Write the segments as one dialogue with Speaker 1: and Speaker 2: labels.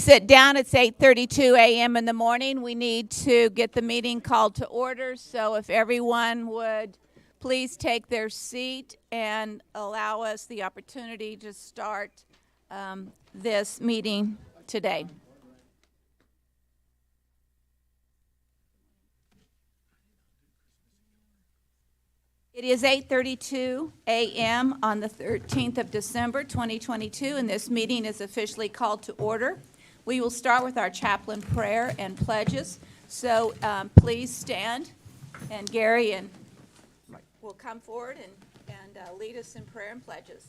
Speaker 1: sit down. It's 8:32 a.m. in the morning. We need to get the meeting called to order. So if everyone would please take their seat and allow us the opportunity to start this meeting today. It is 8:32 a.m. on the 13th of December, 2022, and this meeting is officially called to order. We will start with our chaplain prayer and pledges. So please stand, and Gary will come forward and lead us in prayer and pledges.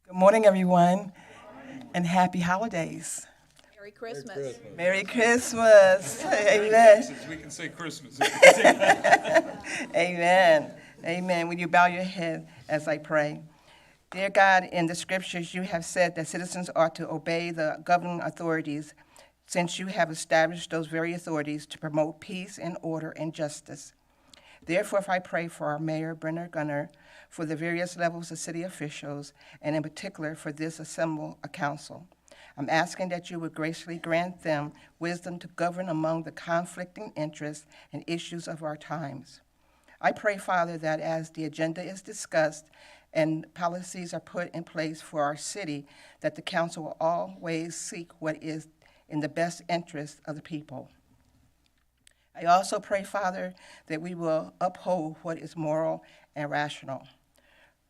Speaker 2: Good morning, everyone, and happy holidays.
Speaker 1: Merry Christmas.
Speaker 2: Merry Christmas. Amen.
Speaker 3: We can say Christmas.
Speaker 2: Amen. Amen. Will you bow your head as I pray? Dear God, in the scriptures you have said that citizens ought to obey the governing authorities, since you have established those very authorities to promote peace and order and justice. Therefore, I pray for our Mayor, Brenner Gunner, for the various levels of city officials, and in particular for this assembled council. I'm asking that you would graciously grant them wisdom to govern among the conflicting interests and issues of our times. I pray, Father, that as the agenda is discussed and policies are put in place for our city, that the council will always seek what is in the best interest of the people. I also pray, Father, that we will uphold what is moral and rational.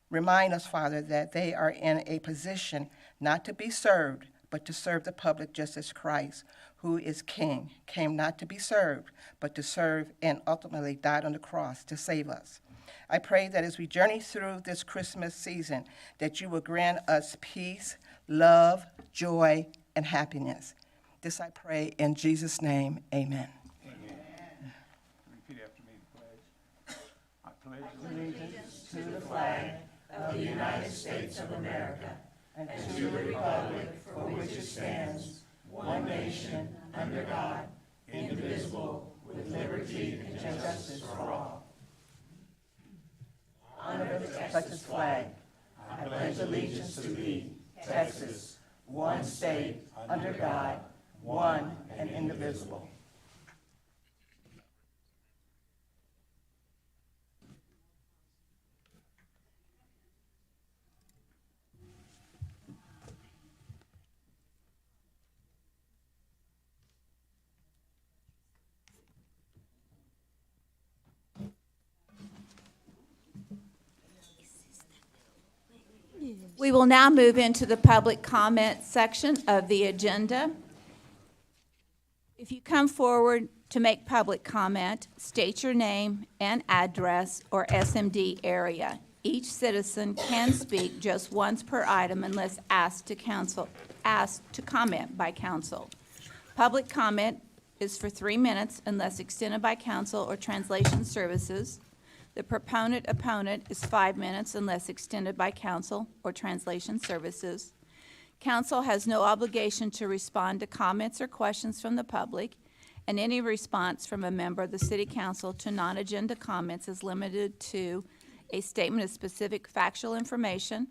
Speaker 2: Remind us, Father, that they are in a position not to be served, but to serve the public, just as Christ, who is King, came not to be served, but to serve and ultimately died on the cross to save us. I pray that as we journey through this Christmas season, that you will grant us peace, love, joy, and happiness. This I pray in Jesus' name, amen.
Speaker 3: Repeat after me, the pledge. I pledge
Speaker 2: Allegiance to the flag of the United States of America and to the republic for which it stands, one nation, under God, indivisible, with liberty and justice for all. Honor the Texas flag. I pledge allegiance to thee, Texas, one state, under God, one and indivisible.
Speaker 1: We will now move into the public comment section of the agenda. If you come forward to make public comment, state your name and address or SMD area. Each citizen can speak just once per item unless asked to comment by council. Public comment is for 3 minutes unless extended by council or translation services. The proponent-opponent is 5 minutes unless extended by council or translation services. Council has no obligation to respond to comments or questions from the public, and any response from a member of the City Council to non-agenda comments is limited to a statement of specific factual information,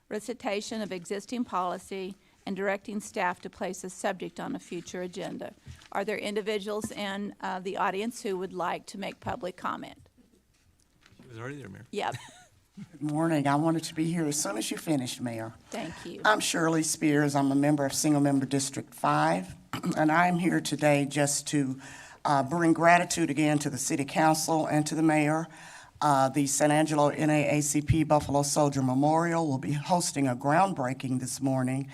Speaker 1: recitation of existing policy, and directing staff to place a subject on a future agenda. Are there individuals in the audience who would like to make public comment?
Speaker 4: It was already there, Mayor.
Speaker 1: Yep.
Speaker 5: Good morning. I wanted to be here as soon as you finished, Mayor.
Speaker 1: Thank you.
Speaker 5: I'm Shirley Spears. I'm a member of Single Member District 5, and I'm here today just to bring gratitude again to the City Council and to the Mayor. The San Angelo NAACP Buffalo Soldier Memorial will be hosting a groundbreaking this morning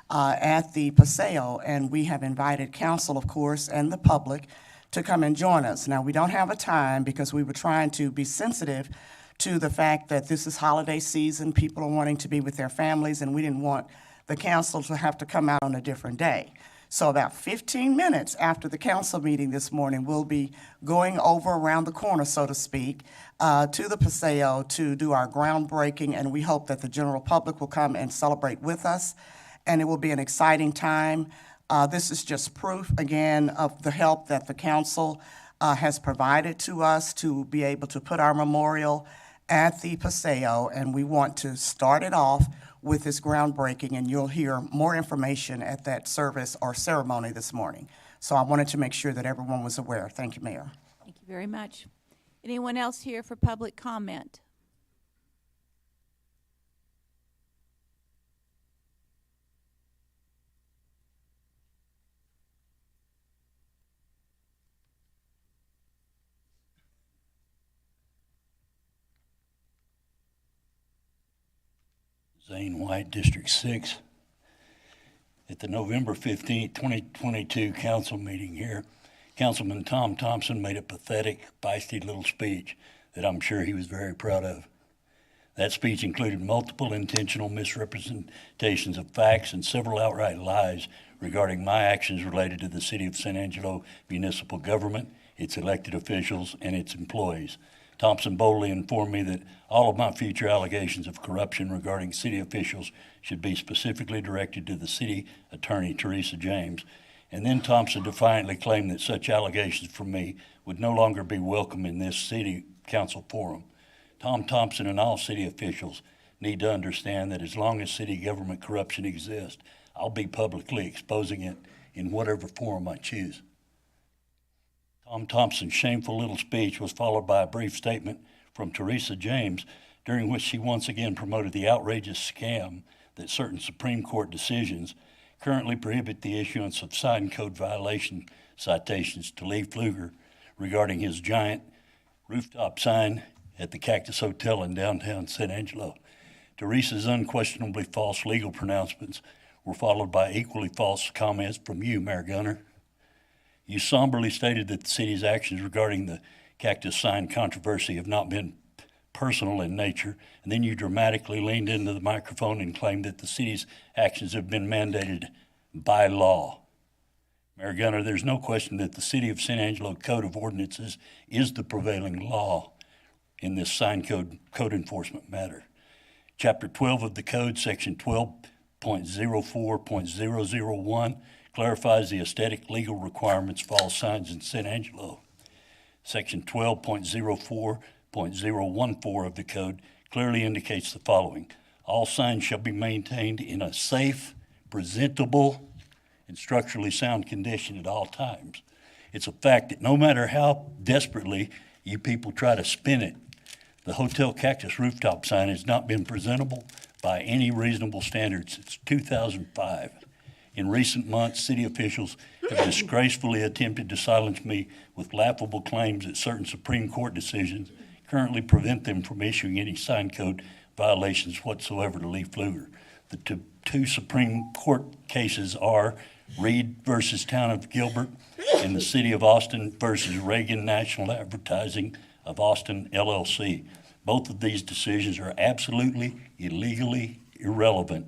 Speaker 5: at the Paseo, and we have invited council, of course, and the public to come and join us. Now, we don't have a time because we were trying to be sensitive to the fact that this is holiday season, people are wanting to be with their families, and we didn't want the council to have to come out on a different day. So about 15 minutes after the council meeting this morning, we'll be going over around the corner, so to speak, to the Paseo to do our groundbreaking, and we hope that the general public will come and celebrate with us. and it will be an exciting time. This is just proof, again, of the help that the council has provided to us to be able to put our memorial at the Paseo, and we want to start it off with this groundbreaking, and you'll hear more information at that service or ceremony this morning. So I wanted to make sure that everyone was aware. Thank you, Mayor.
Speaker 1: Thank you very much. Anyone else here for public comment?
Speaker 6: Zane White, District 6. At the November 15, 2022 council meeting here, Councilman Tom Thompson made a pathetic, feisty little speech that I'm sure he was very proud of. That speech included multiple intentional misrepresentations of facts and several outright lies regarding my actions related to the City of San Angelo municipal government, its elected officials, and its employees. Thompson boldly informed me that all of my future allegations of corruption regarding city officials should be specifically directed to the city attorney, Teresa James. And then Thompson defiantly claimed that such allegations from me would no longer be welcome in this city council forum. Tom Thompson and all city officials need to understand that as long as city government corruption exists, I'll be publicly exposing it in whatever forum I choose. Tom Thompson's shameful little speech was followed by a brief statement from Teresa James, during which she once again promoted the outrageous scam that certain Supreme Court decisions currently prohibit the issuance of sign code violation citations to Lee Pfluger regarding his giant rooftop sign at the Cactus Hotel in downtown San Angelo. Teresa's unquestionably false legal pronouncements were followed by equally false comments from you, Mayor Gunner. You somberly stated that the city's actions regarding the cactus sign controversy have not been personal in nature, and then you dramatically leaned into the microphone and claimed that the city's actions have been mandated by law. Mayor Gunner, there's no question that the City of San Angelo Code of Ordinances is the prevailing law in this sign code enforcement matter. Chapter 12 of the code, section 12.04.001, clarifies the aesthetic legal requirements for all signs in San Angelo. Section 12.04.014 of the code clearly indicates the following: all signs shall be maintained in a safe, presentable, and structurally sound condition at all times. It's a fact that no matter how desperately you people try to spin it, the Hotel Cactus rooftop sign has not been presentable by any reasonable standards since 2005. In recent months, city officials have disgracefully attempted to silence me with laughable claims that certain Supreme Court decisions currently prevent them from issuing any sign code violations whatsoever to Lee Pfluger. The two Supreme Court cases are Reed versus Town of Gilbert and the City of Austin versus Reagan National Advertising of Austin, LLC. Both of these decisions are absolutely illegally irrelevant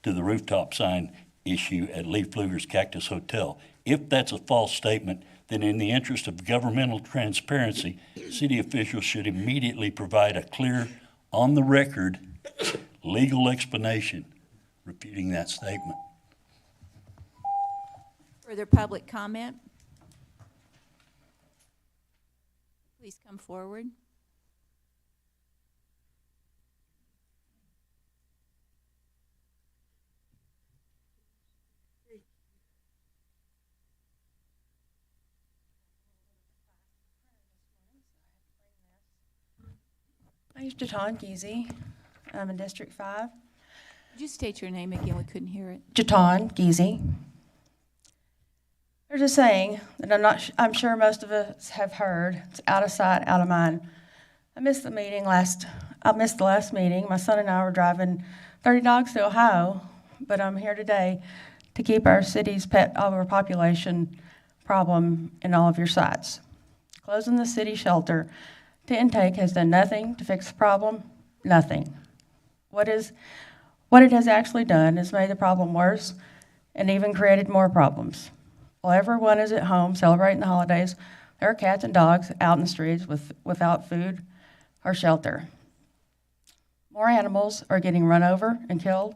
Speaker 6: to the rooftop sign issue at Lee Pfluger's Cactus Hotel. If that's a false statement, then in the interest of governmental transparency, city officials should immediately provide a clear, on-the-record, legal explanation refuting that statement.
Speaker 1: Further public comment? Please come forward.
Speaker 7: My name's Jatan Geezy. I'm in District 5.
Speaker 1: Could you state your name again? We couldn't hear it.
Speaker 7: Jatan Geezy. There's a saying that I'm sure most of us have heard. It's out of sight, out of mind. I missed the last meeting. My son and I were driving 30 dogs to Ohio, but I'm here today to keep our city's pet overpopulation problem in all of your sights. Closing the city shelter to intake has done nothing to fix the problem, nothing. What it has actually done is made the problem worse and even created more problems. While everyone is at home celebrating the holidays, there are cats and dogs out in the streets without food or shelter. More animals are getting run over and killed.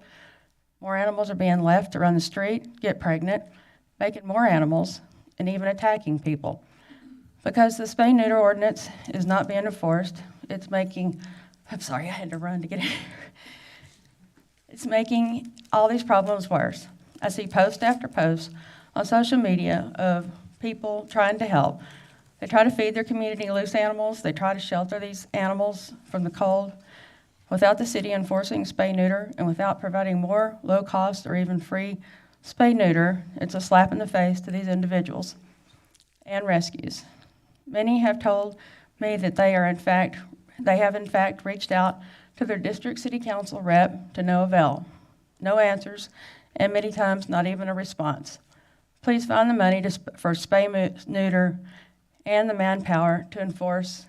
Speaker 7: More animals are being left to run the street, get pregnant, making more animals, and even attacking people. Because the spay-neuter ordinance is not being enforced, it's making, I'm sorry, I had to run to get here. It's making all these problems worse. I see post after post on social media of people trying to help. They try to feed their community loose animals. They try to shelter these animals from the cold. Without the city enforcing spay-neuter and without providing more low-cost or even free spay-neuter, it's a slap in the face to these individuals and rescues. Many have told me that they have in fact reached out to their district city council rep to no avail. No answers, and many times not even a response. Please find the money for spay-neuter and the manpower to enforce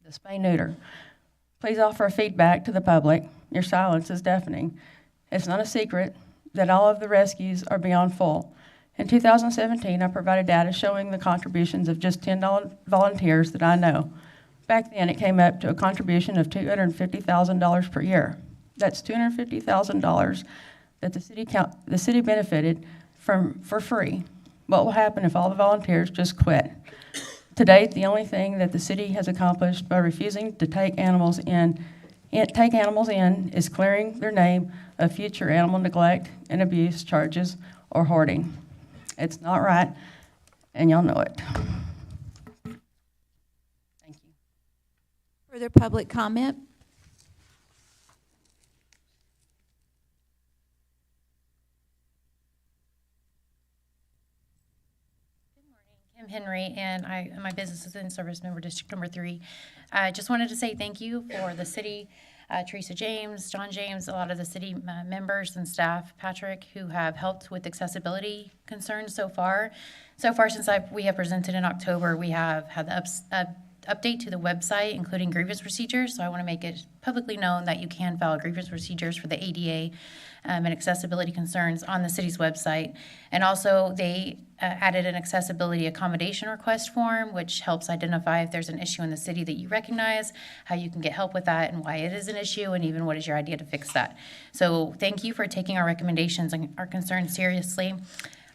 Speaker 7: the spay-neuter. Please offer feedback to the public. Your silence is deafening. It's not a secret that all of the rescues are beyond full. In 2017, I provided data showing the contributions of just 10 volunteers that I know. Back then, it came up to a contribution of $250,000 per year. That's $250,000 that the city benefited from for free. What will happen if all the volunteers just quit? To date, the only thing that the city has accomplished by refusing to take animals in is clearing their name of future animal neglect and abuse charges or hoarding. It's not right, and y'all know it. Thank you.
Speaker 1: Further public comment?
Speaker 8: I'm Henry, and my business is in Service Member District Number 3. I just wanted to say thank you for the city, Teresa James, John James, a lot of the city members and staff, Patrick, who have helped with accessibility concerns so far. So far, since we have presented in October, we have had the update to the website, including grievance procedures. So I want to make it publicly known that you can file grievance procedures for the ADA and accessibility concerns on the city's website. And also, they added an accessibility accommodation request form, which helps identify if there's an issue in the city that you recognize, how you can get help with that, and why it is an issue, and even what is your idea to fix that. So thank you for taking our recommendations and our concerns seriously.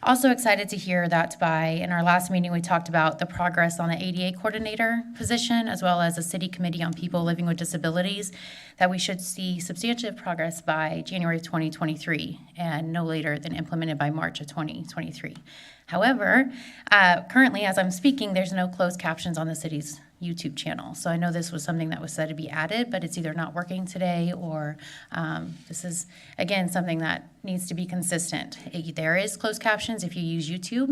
Speaker 8: Also excited to hear that in our last meeting, we talked about the progress on the ADA coordinator position, as well as the city committee on people living with disabilities, that we should see substantial progress by January of 2023 and no later than implemented by March of 2023. However, currently, as I'm speaking, there's no closed captions on the city's YouTube channel. So I know this was something that was said to be added, but it's either not working today or this is, again, something that needs to be consistent. There is closed captions if you use YouTube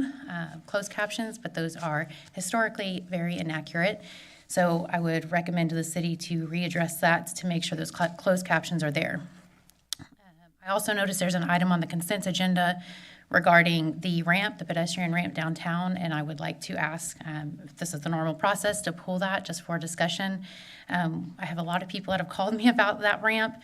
Speaker 8: closed captions, but those are historically very inaccurate. So I would recommend to the city to readdress that to make sure those closed captions are there. I also noticed there's an item on the consent agenda regarding the ramp, the pedestrian ramp downtown, and I would like to ask if this is the normal process to pull that just for discussion. I have a lot of people that have called me about that ramp,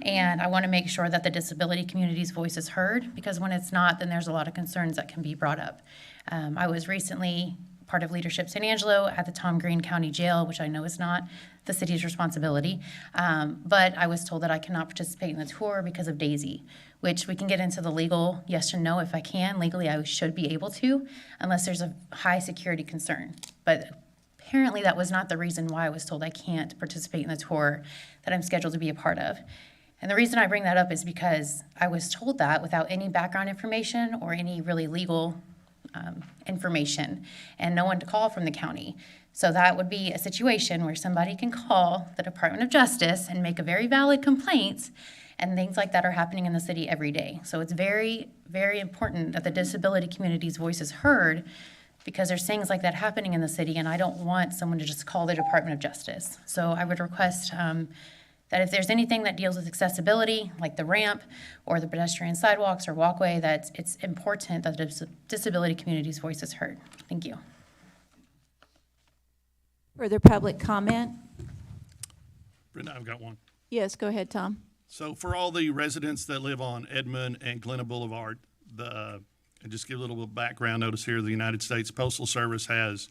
Speaker 8: and I want to make sure that the disability community's voice is heard, because when it's not, then there's a lot of concerns that can be brought up. I was recently part of Leadership San Angelo at the Tom Green County Jail, which I know is not the city's responsibility, but I was told that I cannot participate in the tour because of Daisy, which we can get into the legal yes and no if I can. Legally, I should be able to, unless there's a high security concern. But apparently that was not the reason why I was told I can't participate in the tour that I'm scheduled to be a part of. And the reason I bring that up is because I was told that without any background information or any really legal information, and no one to call from the county. So that would be a situation where somebody can call the Department of Justice and make a very valid complaint, and things like that are happening in the city every day. So it's very, very important that the disability community's voice is heard, because there's things like that happening in the city, and I don't want someone to just call the Department of Justice. So I would request that if there's anything that deals with accessibility, like the ramp or the pedestrian sidewalks or walkway, that it's important that the disability community's voice is heard. Thank you.
Speaker 1: Further public comment?
Speaker 9: Brenda, I've got one.
Speaker 1: Yes, go ahead, Tom.
Speaker 9: So for all the residents that live on Edmond and Glenna Boulevard, and just give a little bit of background notice here, the United States Postal Service has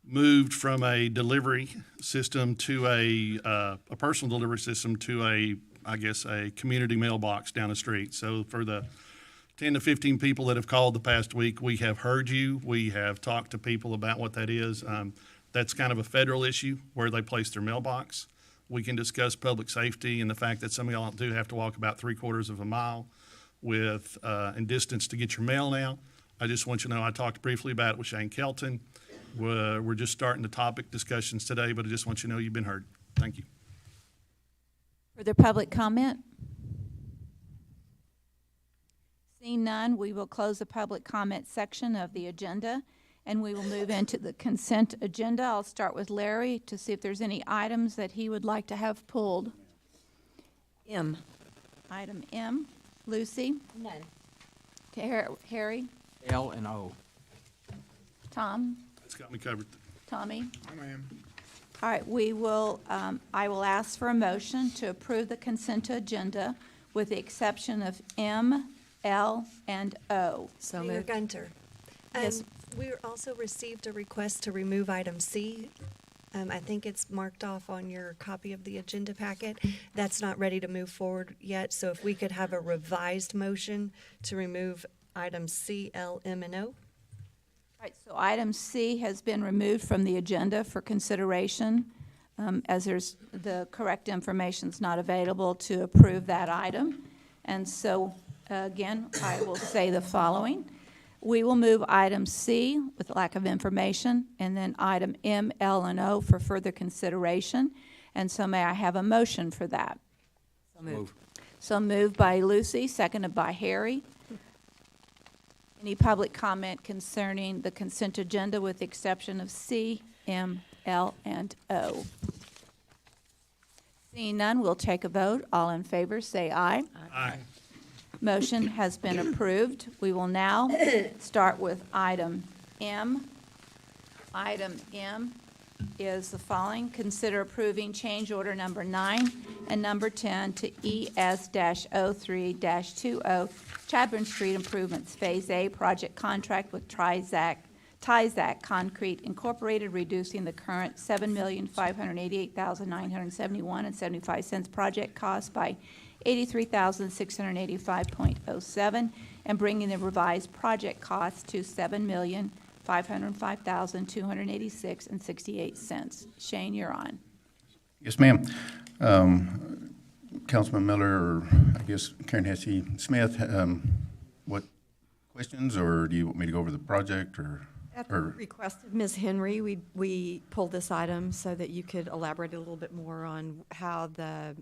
Speaker 9: moved from a delivery system to a personal delivery system to a I guess, a community mailbox down the street. So for the 10 to 15 people that have called the past week, we have heard you. We have talked to people about what that is. That's kind of a federal issue where they place their mailbox. We can discuss public safety and the fact that some of y'all do have to walk about 3/4 of a mile with, in distance to get your mail now. I just want you to know, I talked briefly about it with Shane Kelton. We're just starting the topic discussions today, but I just want you to know you've been heard. Thank you.
Speaker 1: Further public comment? Seeing none, we will close the public comment section of the agenda, and we will move into the consent agenda. I'll start with Larry to see if there's any items that he would like to have pulled.
Speaker 10: M.
Speaker 1: Item M. Lucy?
Speaker 10: None.
Speaker 1: Okay, Harry?
Speaker 3: L and O.
Speaker 1: Tom?
Speaker 9: That's got me covered.
Speaker 1: Tommy?
Speaker 3: I am.
Speaker 1: All right, I will ask for a motion to approve the consent agenda with the exception of M, L, and O.
Speaker 10: So
Speaker 11: Mayor
Speaker 10: moved.
Speaker 11: Gunter.
Speaker 1: Yes.
Speaker 11: We also received a request to remove item C. I think it's marked off on your copy of the agenda packet. That's not ready to move forward yet, so if we could have a revised motion to remove items C, L, M, and O.
Speaker 1: All right, so item C has been removed from the agenda for consideration, as the correct information's not available to approve that item. And so, again, I will say the following. We will move item C with lack of information, and then item M, L, and O for further consideration. And so may I have a motion for that?
Speaker 10: So moved.
Speaker 1: So moved by Lucy, seconded by Harry. Any public comment concerning the consent agenda with the exception of C, M, L, and O? Seeing none, we'll take a vote. All in favor, say aye.
Speaker 9: Aye.
Speaker 1: Motion has been approved. We will now start with item M. Item M is the following. Consider approving change order number 9 and number 10 to ES-03-20 Chadbourne Street Improvements Phase A project contract with Trizac Concrete Incorporated, reducing the current $7,588,971.75 project cost by $83,685.07 and bringing the revised project cost to $7,505,286.68. Shane, you're on.
Speaker 12: Yes, ma'am. Councilman Miller, or I guess Karen Hesse Smith, what questions, or do you want me to go over the project, or?
Speaker 10: At the request of Ms. Henry, we pulled this item so that you could elaborate a little bit more on how the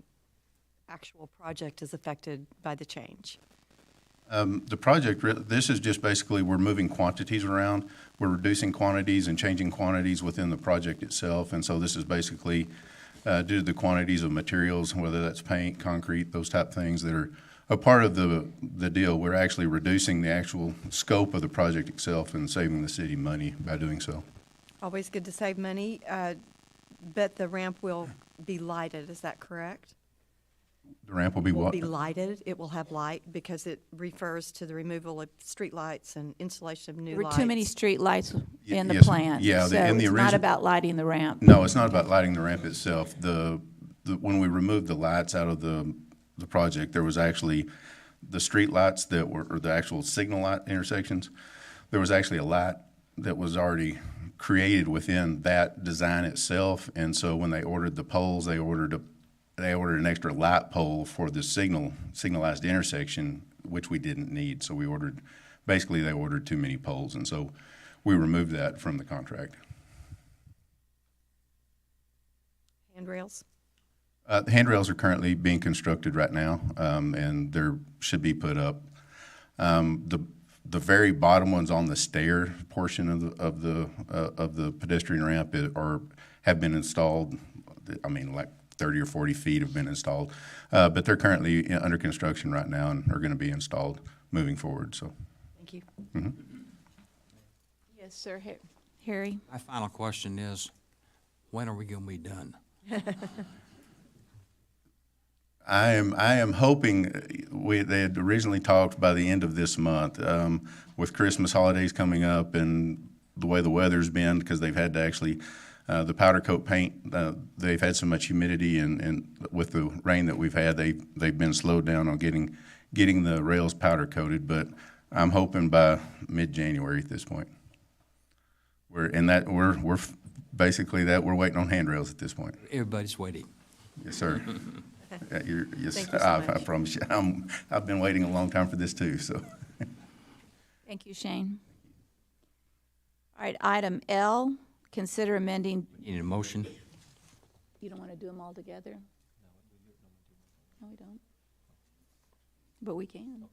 Speaker 10: actual project is affected by the change.
Speaker 12: The project, this is just basically, we're moving quantities around. We're reducing quantities and changing quantities within the project itself. And so this is basically due to the quantities of materials, whether that's paint, concrete, those type of things that are a part of the deal. We're actually reducing the actual scope of the project itself and saving the city money by doing so.
Speaker 10: Always good to save money, but the ramp will be lighted, is that correct?
Speaker 12: The ramp will be
Speaker 10: Will
Speaker 12: what?
Speaker 10: be lighted, it will have light because it refers to the removal of street lights and installation of new
Speaker 1: There
Speaker 10: lights.
Speaker 1: were too many street lights in the
Speaker 12: Yes,
Speaker 1: plant.
Speaker 12: yeah,
Speaker 1: So
Speaker 12: in the
Speaker 1: it's not
Speaker 12: original-
Speaker 1: about lighting the ramp.
Speaker 12: No, it's not about lighting the ramp itself. When we removed the lights out of the project, there was actually the street lights that were, or the actual signal light intersections, there was actually a light that was already created within that design itself. And so when they ordered the poles, they ordered an extra light pole for the signalized intersection, which we didn't need. So they ordered too many poles. And so we removed that from the contract.
Speaker 10: Handrails?
Speaker 12: The handrails are currently being constructed right now, and they should be put up. The very bottom ones on the stair portion of the pedestrian ramp have been installed. I mean, like 30 or 40 feet have been installed, but they're currently under construction right now and are going to be installed moving forward. So,
Speaker 10: Thank you.
Speaker 1: Yes, sir. Harry?
Speaker 13: My final question is, when are we going to be done?
Speaker 12: I am hoping they had originally talked by the end of this month. With Christmas holidays coming up and the way the weather's been, because they've had to actually The powder coat paint, they've had so much humidity and with the rain that we've had, they've been slowed down on getting the rails powder coated, but I'm hoping by mid-January at this point. We're basically we're waiting on handrails at this point.
Speaker 13: Everybody's waiting.
Speaker 12: Yes, sir. Yes,
Speaker 10: Thank you so
Speaker 12: I
Speaker 10: much.
Speaker 12: promise you, I've been waiting a long time for this too, so.
Speaker 1: Thank you, Shane. All right, item L, consider amending,
Speaker 13: You need a motion?
Speaker 1: you don't want to do them all together? No, we don't. But we can.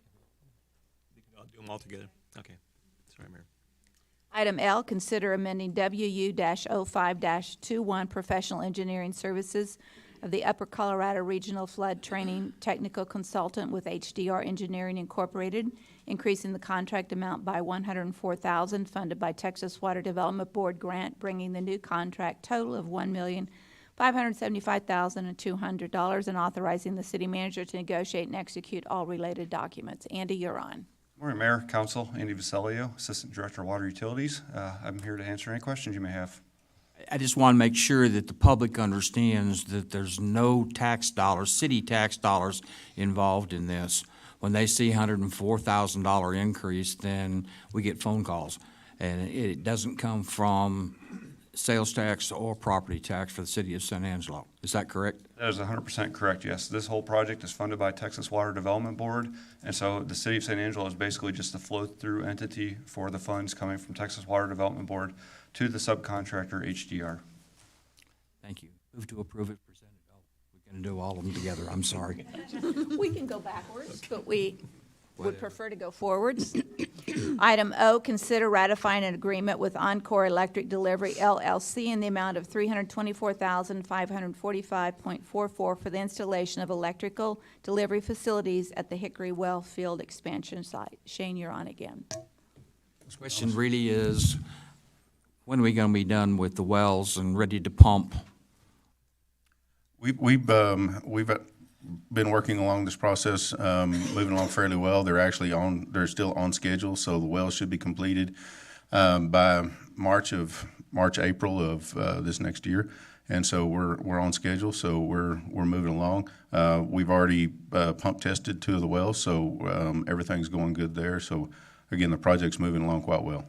Speaker 4: I'll do them all together. Okay. Sorry, Mayor.
Speaker 1: Item L, consider amending WU-05-21 Professional Engineering Services of the Upper Colorado Regional Flood Training Technical Consultant with HDR Engineering Incorporated, increasing the contract amount by $104,000 funded by Texas Water Development Board grant, bringing the new contract total of $1,575,200 and authorizing the city manager to negotiate and execute all related documents. Andy, you're on.
Speaker 14: Morning, Mayor, Council, Andy Vaselio, Assistant Director of Water Utilities. I'm here to answer any questions you may have.
Speaker 13: I just want to make sure that the public understands that there's no tax dollars, city tax dollars involved in this. When they see $104,000 increase, then we get phone calls. And it doesn't come from sales tax or property tax for the city of San Angelo. Is that correct?
Speaker 14: That is 100% correct, yes. This whole project is funded by Texas Water Development Board, and so the city of San Angelo is basically just a flow-through entity for the funds coming from Texas Water Development Board to the subcontractor HDR.
Speaker 13: Thank you. Move to approve it presented. Oh, we're going to do all of them together. I'm sorry.
Speaker 1: We can go backwards, but we would prefer to go forwards. Item O, consider ratifying an agreement with Encore Electric Delivery LLC in the amount of $324,545.44 for the installation of electrical delivery facilities at the Hickory Well Field expansion site. Shane, you're on again.
Speaker 13: The question really is, when are we going to be done with the wells and ready to pump?
Speaker 12: We've been working along this process, moving along fairly well. They're still on schedule, so the wells should be completed by March, April of this next year. And so we're on schedule, so we're moving along. We've already pump tested 2 of the wells, so everything's going good there. So again, the project's moving along quite well.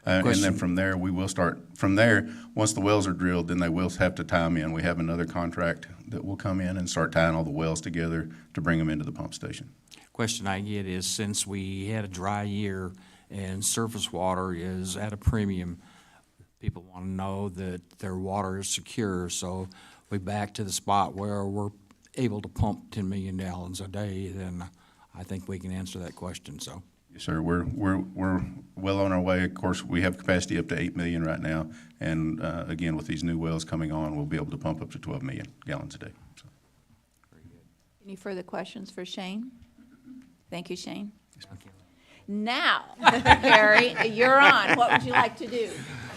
Speaker 12: And then from there, we will start. From there, once the wells are drilled, then they will have to tie them in. We have another contract that will come in and start tying all the wells together to bring them into the pump station.
Speaker 13: Question I get is, since we had a dry year and surface water is at a premium, people want to know that their water is secure. So we're back to the spot where we're able to pump 10 million gallons a day, then I think we can answer that question, so.
Speaker 12: Yes, sir. We're well on our way. Of course, we have capacity up to 8 million right now, and again, with these new wells coming on, we'll be able to pump up to 12 million gallons a day. So.
Speaker 1: Any further questions for Shane? Thank you, Shane. Now, Harry, you're on. What would you like to do?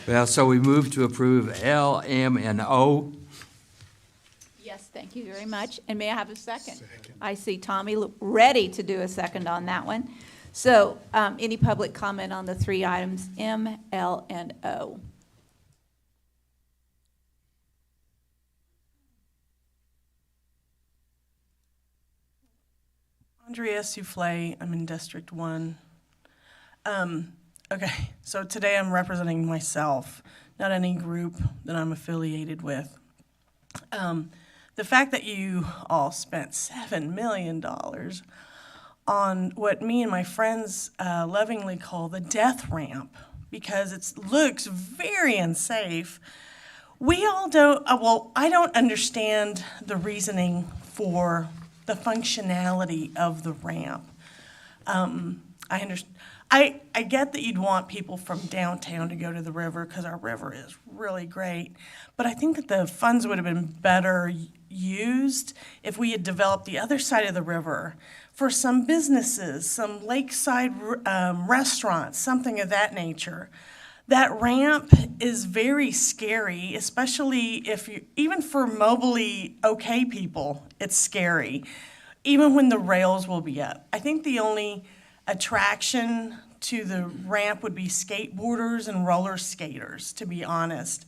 Speaker 13: Well, so we move to approve L, M, and O.
Speaker 1: Yes, thank you very much. And may I have a second? I see Tommy ready to do a second on that one. So, any public comment on the 3 items, M, L, and O?
Speaker 15: Andrea Souffle, I'm in District 1. Okay, so today I'm representing myself, not any group that I'm affiliated with. The fact that you all spent $7 million on what me and my friends lovingly call the death ramp, because it looks very unsafe. We all don't, I don't understand the reasoning for the functionality of the ramp. I get that you'd want people from downtown to go to the river because our river is really great, but I think that the funds would have been better used if we had developed the other side of the river for some businesses, some lakeside restaurants, something of that nature. That ramp is very scary, especially if you, even for mobilely okay people, it's scary, even when the rails will be up. I think the only attraction to the ramp would be skateboarders and roller skaters, to be honest.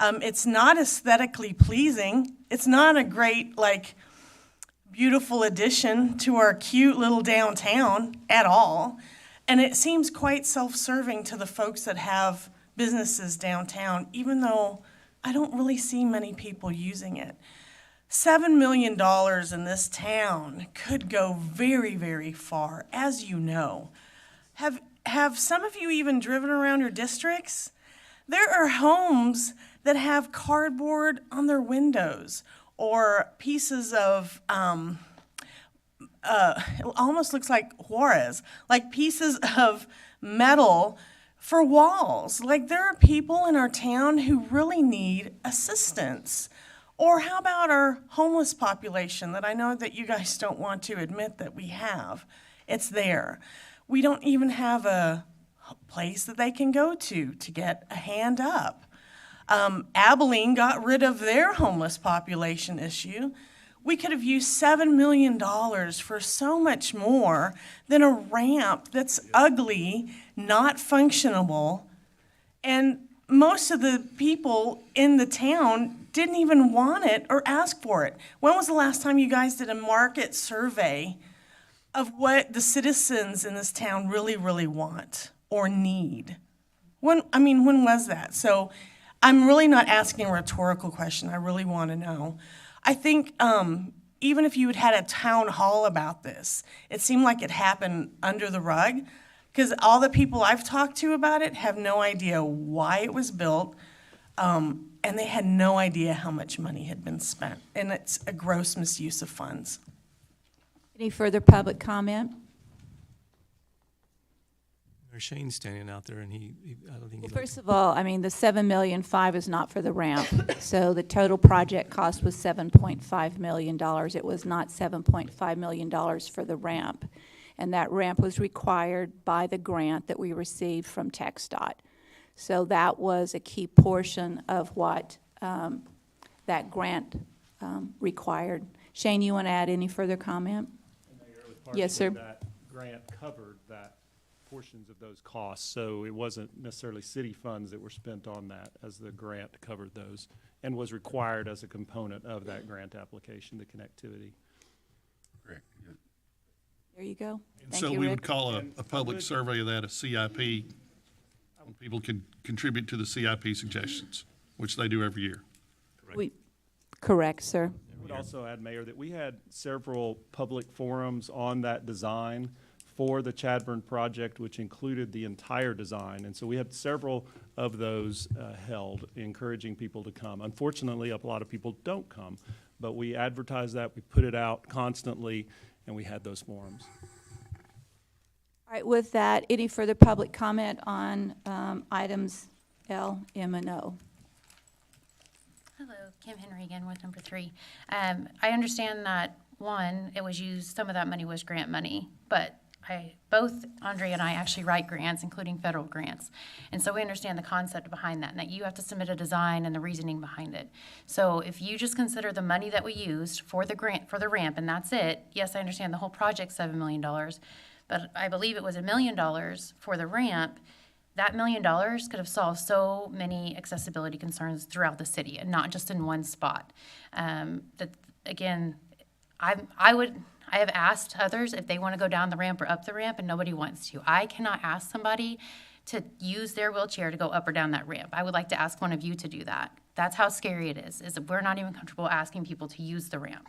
Speaker 15: It's not aesthetically pleasing. It's not a great, beautiful addition to our cute little downtown at all. And it seems quite self-serving to the folks that have businesses downtown, even though I don't really see many people using it. $7 million in this town could go very, very far, as you know. Have some of you even driven around your districts? There are homes that have cardboard on their windows or pieces of, it almost looks like Juarez, like pieces of metal for walls. Like, there are people in our town who really need assistance. Or how about our homeless population that I know that you guys don't want to admit that we have? It's there. We don't even have a place that they can go to get a hand up. Abilene got rid of their homeless population issue. We could have used $7 million for so much more than a ramp that's ugly, not functionable, and most of the people in the town didn't even want it or ask for it. When was the last time you guys did a market survey of what the citizens in this town really, really want or need? When was that? So I'm really not asking a rhetorical question. I really want to know. I think even if you had a town hall about this, it seemed like it happened under the rug, because all the people I've talked to about it have no idea why it was built, and they had no idea how much money had been spent. And it's a gross misuse of funds.
Speaker 1: Any further public comment?
Speaker 4: There's Shane standing out there, and I don't think
Speaker 1: Well,
Speaker 4: he.
Speaker 1: first of all, the $7,000,005 is not for the ramp. So the total project cost was $7.5 million. It was not $7.5 million for the ramp. And that ramp was required by the grant that we received from TxDOT. So that was a key portion of what that grant required. Shane, you want to add any further comment? Yes, sir.
Speaker 3: That grant covered that portions of those costs, so it wasn't necessarily city funds that were spent on that, as the grant covered those and was required as a component of that grant application, the connectivity.
Speaker 12: Correct.
Speaker 1: There you go.
Speaker 9: And
Speaker 1: Thank
Speaker 9: so
Speaker 1: you,
Speaker 9: we
Speaker 1: Rick.
Speaker 9: would call a public survey of that a CIP, when people can contribute to the CIP suggestions, which they do every year.
Speaker 1: Correct, sir.
Speaker 3: I would also add, Mayor, that we had several public forums on that design for the Chadburn project, which included the entire design. And so we had several of those held, encouraging people to come. Unfortunately, a lot of people don't come, but we advertised that, we put it out constantly, and we had those forums.
Speaker 1: All right, with that, any further public comment on items L, M, and O?
Speaker 8: Hello, Kim Henry again with number 3. I understand that, one, it was used, some of that money was grant money, but both Andre and I actually write grants, including federal grants. And so we understand the concept behind that, and that you have to submit a design and the reasoning behind it. So if you just consider the money that we used for the grant, for the ramp, and that's it, yes, I understand the whole project's $7 million, but I believe it was $1 million for the ramp. That $1 million could have solved so many accessibility concerns throughout the city, and not just in one spot. That, again, I have asked others if they want to go down the ramp or up the ramp, and nobody wants to. I cannot ask somebody to use their wheelchair to go up or down that ramp. I would like to ask one of you to do that. That's how scary it is that we're not even comfortable asking people to use the ramp.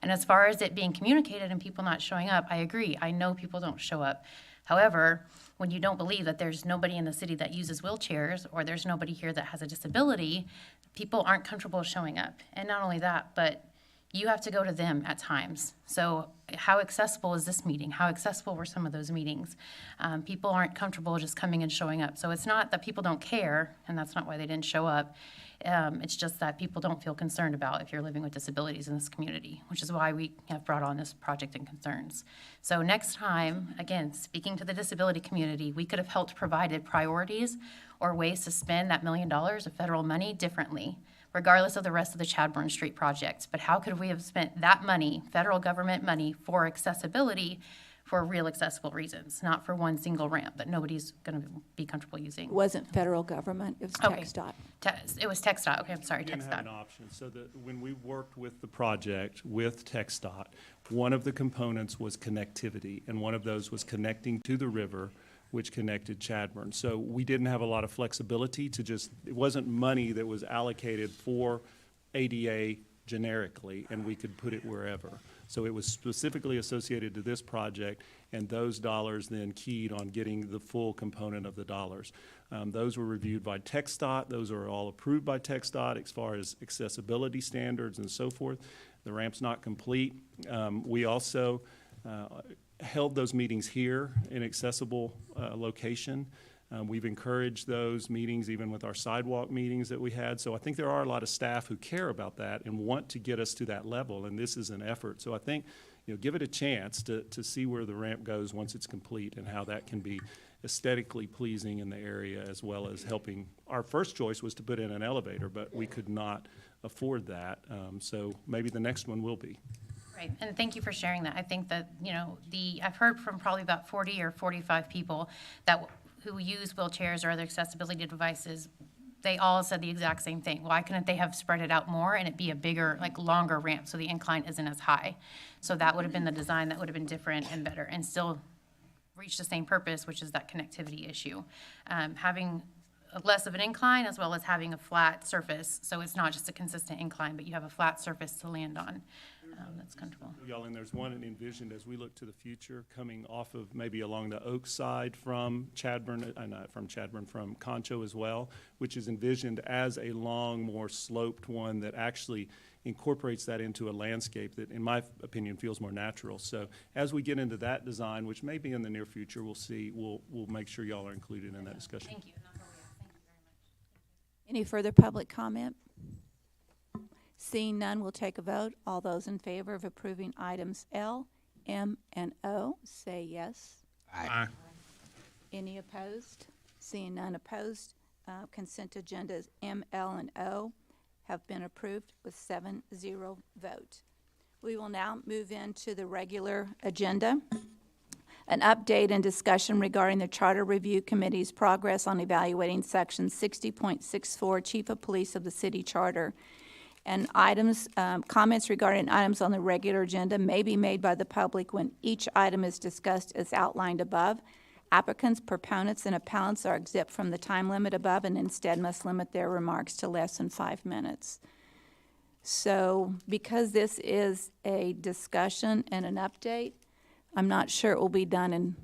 Speaker 8: And as far as it being communicated and people not showing up, I agree. I know people don't show up. However, when you don't believe that there's nobody in the city that uses wheelchairs, or there's nobody here that has a disability, people aren't comfortable showing up. And not only that, but you have to go to them at times. So how accessible is this meeting? How accessible were some of those meetings? People aren't comfortable just coming and showing up. So it's not that people don't care, and that's not why they didn't show up. It's just that people don't feel concerned about if you're living with disabilities in this community, which is why we have brought on this project and concerns. So next time, again, speaking to the disability community, we could have helped provided priorities or ways to spend that $1 million of federal money differently, regardless of the rest of the Chadburn Street project. But how could we have spent that money, federal government money, for accessibility for real accessible reasons, not for one single ramp that nobody's going to be comfortable using.
Speaker 1: It wasn't federal government, it was
Speaker 8: Okay.
Speaker 1: TxDOT.
Speaker 8: It was TxDOT. Okay, I'm sorry,
Speaker 3: We didn't have an
Speaker 8: TxDOT.
Speaker 3: option. So when we worked with the project with TxDOT, one of the components was connectivity, and one of those was connecting to the river, which connected Chadbourne. So we didn't have a lot of flexibility to it wasn't money that was allocated for ADA generically, and we could put it wherever. So it was specifically associated to this project, and those dollars then keyed on getting the full component of the dollars. Those were reviewed by TxDOT. Those are all approved by TxDOT as far as accessibility standards and so forth. The ramp's not complete. We also held those meetings here in accessible location. We've encouraged those meetings even with our sidewalk meetings that we had. So I think there are a lot of staff who care about that and want to get us to that level, and this is an effort. So I think, give it a chance to see where the ramp goes once it's complete and how that can be aesthetically pleasing in the area, as well as helping. Our first choice was to put in an elevator, but we could not afford that. So maybe the next one will be.
Speaker 8: Right, and thank you for sharing that. I think that, I've heard from probably about 40 or 45 people who use wheelchairs or other accessibility devices. They all said the exact same thing. Why couldn't they have spread it out more and it be a bigger, longer ramp so the incline isn't as high? So that would have been the design that would have been different and better and still reach the same purpose, which is that connectivity issue. Having less of an incline as well as having a flat surface, so it's not just a consistent incline, but you have a flat surface to land on. That's comfortable.
Speaker 3: Y'all, and there's one envisioned as we look to the future, coming off of maybe along the Oak side from Chadbourne, from Concho as well, which is envisioned as a long, more sloped one that actually incorporates that into a landscape that, in my opinion, feels more natural. So as we get into that design, which may be in the near future, we'll see. We'll make sure y'all are included in that discussion.
Speaker 8: Thank you. Thank you very much.
Speaker 1: Any further public comment? Seeing none, we'll take a vote. All those in favor of approving items L, M, and O, say yes.
Speaker 9: Aye.
Speaker 1: Any opposed? Seeing none opposed, consent agendas M, L, and O have been approved with 7-0 vote. We will now move into the regular agenda. An update and discussion regarding the Charter Review Committee's progress on evaluating Section 60.64, Chief of Police of the City Charter. And items, comments regarding items on the regular agenda may be made by the public when each item is discussed as outlined above. Applicants, proponents, and appellants are exempt from the time limit above and instead must limit their remarks to less than 5 minutes. So because this is a discussion and an update, I'm not sure it will be done in,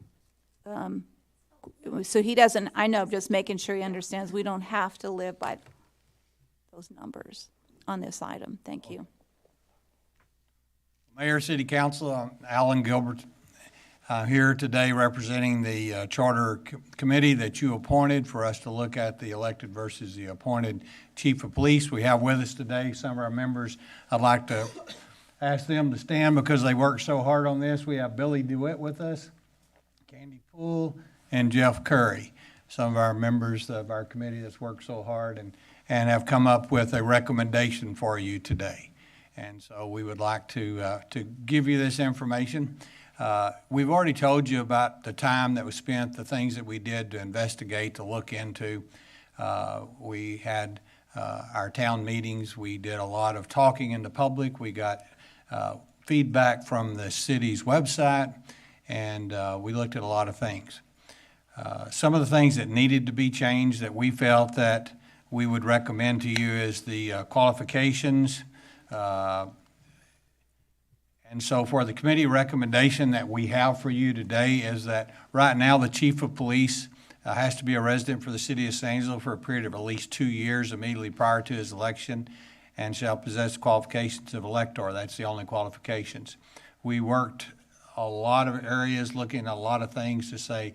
Speaker 1: so he doesn't, I know, just making sure he understands we don't have to live by those numbers on this item. Thank you.
Speaker 16: Mayor, City Council, I'm Alan Gilbert, here today representing the Charter Committee that you appointed for us to look at the elected versus the appointed Chief of Police. We have with us today some of our members. I'd like to ask them to stand because they worked so hard on this. We have Billy DeWitt with us, Candy Poole, and Jeff Curry, some of our members of our committee that's worked so hard and have come up with a recommendation for you today. And so we would like to give you this information. We've already told you about the time that was spent, the things that we did to investigate, to look into. We had our town meetings. We did a lot of talking in the public. We got feedback from the city's website, and we looked at a lot of things. Some of the things that needed to be changed that we felt that we would recommend to you is the qualifications. And so for the committee recommendation that we have for you today is that right now the Chief of Police has to be a resident for the City of San Angelo for a period of at least 2 years immediately prior to his election and shall possess qualifications of elector. That's the only qualifications. We worked a lot of areas, looking at a lot of things to say,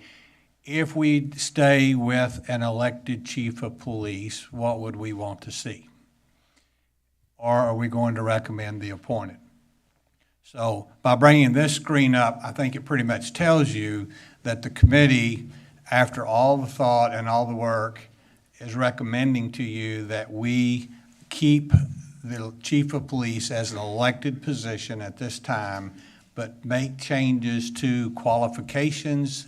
Speaker 16: if we stay with an elected Chief of Police, what would we want to see? Or are we going to recommend the appointed? So by bringing this screen up, I think it pretty much tells you that the committee, after all the thought and all the work, is recommending to you that we keep the Chief of Police as an elected position at this time, but make changes to qualifications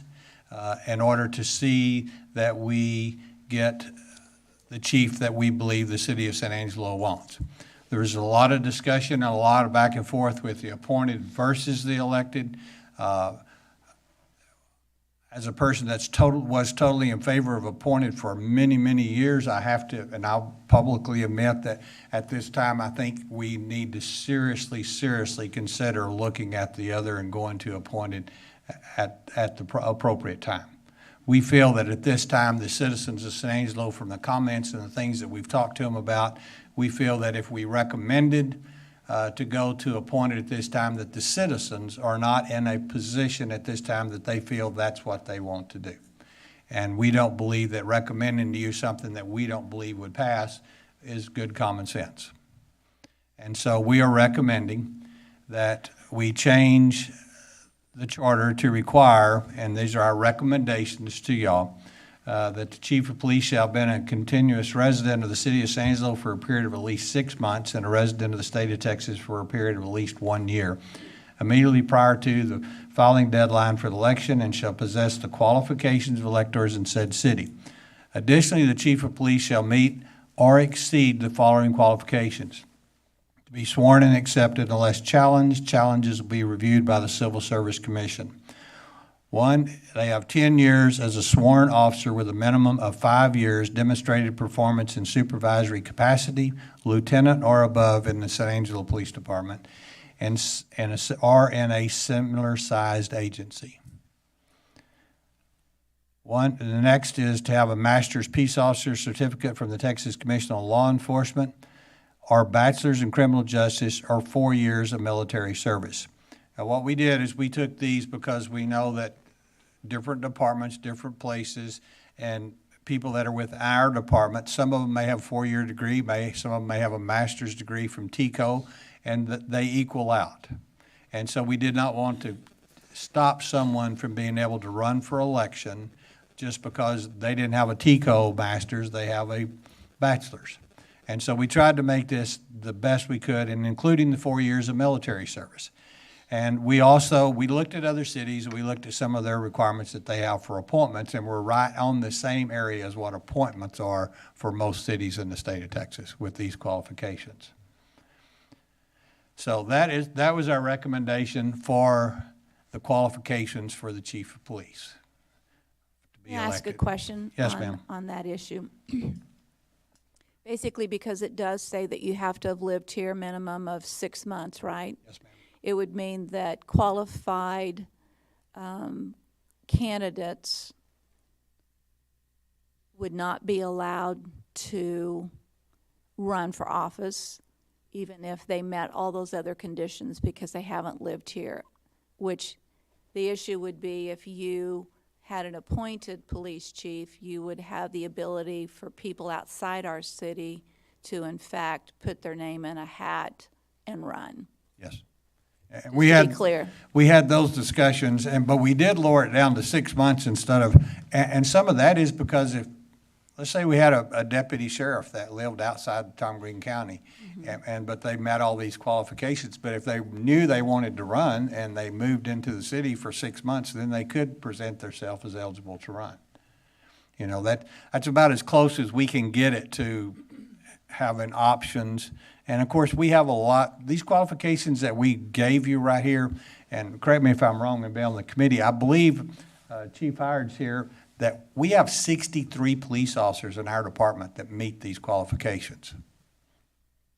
Speaker 16: in order to see that we get the chief that we believe the city of San Angelo wants. There's a lot of discussion and a lot of back and forth with the appointed versus the elected. As a person that's was totally in favor of appointed for many, many years, I have to, and I'll publicly admit that at this time, I think we need to seriously consider looking at the other and going to appointed at the appropriate time. We feel that at this time, the citizens of San Angelo, from the comments and the things that we've talked to them about, we feel that if we recommended to go to appointed at this time, that the citizens are not in a position at this time that they feel that's what they want to do. And we don't believe that recommending to you something that we don't believe would pass is good common sense. And so we are recommending that we change the charter to require, and these are our recommendations to y'all, that the chief of police shall have been a continuous resident of the city of San Angelo for a period of at least 6 months and a resident of the state of Texas for a period of at least 1 year, immediately prior to the filing deadline for the election, and shall possess the qualifications of electors in said city. Additionally, the chief of police shall meet or exceed the following qualifications: to be sworn and accepted unless challenged. Challenges will be reviewed by the Civil Service Commission. 1, they have 10 years as a sworn officer with a minimum of 5 years demonstrated performance in supervisory capacity, lieutenant or above in the San Angelo Police Department, or in a similar-sized agency. The next is to have a master's peace officer certificate from the Texas Commission on Law Enforcement, or bachelor's in criminal justice, or 4 years of military service. Now, what we did is we took these because we know that different departments, different places, and people that are with our department, some of them may have a 4-year degree, some of them may have a master's degree from TCO, and they equal out. And so we did not want to stop someone from being able to run for election just because they didn't have a TCO master's, they have a bachelor's. And so we tried to make this the best we could, and including the 4 years of military service. And we looked at other cities, and we looked at some of their requirements that they have for appointments, and we're right on the same area as what appointments are for most cities in the state of Texas with these qualifications. So that was our recommendation for the qualifications for the chief of police to be
Speaker 1: May I ask a
Speaker 16: elected.
Speaker 1: question?
Speaker 16: Yes, ma'am.
Speaker 1: On that issue? Basically, because it does say that you have to have lived here a minimum of 6 months, right?
Speaker 16: Yes, ma'am.
Speaker 1: It would mean that qualified candidates would not be allowed to run for office, even if they met all those other conditions, because they haven't lived here, which the issue would be if you had an appointed police chief, you would have the ability for people outside our city to, in fact, put their name in a hat and run.
Speaker 16: Yes.
Speaker 1: We had, to be clear.
Speaker 16: We had those discussions, but we did lower it down to 6 months instead of, and some of that is because if, let's say we had a deputy sheriff that lived outside Tom Green County, but they met all these qualifications, but if they knew they wanted to run and they moved into the city for 6 months, then they could present themselves as eligible to run. You know, that's about as close as we can get it to having options. And of course, we have a lot, these qualifications that we gave you right here, and correct me if I'm wrong, and be on the committee, I believe Chief Howard's here, that we have 63 police officers in our department that meet these qualifications,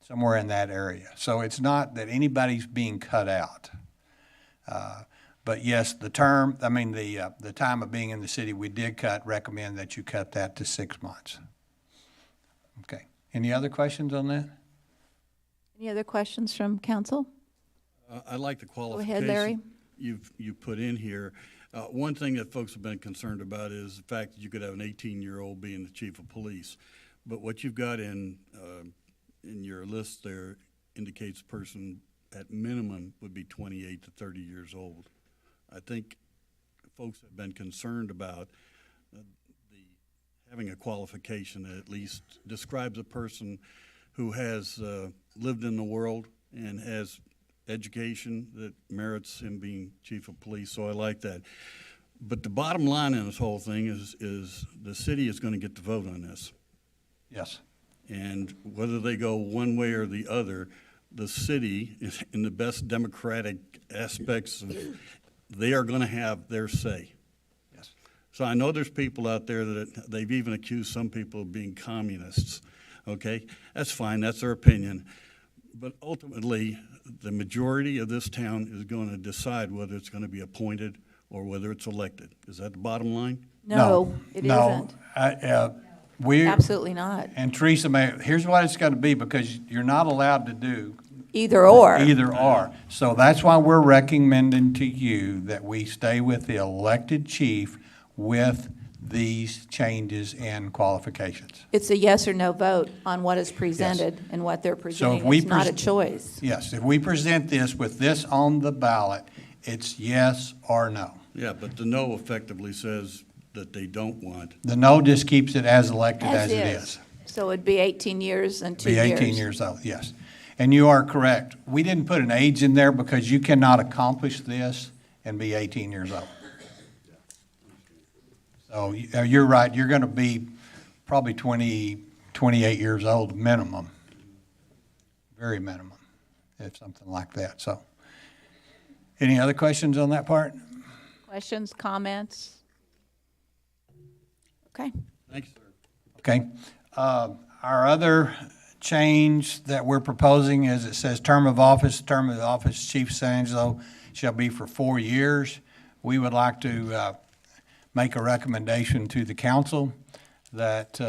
Speaker 16: somewhere in that area. So it's not that anybody's being cut out. But yes, the time of being in the city, we did recommend that you cut that to 6 months. Okay. Any other questions on that?
Speaker 1: Any other questions from council?
Speaker 17: I like the
Speaker 1: Go
Speaker 17: qualification
Speaker 1: ahead, Larry.
Speaker 17: you've put in here. One thing that folks have been concerned about is the fact that you could have an 18-year-old being the chief of police. But what you've got in your list there indicates a person at minimum would be 28 to 30 years old. I think folks have been concerned about having a qualification that at least describes a person who has lived in the world and has education that merits him being chief of police, so I like that. But the bottom line in this whole thing is the city is going to get the vote on this.
Speaker 16: Yes.
Speaker 17: And whether they go one way or the other, the city is in the best democratic aspects of, they are going to have their say.
Speaker 16: Yes.
Speaker 17: So I know there's people out there that they've even accused some people of being communists. Okay, that's fine, that's their opinion. But ultimately, the majority of this town is going to decide whether it's going to be appointed or whether it's elected. Is that the bottom line?
Speaker 1: No, it isn't.
Speaker 16: We
Speaker 1: Absolutely not.
Speaker 16: And Teresa, here's what it's going to be, because you're not allowed to do
Speaker 1: Either or.
Speaker 16: either or. So that's why we're recommending to you that we stay with the elected chief with these changes and qualifications.
Speaker 1: It's a yes or no vote on what is presented and what they're
Speaker 16: So
Speaker 1: presenting.
Speaker 16: if we
Speaker 1: It's not a choice.
Speaker 16: Yes, if we present this with this on the ballot, it's yes or no.
Speaker 17: Yeah, but the no effectively says that they don't want.
Speaker 16: The no just keeps it as elected as it is.
Speaker 1: So it'd be 18 years and 2
Speaker 16: Be
Speaker 1: years.
Speaker 16: 18 years old, yes. And you are correct. We didn't put an age in there because you cannot accomplish this and be 18 years old. So you're right, you're going to be probably 20, 28 years old minimum, very minimum, if something like that. So, any other questions on that part?
Speaker 1: Questions, comments? Okay.
Speaker 17: Thanks, sir.
Speaker 16: Okay. Our other change that we're proposing is it says term of office Chief San Angelo shall be for 4 years. We would like to make a recommendation to the council that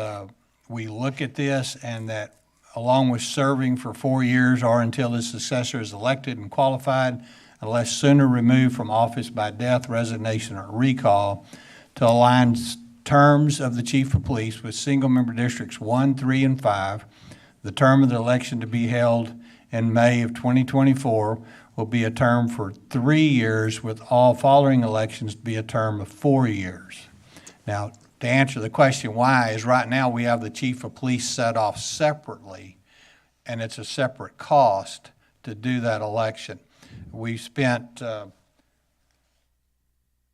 Speaker 16: we look at this and that along with serving for 4 years or until the successor is elected and qualified, unless sooner removed from office by death, resignation, or recall, to align terms of the chief of police with single-member districts 1, 3, and 5. The term of the election to be held in May of 2024 will be a term for 3 years, with all following elections to be a term of 4 years. Now, to answer the question why, is right now we have the chief of police set off separately, and it's a separate cost to do that election. We spent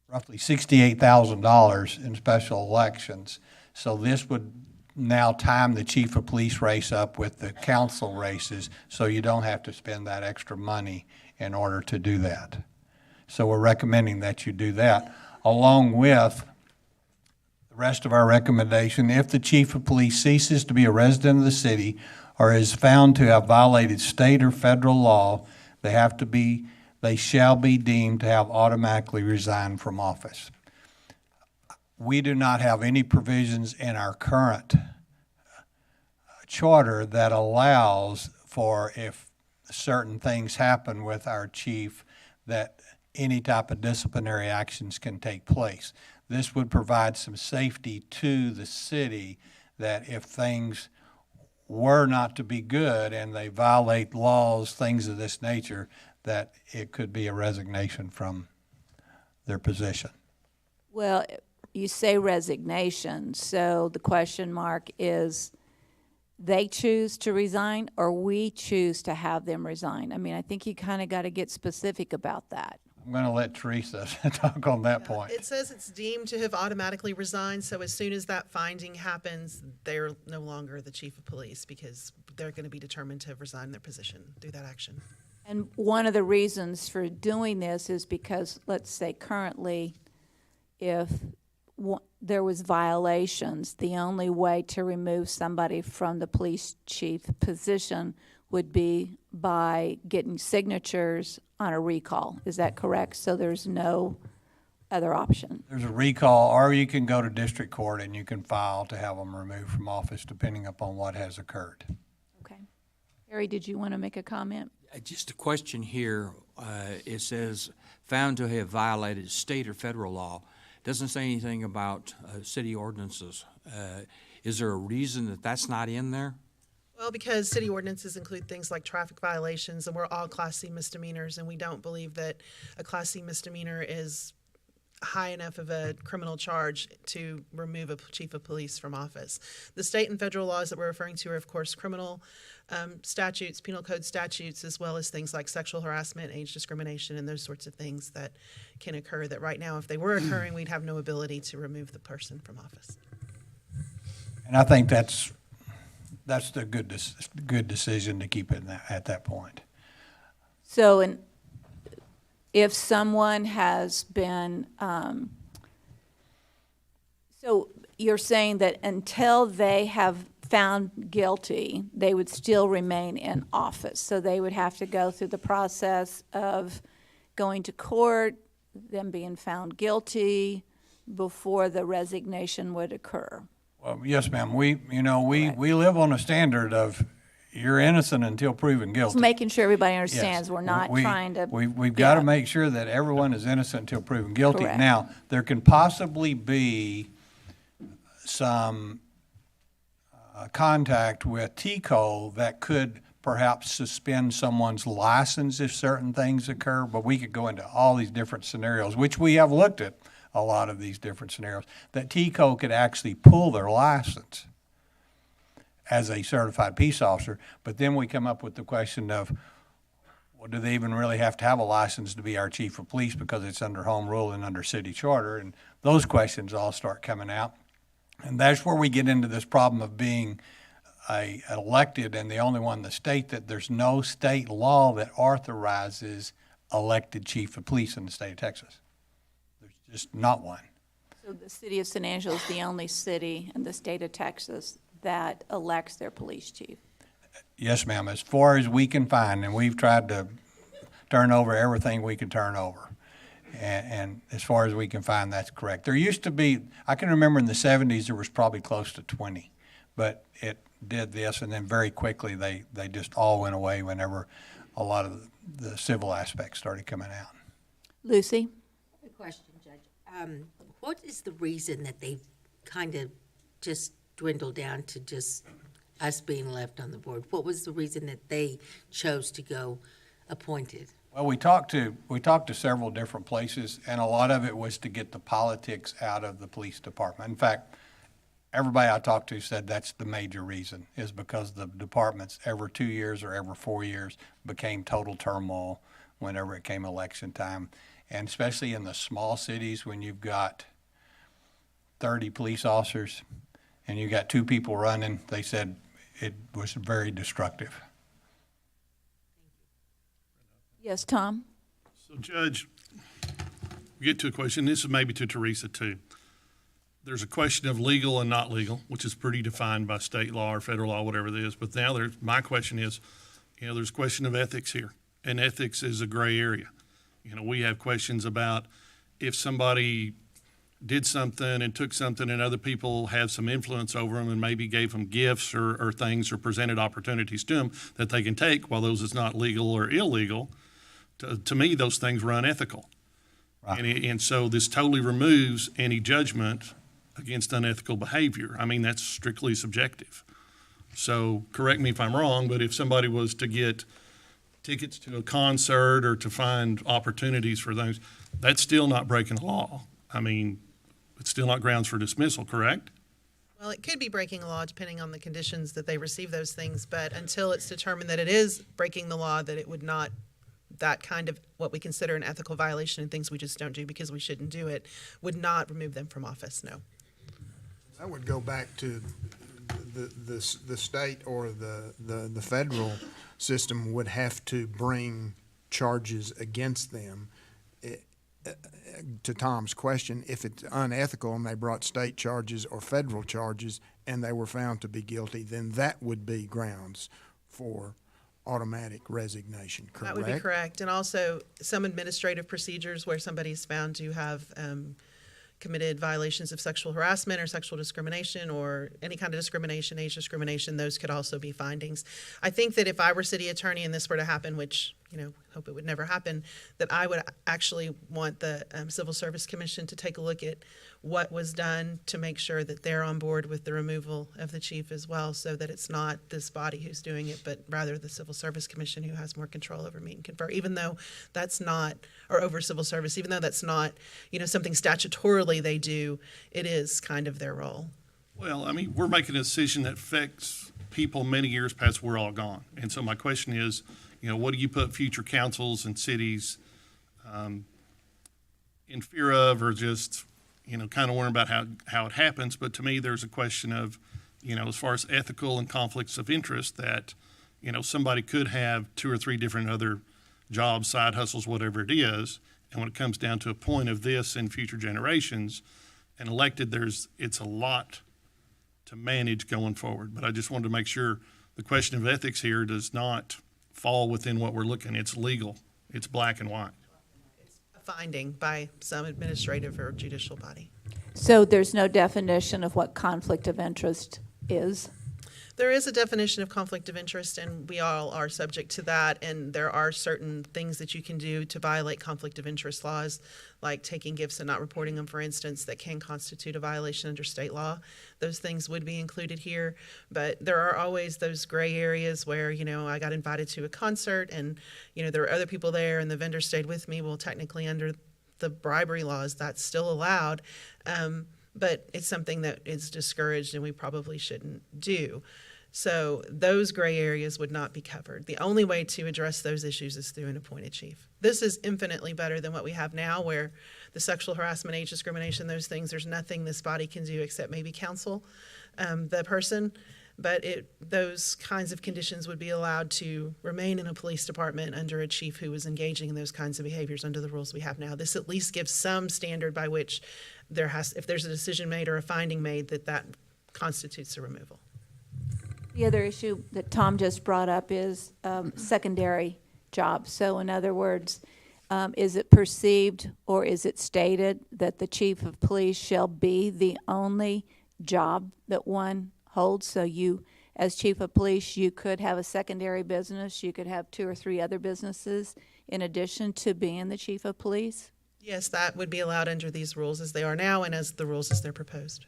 Speaker 16: roughly $68,000 in special elections, so this would now time the chief of police race up with the council races, so you don't have to spend that extra money in order to do that. So we're recommending that you do that, along with the rest of our recommendation. If the chief of police ceases to be a resident of the city or is found to have violated state or federal law, they shall be deemed to have automatically resigned from office. We do not have any provisions in our current charter that allows for, if certain things happen with our chief, that any type of disciplinary actions can take place. This would provide some safety to the city that if things were not to be good and they violate laws, things of this nature, that it could be a resignation from their position.
Speaker 1: Well, you say resignation, so the question mark is they choose to resign or we choose to have them resign? I mean, I think you kind of got to get specific about that.
Speaker 16: I'm going to let Teresa talk on that point.
Speaker 18: It says it's deemed to have automatically resigned, so as soon as that finding happens, they're no longer the chief of police because they're going to be determined to have resigned their position through that action.
Speaker 1: And one of the reasons for doing this is because, let's say currently, if there was violations, the only way to remove somebody from the police chief position would be by getting signatures on a recall. Is that correct? So there's no other option?
Speaker 16: There's a recall, or you can go to district court and you can file to have them removed from office depending upon what has occurred.
Speaker 1: Okay. Harry, did you want to make a comment?
Speaker 13: Just a question here. It says found to have violated state or federal law. Doesn't say anything about city ordinances. Is there a reason that that's not in there?
Speaker 18: Well, because city ordinances include things like traffic violations, and we're all Class C misdemeanors, and we don't believe that a Class C misdemeanor is high enough of a criminal charge to remove a chief of police from office. The state and federal laws that we're referring to are, of course, criminal statutes, penal code statutes, as well as things like sexual harassment, age discrimination, and those sorts of things that can occur that right now, if they were occurring, we'd have no ability to remove the person from office.
Speaker 16: And I think that's the good decision to keep it at that point.
Speaker 1: So if someone has been, so you're saying that until they have found guilty, they would still remain in office. So they would have to go through the process of going to court, them being found guilty before the resignation would occur.
Speaker 16: Well, yes, ma'am. We live on a standard of you're innocent until proven guilty.
Speaker 1: Just making sure everybody
Speaker 16: Yes.
Speaker 1: understands we're not trying to.
Speaker 16: We've got to make sure that everyone is innocent until proven guilty.
Speaker 1: Correct.
Speaker 16: Now, there can possibly be some contact with TCO that could perhaps suspend someone's license if certain things occur, but we could go into all these different scenarios, which we have looked at a lot of these different scenarios, that TCO could actually pull their license as a certified peace officer. But then we come up with the question of, well, do they even really have to have a license to be our chief of police because it's under home rule and under city charter? And those questions all start coming out. And that's where we get into this problem of being elected and the only one in the state that there's no state law that authorizes elected chief of police in the state of Texas. There's just not one.
Speaker 1: So the city of San Angelo is the only city in the state of Texas that elects their police chief.
Speaker 16: Yes, ma'am, as far as we can find, and we've tried to turn over everything we can turn over. And as far as we can find, that's correct. There used to be, I can remember in the 70s, there was probably close to 20, but it did this, and then very quickly they just all went away whenever a lot of the civil aspects started coming out.
Speaker 1: Lucy?
Speaker 19: Good question, Judge. What is the reason that they kind of just dwindled down to just us being left on the board? What was the reason that they chose to go appointed?
Speaker 16: Well, we talked to several different places, and a lot of it was to get the politics out of the police department. In fact, everybody I talked to said that's the major reason, is because the departments every 2 years or every 4 years became total turmoil whenever it came election time. And especially in the small cities, when you've got 30 police officers and you got 2 people running, they said it was very destructive.
Speaker 1: Yes, Tom?
Speaker 9: So, Judge, we get to a question. This is maybe to Teresa, too. There's a question of legal and not legal, which is pretty defined by state law or federal law, whatever it is. But now my question is, there's a question of ethics here, and ethics is a gray area. We have questions about if somebody did something and took something and other people have some influence over them and maybe gave them gifts or things or presented opportunities to them that they can take, while those is not legal or illegal. To me, those things are unethical. Right. And so this totally removes any judgment against unethical behavior. I mean, that's strictly subjective. So correct me if I'm wrong, but if somebody was to get tickets to a concert or to find opportunities for those, that's still not breaking the law. I mean, it's still not grounds for dismissal, correct?
Speaker 18: Well, it could be breaking the law depending on the conditions that they receive those things, but until it's determined that it is breaking the law, that it would not, that kind of what we consider an ethical violation and things we just don't do because we shouldn't do it, would not remove them from office, no.
Speaker 20: That would go back to the state or the federal system would have to bring charges against them. To Tom's question, if it's unethical and they brought state charges or federal charges and they were found to be guilty, then that would be grounds for automatic resignation, correct?
Speaker 18: That would be correct. And also some administrative procedures where somebody's found to have committed violations of sexual harassment or sexual discrimination or any kind of discrimination, age discrimination, those could also be findings. I think that if I were city attorney and this were to happen, which hope it would never happen, that I would actually want the Civil Service Commission to take a look at what was done to make sure that they're on board with the removal of the chief as well, so that it's not this body who's doing it, but rather the Civil Service Commission who has more control over meet and confer, even though that's not, or over civil service, even though that's not, something statutorily they do, it is kind of their role.
Speaker 9: Well, I mean, we're making a decision that affects people many years past we're all gone. And so my question is, what do you put future councils and cities in fear of, or just, kind of worrying about how it happens? But to me, there's a question of, as far as ethical and conflicts of interest, that, somebody could have 2 or 3 different other jobs, side hustles, whatever it is. And when it comes down to a point of this in future generations, and elected, it's a lot to manage going forward. But I just wanted to make sure the question of ethics here does not fall within what we're looking. It's legal. It's black and white.
Speaker 18: It's a finding by some administrative or judicial body.
Speaker 1: So there's no definition of what conflict of interest is?
Speaker 18: There is a definition of conflict of interest, and we all are subject to that, and there are certain things that you can do to violate conflict of interest laws, like taking gifts and not reporting them, for instance, that can constitute a violation under state law. Those things would be included here, but there are always those gray areas where, I got invited to a concert and, there were other people there and the vendor stayed with me. Well, technically under the bribery laws, that's still allowed, but it's something that is discouraged and we probably shouldn't do. So those gray areas would not be covered. The only way to address those issues is through an appointed chief. This is infinitely better than what we have now, where the sexual harassment, age discrimination, those things, there's nothing this body can do except maybe counsel the person. But those kinds of conditions would be allowed to remain in a police department under a chief who is engaging in those kinds of behaviors under the rules we have now. This at least gives some standard by which if there's a decision made or a finding made, that constitutes a removal.
Speaker 1: The other issue that Tom just brought up is secondary jobs. So in other words, is it perceived or is it stated that the chief of police shall be the only job that one holds? So you, as chief of police, you could have a secondary business, you could have 2 or 3 other businesses in addition to being the chief of police?
Speaker 18: Yes, that would be allowed under these rules as they are now and as the rules as they're proposed.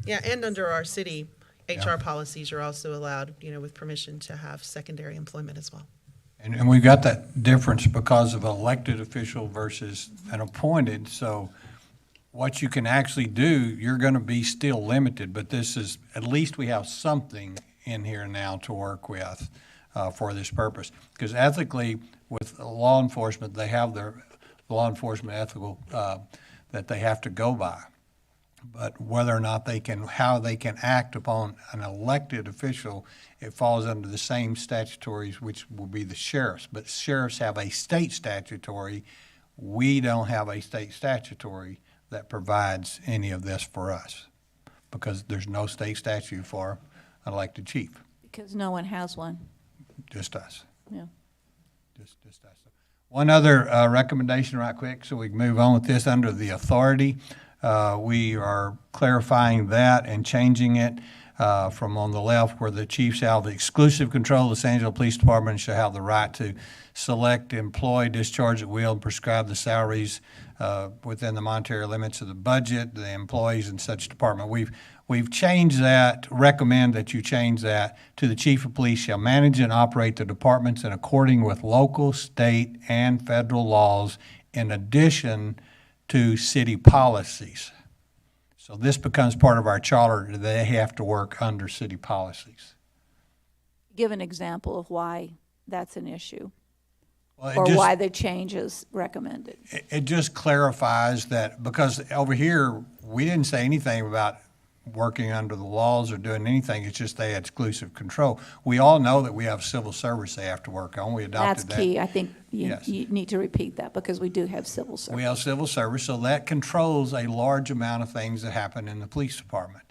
Speaker 18: Yeah, and under our city HR policies, you're also allowed, with permission to have secondary employment as well.
Speaker 16: And we've got that difference because of an elected official versus an appointed. So what you can actually do, you're going to be still limited, but this is, at least we have something in here now to work with for this purpose. Because ethically, with law enforcement, they have their law enforcement ethical that they have to go by. But whether or not how they can act upon an elected official, it falls under the same statutories, which will be the sheriffs. But sheriffs have a state statutory. We don't have a state statutory that provides any of this for us because there's no state statute for an elected chief.
Speaker 1: Because no one has one.
Speaker 16: Just us.
Speaker 1: Yeah.
Speaker 16: Just us. One other recommendation right quick so we can move on with this under the authority. We are clarifying that and changing it from on the left where the chief shall have exclusive control of the San Angelo Police Department and shall have the right to select, employ, discharge at will, and prescribe the salaries within the monetary limits of the budget, the employees in such department. We've changed that, recommend that you change that to the chief of police shall manage and operate the departments in accordance with local, state, and federal laws in addition to city policies. So this becomes part of our charter. They have to work under city policies.
Speaker 1: Give an example of why that's an issue,
Speaker 16: Well,
Speaker 1: or why the change is recommended.
Speaker 16: It just clarifies that, because over here, we didn't say anything about working under the laws or doing anything. It's just they had exclusive control. We all know that we have civil service they have to work on. We adopted that.
Speaker 1: That's key. I think
Speaker 16: Yes.
Speaker 1: you need to repeat that because we do have civil service.
Speaker 16: We have civil service, so that controls a large amount of things that happen in the police department.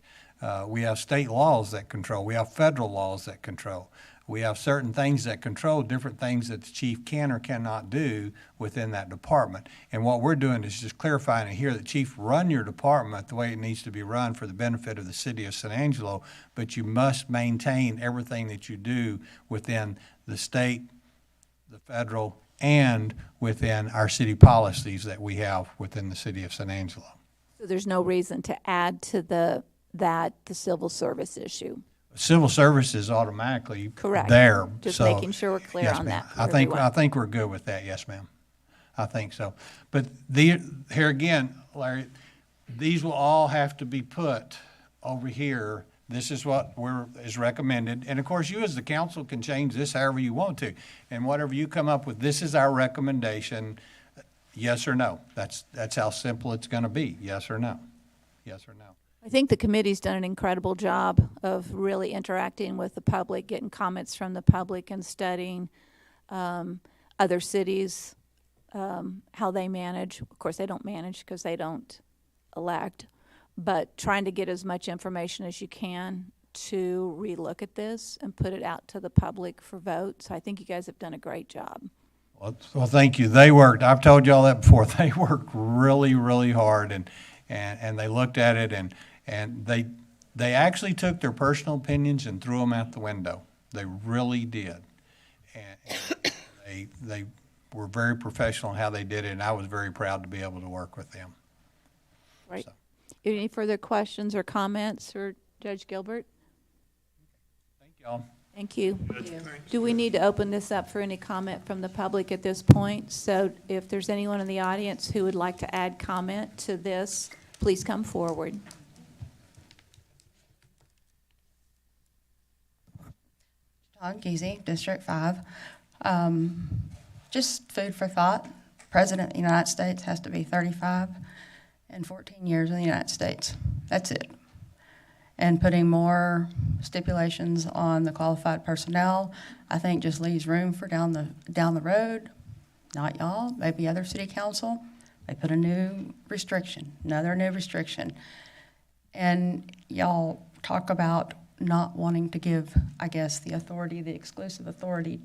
Speaker 16: We have state laws that control. We have federal laws that control. We have certain things that control different things that the chief can or cannot do within that department. And what we're doing is just clarifying it here that chief, run your department the way it needs to be run for the benefit of the city of San Angelo, but you must maintain everything that you do within the state, the federal and within our city policies that we have within the city of San Angelo.
Speaker 1: So there's no reason to add to the civil service issue.
Speaker 16: Civil service is automatically
Speaker 1: Correct.
Speaker 16: there.
Speaker 1: Just
Speaker 16: so-
Speaker 1: making sure we're clear
Speaker 16: Yes,
Speaker 1: on
Speaker 16: ma'am.
Speaker 1: that for
Speaker 16: I think
Speaker 1: everyone.
Speaker 16: we're good with that. Yes, ma'am. I think so. But here again, Larry, these will all have to be put over here. This is what is recommended. And of course, you as the council can change this however you want to. And whatever you come up with, this is our recommendation, yes or no. That's how simple it's going to be, yes or no. Yes or no.
Speaker 1: I think the committee's done an incredible job of really interacting with the public, getting comments from the public, and studying other cities, how they manage. Of course, they don't manage because they don't elect, but trying to get as much information as you can to relook at this and put it out to the public for vote. So I think you guys have done a great job.
Speaker 16: Well, thank you. They worked, I've told you all that before, they worked really, really hard, and they looked at it, and they actually took their personal opinions and threw them out the window. They really did. And they were very professional in how they did it, and I was very proud to be able to work with them.
Speaker 1: Right. Any further questions or comments for Judge Gilbert?
Speaker 16: Thank y'all.
Speaker 1: Thank you. Do we need to open this up for any comment from the public at this point? So if there's anyone in the audience who would like to add comment to this, please come forward.
Speaker 7: Todd Geezy, District 5. Just food for thought. President of the United States has to be 35 and 14 years in the United States. That's it. And putting more stipulations on the qualified personnel, I think just leaves room for down the road. Not y'all, maybe other city council. They put a new restriction, another new restriction. And y'all talk about not wanting to give, I guess, the authority, the exclusive authority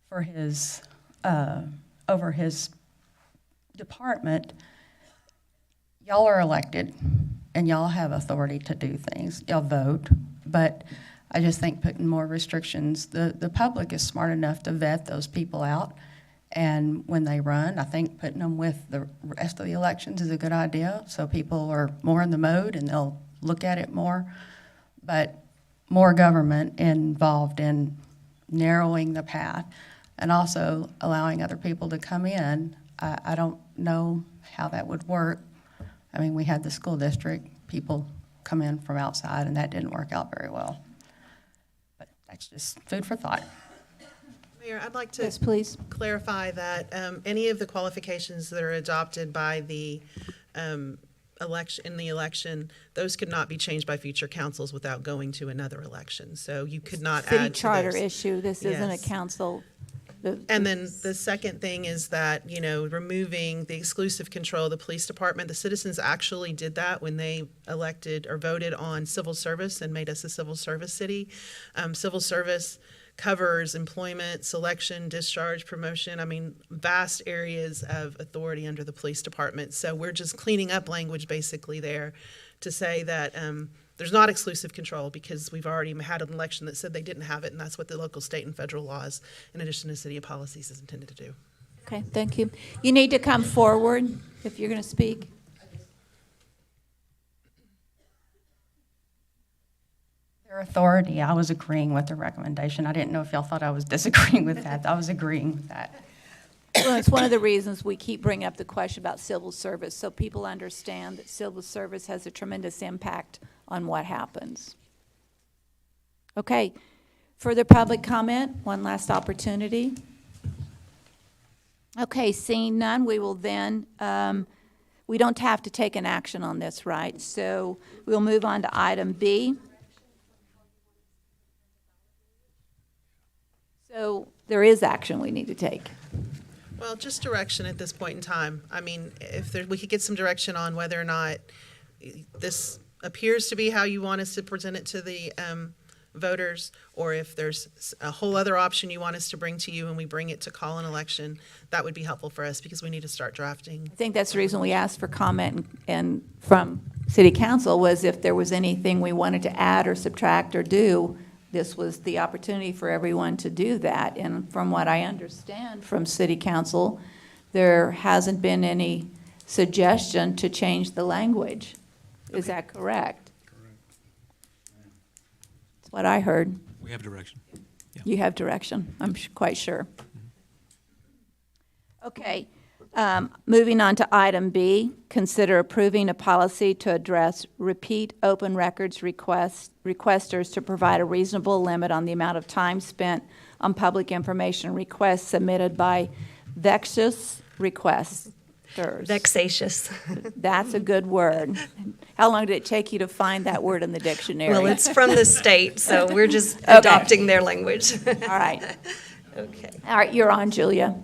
Speaker 7: for his, over his department. Y'all are elected, and y'all have authority to do things. Y'all vote, but I just think putting more restrictions, the public is smart enough to vet those people out. And when they run, I think putting them with the rest of the elections is a good idea, so people are more in the mode and they'll look at it more. But more government involved in narrowing the path and also allowing other people to come in. I don't know how that would work. I mean, we had the school district, people come in from outside, and that didn't work out very well. But that's just food for thought.
Speaker 18: Mayor, I'd like to
Speaker 1: Yes, please.
Speaker 18: clarify that any of the qualifications that are adopted by the election, those could not be changed by future councils without going to another election. So you could not
Speaker 1: City
Speaker 18: add to
Speaker 1: charter
Speaker 18: those.
Speaker 1: issue, this isn't a
Speaker 18: Yes.
Speaker 1: council.
Speaker 18: And then the second thing is that, removing the exclusive control of the police department. The citizens actually did that when they elected or voted on civil service and made us a civil service city. Civil service covers employment, selection, discharge, promotion. I mean, vast areas of authority under the police department. So we're just cleaning up language basically there to say that there's not exclusive control, because we've already had an election that said they didn't have it, and that's what the local, state, and federal laws, in addition to city policies, is intended to do.
Speaker 1: Okay, thank you. You need to come forward if you're going to speak.
Speaker 7: Their authority, I was agreeing with the recommendation. I didn't know if y'all thought I was disagreeing with that. I was agreeing with that.
Speaker 1: Well, it's one of the reasons we keep bringing up the question about civil service, so people understand that civil service has a tremendous impact on what happens. Okay, further public comment? One last opportunity. Okay, seeing none, we will then, we don't have to take an action on this, right? So we'll move on to item B. So there is action we need to take.
Speaker 18: Well, just direction at this point in time. I mean, if we could get some direction on whether or not this appears to be how you want us to present it to the voters, or if there's a whole other option you want us to bring to you and we bring it to call an election, that would be helpful for us, because we need to start drafting.
Speaker 1: I think that's the reason we asked for comment and from City Council, was if there was anything we wanted to add or subtract or do, this was the opportunity for everyone to do that. And from what I understand from city council, there hasn't been any suggestion to change the language. Is that correct? That's what I heard.
Speaker 4: We have direction.
Speaker 1: You have direction, I'm quite sure. Okay, moving on to item B, consider approving a policy to address repeat open records requesters to provide a reasonable limit on the amount of time spent on public information requests submitted by vexatious requesters.
Speaker 11: Vexatious.
Speaker 1: That's a good word. How long did it take you to find that word in the dictionary?
Speaker 11: Well, it's from the state, so we're just adopting their language.
Speaker 1: All right.
Speaker 11: Okay.
Speaker 1: All right, you're on, Julia.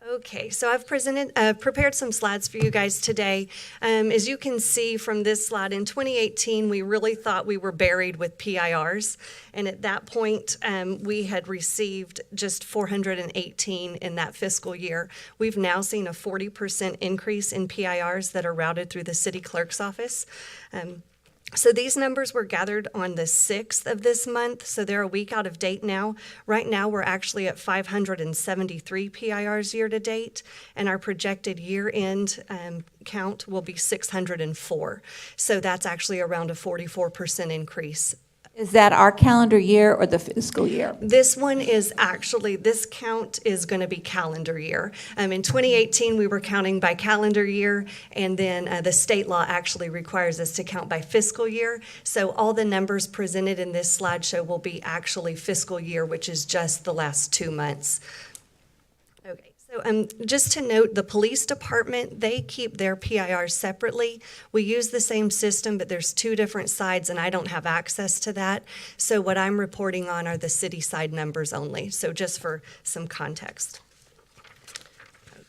Speaker 11: Okay, so I've prepared some slides for you guys today. As you can see from this slide, in 2018, we really thought we were buried with PIRs. And at that point, we had received just 418 in that fiscal year. We've now seen a 40% increase in PIRs that are routed through the city clerk's office. So these numbers were gathered on the 6th of this month, so they're a week out of date now. Right now, we're actually at 573 PIRs year to date, and our projected year-end count will be 604. So that's actually around a 44% increase.
Speaker 1: Is that our calendar year or the fiscal year?
Speaker 11: This one is actually, this count is going to be calendar year. In 2018, we were counting by calendar year, and then the state law actually requires us to count by fiscal year. So all the numbers presented in this slideshow will be actually fiscal year, which is just the last 2 months. Okay. So just to note, the police department, they keep their PIRs separately. We use the same system, but there's 2 different sides, and I don't have access to that. So what I'm reporting on are the city side numbers only, so just for some context. Okay.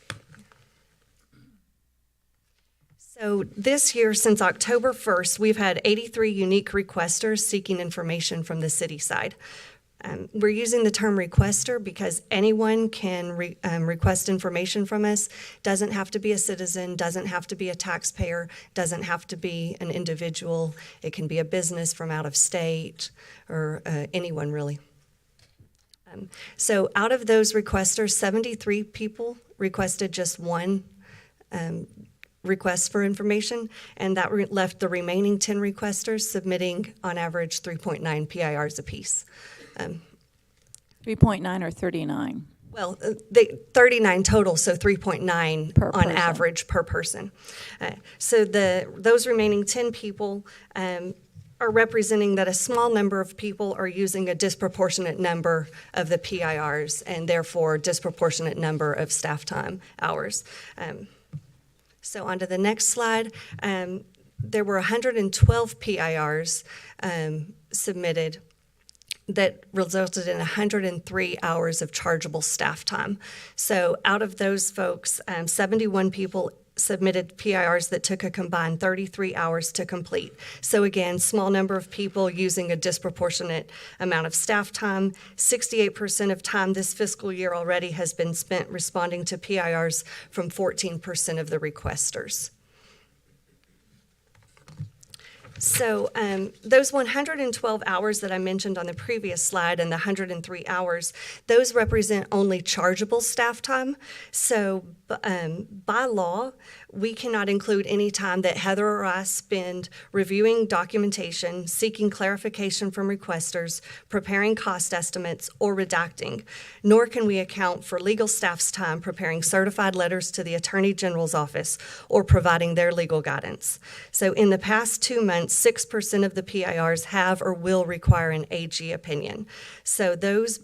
Speaker 11: So this year, since October 1st, we've had 83 unique requesters seeking information from the city side. We're using the term requester because anyone can request information from us. Doesn't have to be a citizen, doesn't have to be a taxpayer, doesn't have to be an individual. It can be a business from out of state or anyone really. So out of those requesters, 73 people requested just one request for information, and that left the remaining 10 requesters submitting on average 3.9 PIRs apiece.
Speaker 1: 3.9 or 39?
Speaker 11: Well, 39 total, so 3.9
Speaker 1: Per
Speaker 11: on
Speaker 1: person.
Speaker 11: average per person. So those remaining 10 people are representing that a small number of people are using a disproportionate number of the PIRs and therefore disproportionate number of staff time hours. So on to the next slide. There were 112 PIRs submitted that resulted in 103 hours of chargeable staff time. So out of those folks, 71 people submitted PIRs that took a combined 33 hours to complete. So again, small number of people using a disproportionate amount of staff time. 68% of time this fiscal year already has been spent responding to PIRs from 14% of the requesters. So those 112 hours that I mentioned on the previous slide and the 103 hours, those represent only chargeable staff time. So by law, we cannot include any time that Heather or I spend reviewing documentation, seeking clarification from requesters, preparing cost estimates, or redacting. Nor can we account for legal staff's time preparing certified letters to the Attorney General's office or providing their legal guidance. So in the past 2 months, 6% of the PIRs have or will require an AG opinion. So those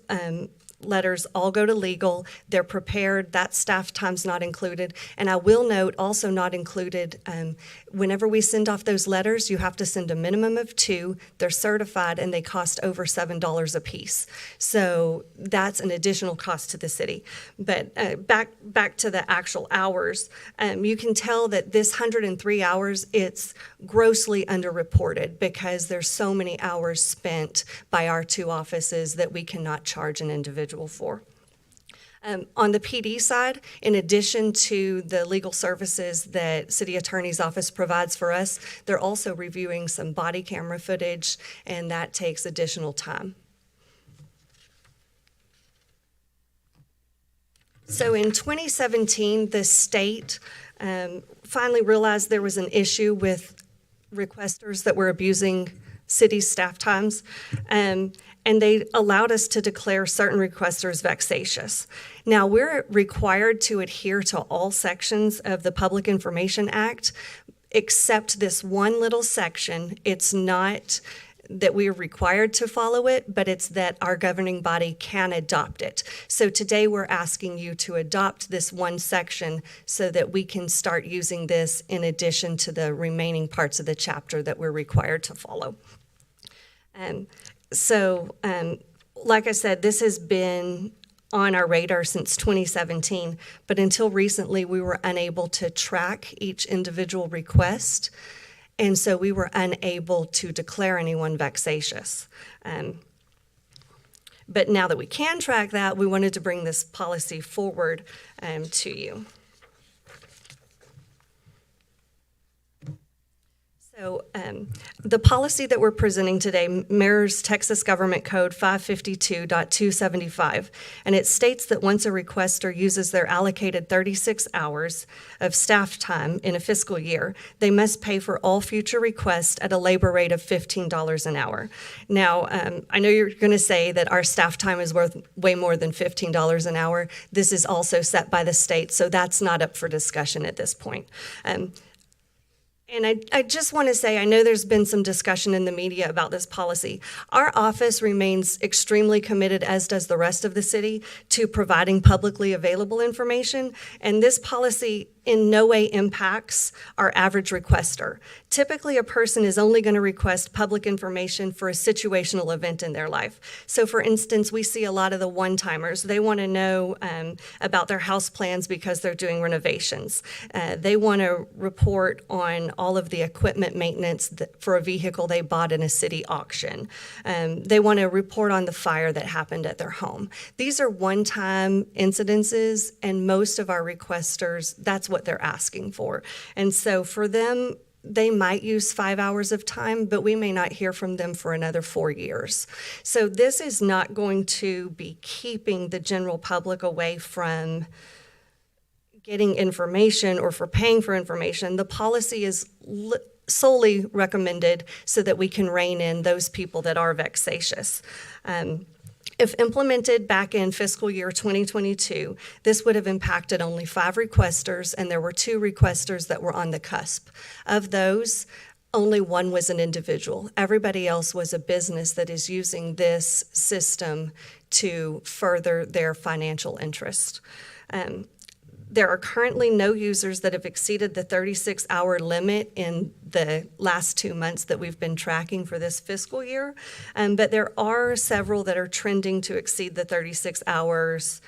Speaker 11: letters all go to legal. They're prepared. That staff time's not included. And I will note, also not included, whenever we send off those letters, you have to send a minimum of 2. They're certified, and they cost over $7 a piece. So that's an additional cost to the city. But back to the actual hours, you can tell that this 103 hours, it's grossly underreported because there's so many hours spent by our 2 offices that we cannot charge an individual for. On the PD side, in addition to the legal services that City Attorney's Office provides for us, they're also reviewing some body camera footage, and that takes additional time. So in 2017, the state finally realized there was an issue with requesters that were abusing city staff times, and they allowed us to declare certain requesters vexatious. Now, we're required to adhere to all sections of the Public Information Act, except this one little section. It's not that we are required to follow it, but it's that our governing body can adopt it. So today we're asking you to adopt this one section so that we can start using this in addition to the remaining parts of the chapter that we're required to follow. Like I said, this has been on our radar since 2017, but until recently we were unable to track each individual request. And so we were unable to declare anyone vexatious. But now that we can track that, we wanted to bring this policy forward to you. So the policy that we're presenting today mirrors Texas Government Code 552.275, and it states that once a requester uses their allocated 36 hours of staff time in a fiscal year, they must pay for all future requests at a labor rate of $15 an hour. Now, I know you're going to say that our staff time is worth way more than $15 an hour. This is also set by the state, so that's not up for discussion at this point. And I just want to say, I know there's been some discussion in the media about this policy. Our office remains extremely committed, as does the rest of the city, to providing publicly available information. And this policy in no way impacts our average requester. Typically, a person is only going to request public information for a situational event in their life. So for instance, we see a lot of the one-timers. They want to know about their house plans because they're doing renovations. They want to report on all of the equipment maintenance for a vehicle they bought in a city auction. They want to report on the fire that happened at their home. These are one-time incidences, and most of our requesters, that's what they're asking for. And so for them, they might use 5 hours of time, but we may not hear from them for another 4 years. So this is not going to be keeping the general public away from getting information or for paying for information. The policy is solely recommended so that we can rein in those people that are vexatious. If implemented back in fiscal year 2022, this would have impacted only 5 requesters, and there were 2 requesters that were on the cusp. Of those, only 1 was an individual. Everybody else was a business that is using this system to further their financial interest. There are currently no users that have exceeded the 36-hour limit in the last 2 months that we've been tracking for this fiscal year, but there are several that are trending to exceed the 36 hours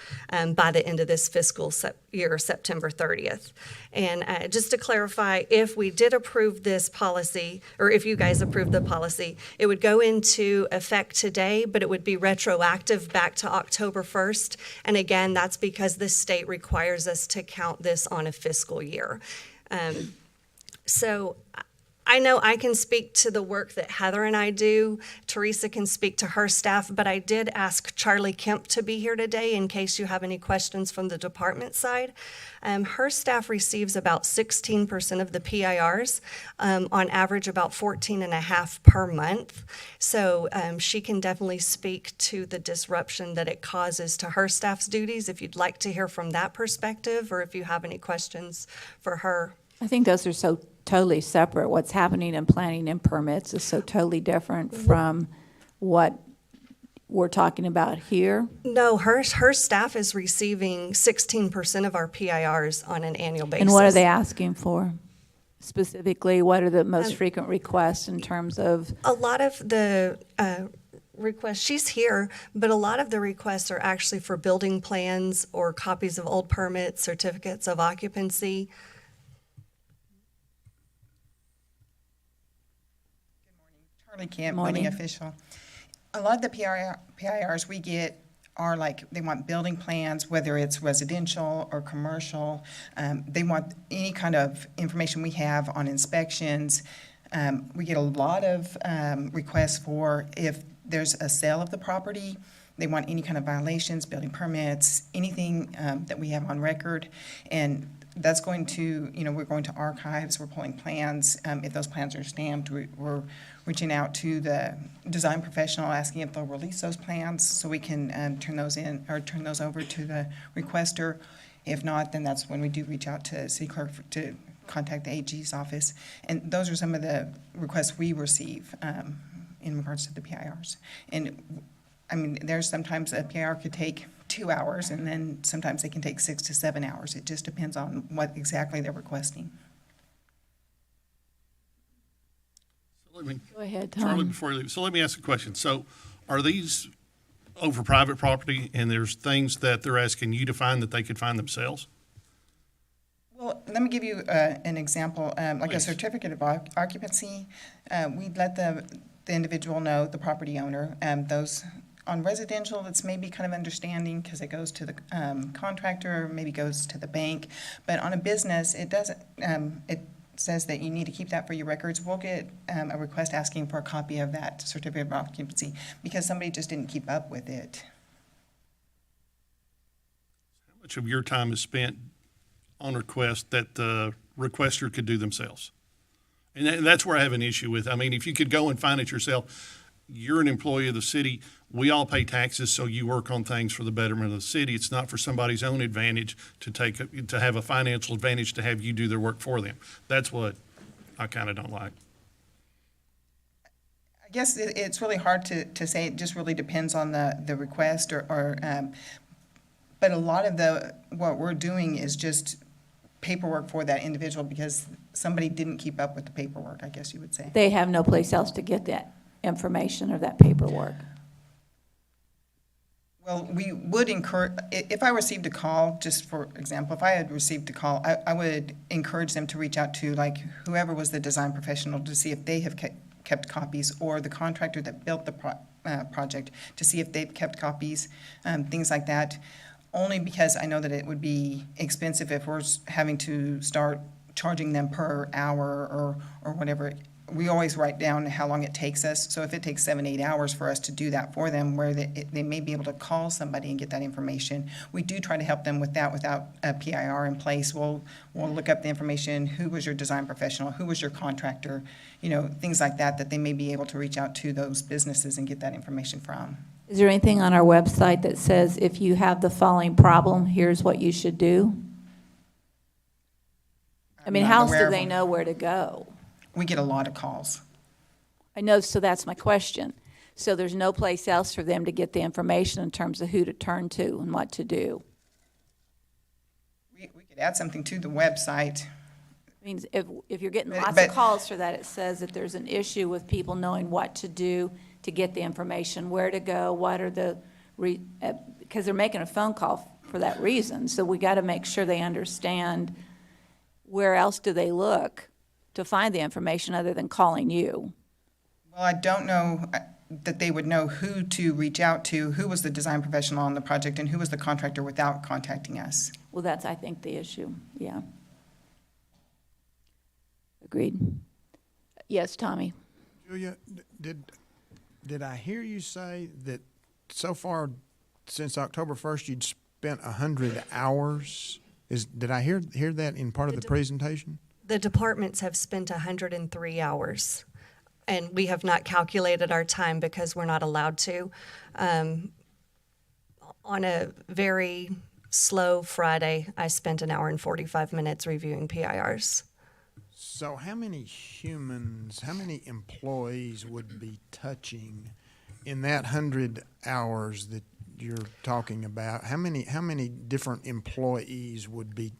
Speaker 11: by the end of this fiscal year, September 30th. And just to clarify, if we did approve this policy, or if you guys approved the policy, it would go into effect today, but it would be retroactive back to October 1st. And again, that's because the state requires us to count this on a fiscal year. So I know I can speak to the work that Heather and I do. Teresa can speak to her staff, but I did ask Charlie Kemp to be here today in case you have any questions from the department side. Her staff receives about 16% of the PIRs, on average about 14.5 per month. So she can definitely speak to the disruption that it causes to her staff's duties if you'd like to hear from that perspective, or if you have any questions for her.
Speaker 1: I think those are so totally separate. What's happening in planning and permits is so totally different from what we're talking about here.
Speaker 11: No, her staff is receiving 16% of our PIRs on an annual basis.
Speaker 1: And what are they asking for? Specifically, what are the most frequent requests in terms of?
Speaker 11: A lot of the requests, she's here, but a lot of the requests are actually for building plans or copies of old permits, certificates of occupancy.
Speaker 21: Charlie Kemp, voting official. A lot of the PIRs we get
Speaker 2: are like, they want building plans, whether it's residential or commercial. They want any kind of information we have on inspections. We get a lot of requests for if there's a sale of the property. They want any kind of violations, building permits, anything that we have on record. And that's going to, we're going to archives, we're pulling plans. If those plans are stamped, we're reaching out to the design professional, asking if they'll release those plans so we can turn those in, or turn those over to the requester. If not, then that's when we do reach out to city clerk to contact the AG's office. And those are some of the requests we receive in regards to the PIRs. And I mean, there's sometimes a PIR could take 2 hours, and then sometimes they can take 6 to 7 hours. It just depends on what exactly they're requesting.
Speaker 9: So let me,
Speaker 1: Go ahead, Tom.
Speaker 9: Charlie, before you leave, so let me ask a question. So are these over private property, and there's things that they're asking you to find that they could find themselves?
Speaker 2: Well, let me give you an example. Like a
Speaker 9: Please.
Speaker 2: certificate of occupancy, we'd let the individual know, the property owner. Those on residential, it's maybe kind of understanding because it goes to the contractor, maybe goes to the bank. But on a business, it doesn't. It says that you need to keep that for your records. We'll get a request asking for a copy of that certificate of occupancy because somebody just didn't keep up with it.
Speaker 9: How much of your time is spent on request that the requester could do themselves? And that's where I have an issue with. I mean, if you could go and find it yourself, you're an employee of the city. We all pay taxes, so you work on things for the betterment of the city. It's not for somebody's own advantage to have a financial advantage to have you do their work for them. That's what I kind of don't like.
Speaker 2: I guess it's really hard to say. It just really depends on the request but a lot of what we're doing is just paperwork for that individual because somebody didn't keep up with the paperwork, I guess you would say.
Speaker 1: They have no place else to get that information or that paperwork.
Speaker 2: Well, we would encourage, if I received a call, just for example, if I had received a call, I would encourage them to reach out to like whoever was the design professional to see if they have kept copies, or the contractor that built the project to see if they've kept copies, things like that. Only because I know that it would be expensive if we're having to start charging them per hour or whatever. We always write down how long it takes us. So if it takes 7-8 hours for us to do that for them, where they may be able to call somebody and get that information, we do try to help them with that without a PIR in place. We'll look up the information. Who was your design professional? Who was your contractor? Things like that they may be able to reach out to those businesses and get that information from.
Speaker 1: Is there anything on our website that says if you have the following problem, here's what you should do? I mean, how else do they know where to go?
Speaker 2: We get a lot of calls.
Speaker 1: I know, so that's my question. So there's no place else for them to get the information in terms of who to turn to and what to do?
Speaker 2: We could add something to the website.
Speaker 1: Means if you're getting lots
Speaker 2: but-
Speaker 1: of calls for that, it says that there's an issue with people knowing what to do to get the information, where to go, what are the, because they're making a phone call for that reason. So we got to make sure they understand where else do they look to find the information other than calling you.
Speaker 2: Well, I don't know that they would know who to reach out to, who was the design professional on the project, and who was the contractor without contacting us.
Speaker 1: Well, that's, I think, the issue, yeah. Agreed. Yes, Tommy?
Speaker 20: Julia, did I hear you say that so far since October 1st you'd spent 100 hours? Did I hear that in part of the presentation?
Speaker 11: The departments have spent 103 hours, and we have not calculated our time because we're not allowed to. On a very slow Friday, I spent 1 hour and 45 minutes reviewing PIRs.
Speaker 20: So how many humans, how many employees would be touching in that 100 hours that you're talking about? How many different employees would be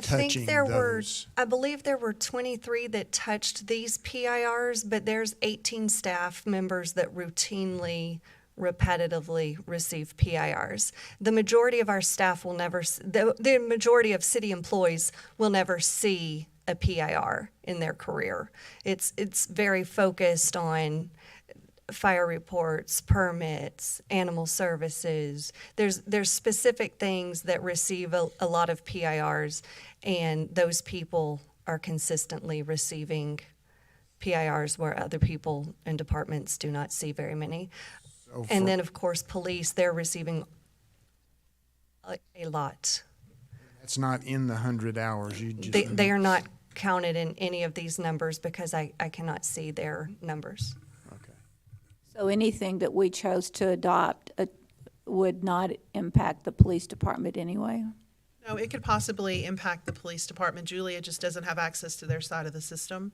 Speaker 20: touching those?
Speaker 11: I believe there were 23 that touched these PIRs, but there's 18 staff members that repetitively receive PIRs. The majority of our staff will never, the majority of city employees will never see a PIR in their career. It's very focused on fire reports, permits, animal services. There's specific things that receive a lot of PIRs, and those people are consistently receiving PIRs where other people and departments do not see very many.
Speaker 20: So for-
Speaker 11: And then, of course, police, they're receiving a lot.
Speaker 20: It's not in the 100 hours, you just.
Speaker 11: They are not counted in any of these numbers because I cannot see their numbers.
Speaker 1: So anything that we chose to adopt would not impact the police department anyway?
Speaker 18: No, it could possibly impact the police department. Julia just doesn't have access to their side of the system.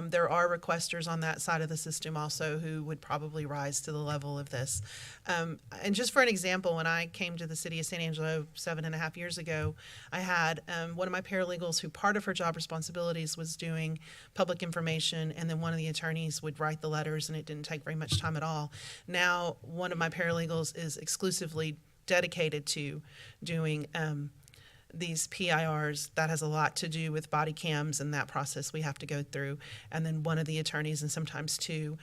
Speaker 18: There are requesters on that side of the system also who would probably rise to the level of this. And just for an example, when I came to the city of San Angelo 7.5 years ago, I had one of my paralegals who part of her job responsibilities was doing public information, and then one of the attorneys would write the letters, and it didn't take very much time at all. Now, one of my paralegals is exclusively dedicated to doing these PIRs. That has a lot to do with body cams and that process we have to go through. And then one of the attorneys, and sometimes two,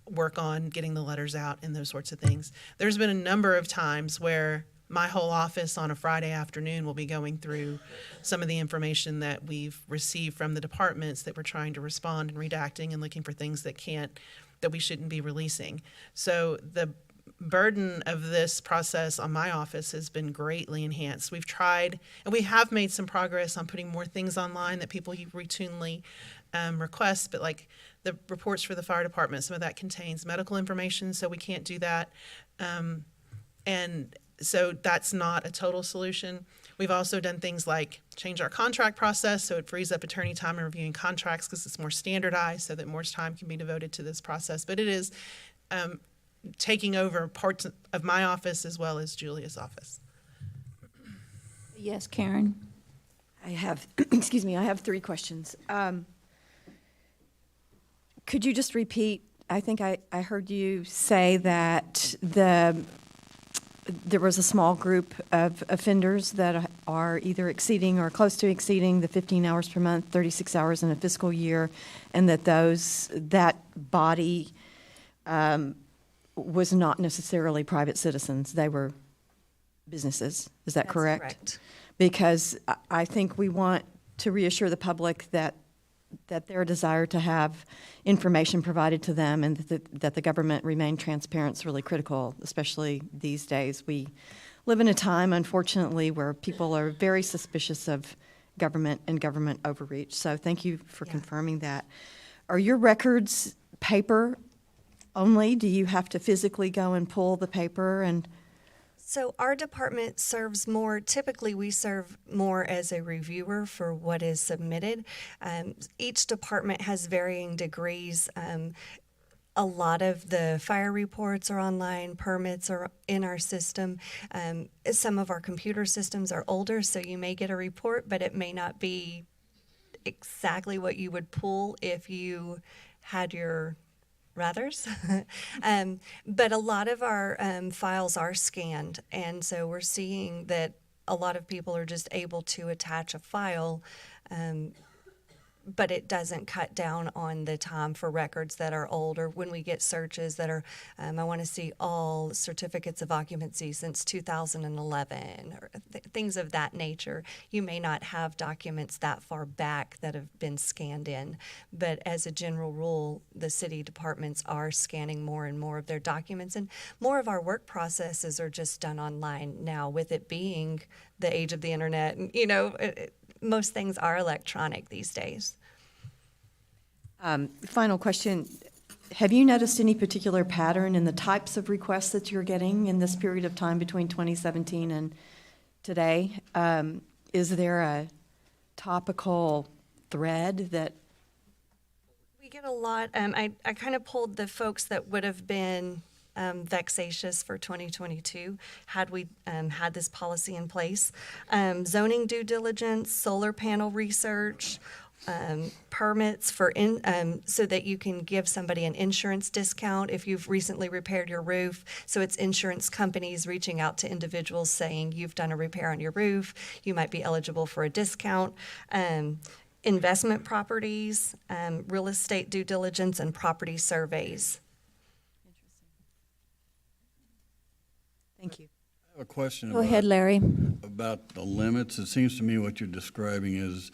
Speaker 18: work on getting the letters out and those sorts of things. There's been a number of times where my whole office on a Friday afternoon will be going through some of the information that we've received from the departments that we're trying to respond and redacting and looking for things that we shouldn't be releasing. So the burden of this process on my office has been greatly enhanced. We've tried, and we have made some progress on putting more things online that people routinely request, but like the reports for the fire department, some of that contains medical information, so we can't do that. And so that's not a total solution. We've also done things like change our contract process so it frees up attorney time in reviewing contracts because it's more standardized so that more time can be devoted to this process. But it is taking over parts of my office as well as Julia's office.
Speaker 1: Yes, Karen?
Speaker 10: I have, excuse me, I have 3 questions. Could you just repeat, I think I heard you say that there was a small group of offenders that are either exceeding or close to exceeding the 15 hours per month, 36 hours in a fiscal year, and that that body was not necessarily private citizens, they were businesses. Is that correct?
Speaker 11: That's correct.
Speaker 10: Because I think we want to reassure the public that their desire to have information provided to them and that the government remain transparent is really critical, especially these days. We live in a time, unfortunately, where people are very suspicious of government and government overreach. So thank you for confirming that. Are your records paper only? Do you have to physically go and pull the paper and?
Speaker 11: So our department serves more, typically we serve more as a reviewer for what is submitted. Each department has varying degrees. A lot of the fire reports are online, permits are in our system. Some of our computer systems are older, so you may get a report, but it may not be exactly what you would pull if you had your rathers. But a lot of our files are scanned, and so we're seeing that a lot of people are just able to attach a file, but it doesn't cut down on the time for records that are older. When we get searches that are, I want to see all certificates of occupancy since 2011, or things of that nature. You may not have documents that far back that have been scanned in, but as a general rule, the city departments are scanning more and more of their documents, and more of our work processes are just done online now, with it being the age of the internet. And, most things are electronic these days.
Speaker 10: Final question. Have you noticed any particular pattern in the types of requests that you're getting in this period of time between 2017 and today? Is there a topical thread that?
Speaker 11: We get a lot. I kind of pulled the folks that would have been vexatious for 2022 had we had this policy in place. Zoning due diligence, solar panel research, permits for so that you can give somebody an insurance discount if you've recently repaired your roof. So it's insurance companies reaching out to individuals saying you've done a repair on your roof, you might be eligible for a discount. Investment properties, real estate due diligence, and property surveys.
Speaker 10: Thank you.
Speaker 17: I have a question
Speaker 1: Go ahead, Larry.
Speaker 17: about the limits. It seems to me what you're describing is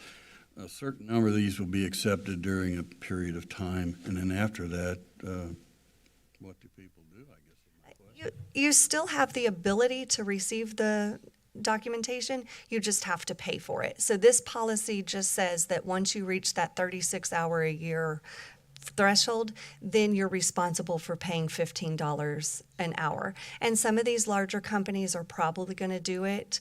Speaker 17: a certain number of these will be accepted during a period of time, and then after that, what do people do, I guess is my question.
Speaker 11: You still have the ability to receive the documentation, you just have to pay for it. So this policy just says that once you reach that 36-hour a year threshold, then you're responsible for paying $15 an hour. And some of these larger companies are probably going to do it.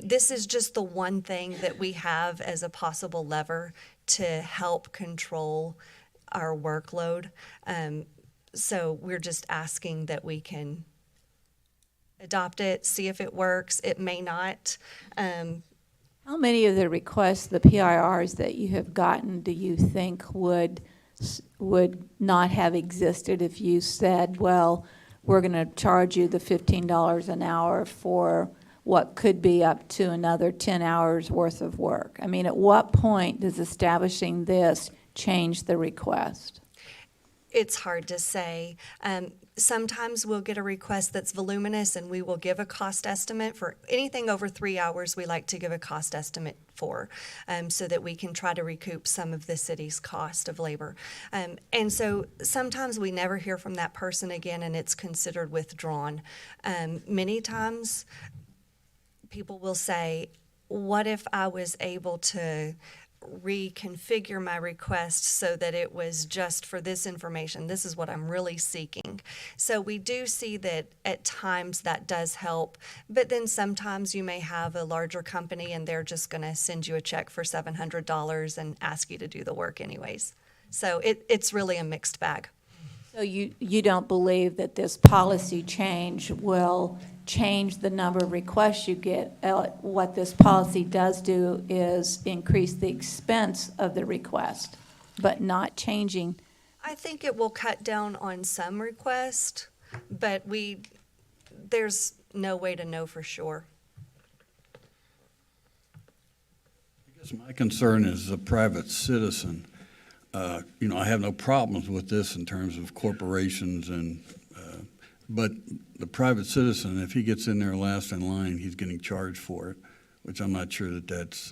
Speaker 11: This is just the one thing that we have as a possible lever to help control our workload. So we're just asking that we can adopt it, see if it works. It may not.
Speaker 1: How many of the requests, the PIRs that you have gotten, do you think would not have existed if you said, well, we're going to charge you the $15 an hour for what could be up to another 10 hours worth of work? I mean, at what point does establishing this change the request?
Speaker 11: It's hard to say. Sometimes we'll get a request that's voluminous and we will give a cost estimate for anything over 3 hours. We like to give a cost estimate for so that we can try to recoup some of the city's cost of labor. And so sometimes we never hear from that person again and it's considered withdrawn. Many times people will say, what if I was able to reconfigure my request so that it was just for this information? This is what I'm really seeking. So we do see that at times that does help, but then sometimes you may have a larger company and they're just going to send you a check for $700 and ask you to do the work anyways. So it's really a mixed bag.
Speaker 1: So you don't believe that this policy change will change the number of requests you get? What this policy does do is increase the expense of the request, but not changing.
Speaker 11: I think it will cut down on some requests, but there's no way to know for sure.
Speaker 17: I guess my concern is a private citizen. I have no problems with this in terms of corporations but the private citizen, if he gets in there last in line, he's getting charged for it, which I'm not sure that's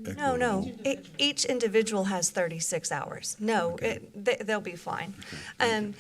Speaker 17: equitable.
Speaker 11: No. Each individual has 36 hours. No,
Speaker 17: Okay.
Speaker 11: They'll be fine. And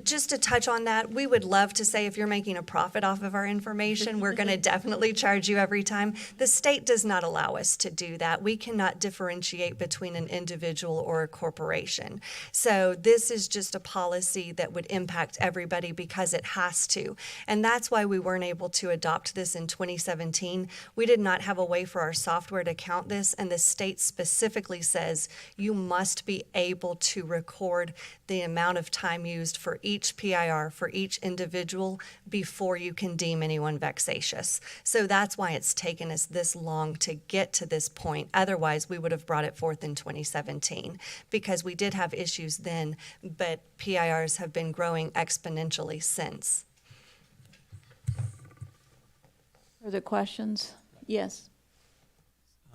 Speaker 11: just to touch on that, we would love to say if you're making a profit off of our information, we're going to definitely charge you every time. The state does not allow us to do that. We cannot differentiate between an individual or a corporation. So this is just a policy that would impact everybody because it has to. And that's why we weren't able to adopt this in 2017. We did not have a way for our software to count this, and the state specifically says you must be able to record the amount of time used for each PIR for each individual before you can deem anyone vexatious. So that's why it's taken us this long to get to this point. Otherwise, we would have brought it forth in 2017 because we did have issues then, but PIRs have been growing exponentially since.
Speaker 1: Further questions? Yes.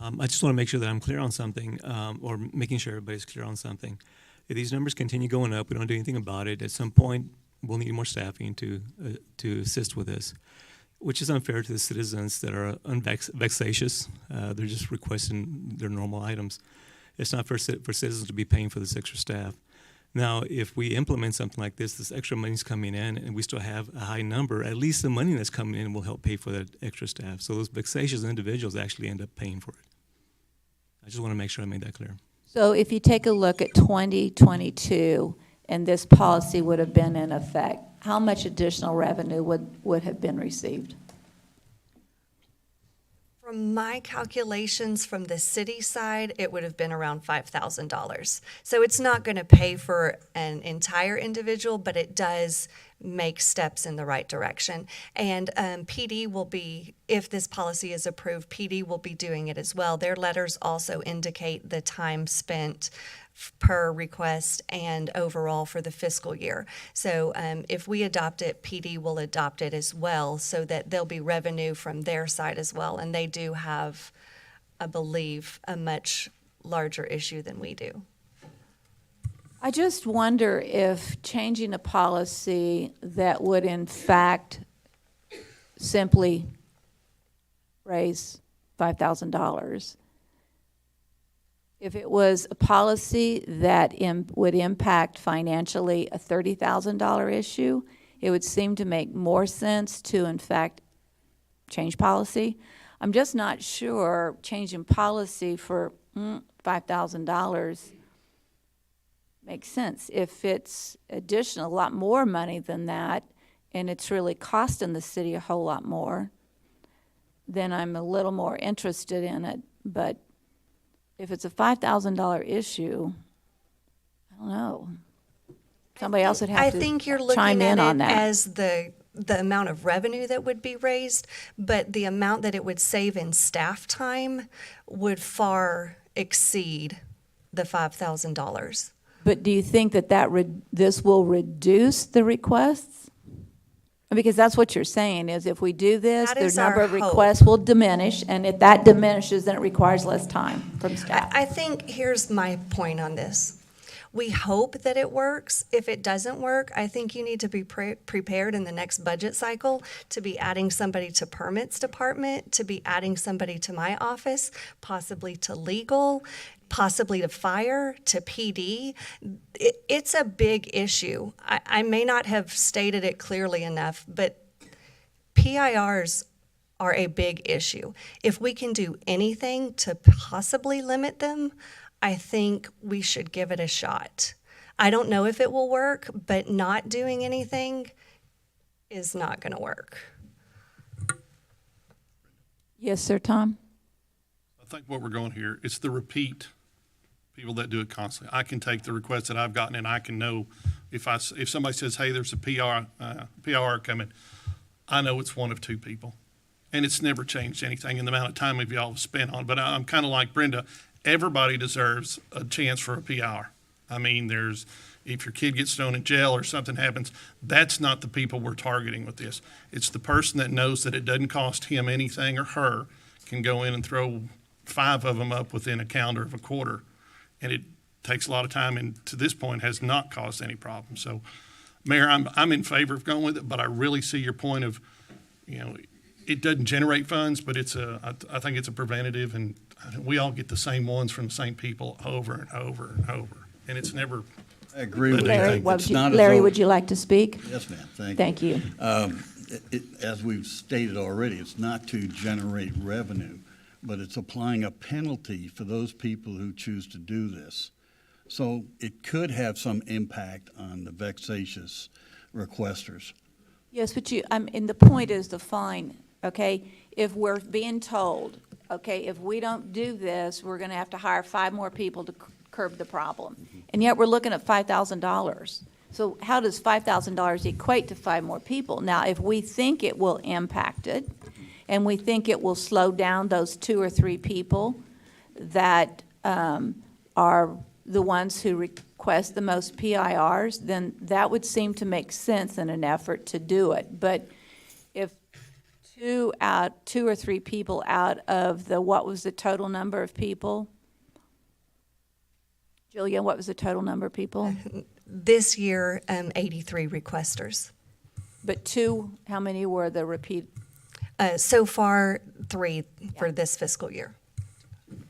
Speaker 4: I just want to make sure that I'm clear on something, or making sure everybody's clear on something. If these numbers continue going up, we don't do anything about it, at some point, we'll need more staffing to assist with this, which is unfair to the citizens that are vexatious. They're just requesting their normal items. It's not for citizens to be paying for this extra staff. Now, if we implement something like this extra money's coming in, and we still have a high number, at least the money that's coming in will help pay for that extra staff. So those vexatious individuals actually end up paying for it. I just want to make sure I made that clear.
Speaker 1: So if you take a look at 2022, and this policy would have been in effect, how much additional revenue would have been received?
Speaker 11: From my calculations from the city side, it would have been around $5,000. So it's not going to pay for an entire individual, but it does make steps in the right direction. And PD will be, if this policy is approved, PD will be doing it as well. Their letters also indicate the time spent per request and overall for the fiscal year. So if we adopt it, PD will adopt it as well so that there'll be revenue from their side as well. And they do have, I believe, a much larger issue than we do.
Speaker 1: I just wonder if changing a policy that would in fact simply raise $5,000. If it was a policy that would impact financially a $30,000 issue, it would seem to make more sense to, in fact, change policy. I'm just not sure changing policy for $5,000 makes sense. If it's additional, a lot more money than that, and it's really costing the city a whole lot more, then I'm a little more interested in it. But if it's a $5,000 issue, I don't know. Somebody else would have
Speaker 11: I
Speaker 1: to
Speaker 11: think you're
Speaker 1: chime
Speaker 11: looking
Speaker 1: in
Speaker 11: at
Speaker 1: on
Speaker 11: it
Speaker 1: that.
Speaker 11: as the amount of revenue that would be raised, but the amount that it would save in staff time would far exceed the $5,000.
Speaker 1: But do you think that this will reduce the requests? Because that's what you're saying, is if we do this,
Speaker 11: That
Speaker 1: the
Speaker 11: is
Speaker 1: number
Speaker 11: our
Speaker 1: of
Speaker 11: hope.
Speaker 1: requests will diminish, and if that diminishes, then it requires less time from staff.
Speaker 11: I think here's my point on this. We hope that it works. If it doesn't work, I think you need to be prepared in the next budget cycle to be adding somebody to permits department, to be adding somebody to my office, possibly to legal, possibly to fire, to PD. It's a big issue. I may not have stated it clearly enough, but PIRs are a big issue. If we can do anything to possibly limit them, I think we should give it a shot. I don't know if it will work, but not doing anything is not going to work.
Speaker 1: Yes, sir, Tom?
Speaker 9: I think what we're going here, it's the repeat people that do it constantly. I can take the requests that I've gotten and I can know if somebody says, hey, there's a PR coming, I know it's one of two people. And it's never changed anything in the amount of time of y'all have spent on it. But I'm kind of like Brenda. Everybody deserves a chance for a PR. I mean, if your kid gets thrown in jail or something happens, that's not the people we're targeting with this. It's the person that knows that it doesn't cost him anything or her can go in and throw 5 of them up within a calendar of a quarter. And it takes a lot of time and to this point has not caused any problem. So, Mayor, I'm in favor of going with it, but I really see your point of, it doesn't generate funds, but I think it's a preventative, and we all get the same ones from the same people over and over and over, and it's never.
Speaker 17: I agree with
Speaker 1: Larry,
Speaker 17: you.
Speaker 1: Larry, would you like to speak?
Speaker 17: Yes, ma'am. Thank you.
Speaker 1: Thank you.
Speaker 17: As we've stated already, it's not to generate revenue, but it's applying a penalty for those people who choose to do this. So it could have some impact on the vexatious requesters.
Speaker 1: Yes, but and the point is the fine, okay? If we're being told, okay, if we don't do this, we're going to have to hire 5 more people to curb the problem. And yet we're looking at $5,000. So how does $5,000 equate to 5 more people? Now, if we think it will impact it, and we think it will slow down those 2 or 3 people that are the ones who request the most PIRs, then that would seem to make sense in an effort to do it. But if 2 or 3 people out of what was the total number of people? Julia, what was the total number of people?
Speaker 11: This year, 83 requesters.
Speaker 1: But 2, how many were the repeat?
Speaker 11: So far, 3 for this fiscal year.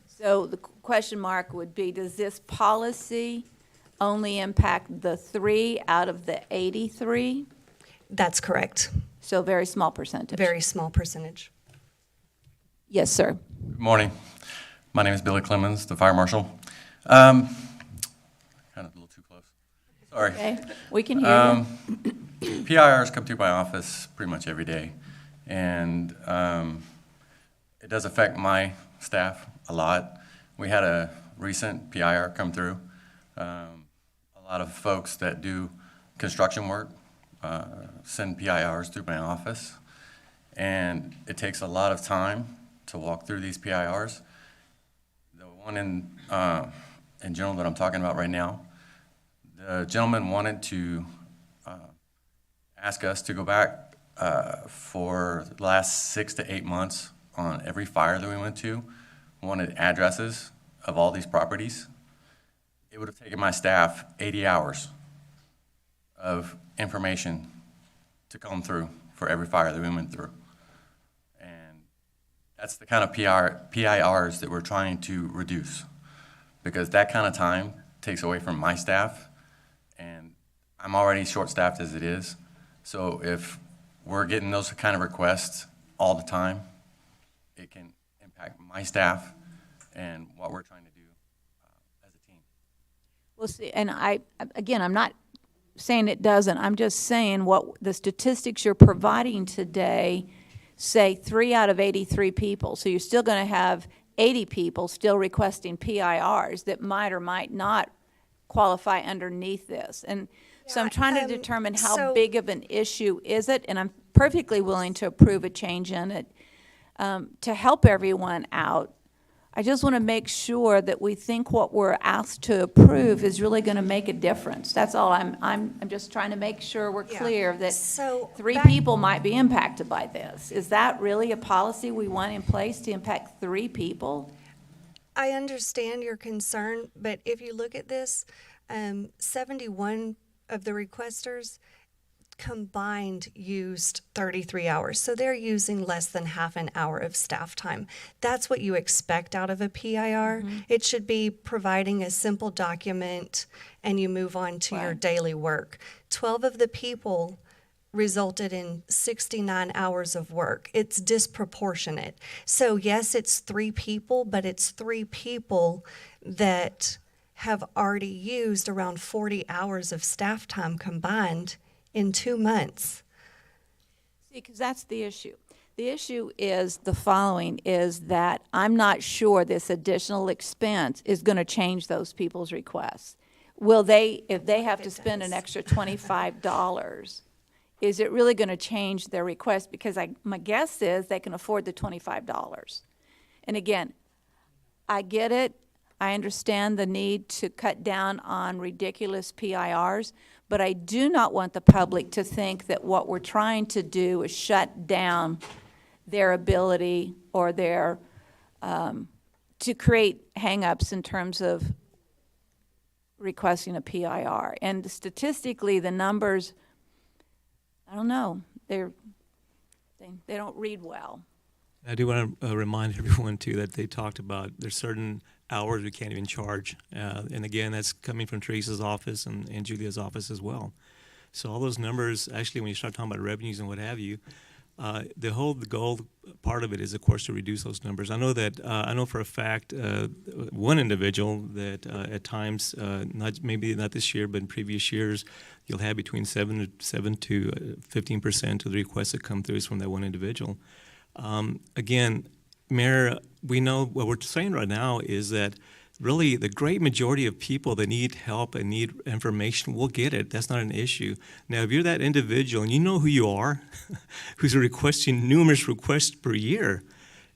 Speaker 1: So the question mark would be, does this policy only impact the 3 out of the 83?
Speaker 11: That's correct.
Speaker 1: So very small percentage.
Speaker 11: Very small percentage.
Speaker 1: Yes, sir.
Speaker 21: Good morning. My name is Billy Clemens, the fire marshal. Kind of a little too close. Sorry.
Speaker 1: Okay, we can hear you.
Speaker 21: PIRs come through my office pretty much every day, and it does affect my staff a lot. We had a recent PIR come through. A lot of folks that do construction work send PIRs through my office, and it takes a lot of time to walk through these PIRs. The one in general that I'm talking about right now, the gentleman wanted to ask us to go back for the last 6 to 8 months on every fire that we went to, wanted addresses of all these properties. It would have taken my staff 80 hours of information to come through for every fire that we went through. That's the kind of PIRs that we're trying to reduce, because that kind of time takes away from my staff, and I'm already short-staffed as it is. So if we're getting those kind of requests all the time, it can impact my staff and what we're trying to do as a team.
Speaker 1: Well, see, and again, I'm not saying it doesn't. I'm just saying what the statistics you're providing today say 3 out of 83 people. So you're still going to have 80 people still requesting PIRs that might or might not qualify underneath this. And so I'm trying to determine how big of an issue is it, and I'm perfectly willing to approve a change in it to help everyone out. I just want to make sure that we think what we're asked to approve is really going to make a difference. That's all. I'm just trying to make sure we're clear that
Speaker 11: So
Speaker 1: 3 people might be impacted by this. Is that really a policy we want in place to impact 3 people?
Speaker 11: I understand your concern, but if you look at this, 71 of the requesters combined used 33 hours. So they're using less than half an hour of staff time. That's what you expect out of a PIR. It should be providing a simple document and you move on to your daily work. 12 of the people resulted in 69 hours of work. It's disproportionate. So yes, it's 3 people, but it's 3 people that have already used around 40 hours of staff time combined in 2 months.
Speaker 1: See, because that's the issue. The issue is the following, is that I'm not sure this additional expense is going to change those people's requests. Will they, if they have to spend an extra $25, is it really going to change their request? Because my guess is they can afford the $25. And again, I get it. I understand the need to cut down on ridiculous PIRs, but I do not want the public to think that what we're trying to do is shut down their ability or their, to create hang-ups in terms of requesting a PIR. And statistically, the numbers, I don't know, they don't read well.
Speaker 4: I do want to remind everyone, too, that they talked about there's certain hours we can't even charge. And again, that's coming from Teresa's office and Julia's office as well. So all those numbers, actually, when you start talking about revenues and what have you, the goal part of it is, of course, to reduce those numbers. I know for a fact one individual that at times, maybe not this year, but in previous years, you'll have between 7 to 15% of the requests that come through is from that one individual. Again, Mayor, we know what we're saying right now is that really the great majority of people that need help and need information will get it. That's not an issue. Now, if you're that individual and you know who you are, who's requesting numerous requests per year,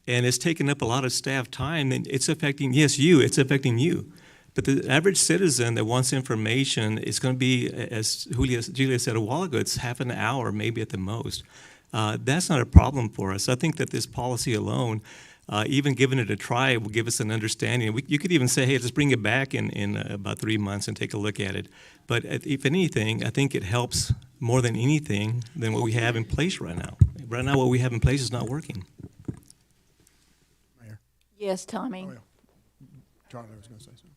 Speaker 4: and it's taking up a lot of staff time, then it's affecting, yes, it's affecting you. But the average citizen that wants information is going to be, as Julia said a while ago, it's half an hour, maybe at the most. That's not a problem for us. I think that this policy alone, even giving it a try, will give us an understanding. You could even say, hey, let's bring it back in about 3 months and take a look at it. But if anything, I think it helps more than anything than what we have in place right now. Right now, what we have in place is not working.
Speaker 20: Mayor?
Speaker 1: Yes, Tommy.
Speaker 20: Oh, yeah. Charlie was going to say something.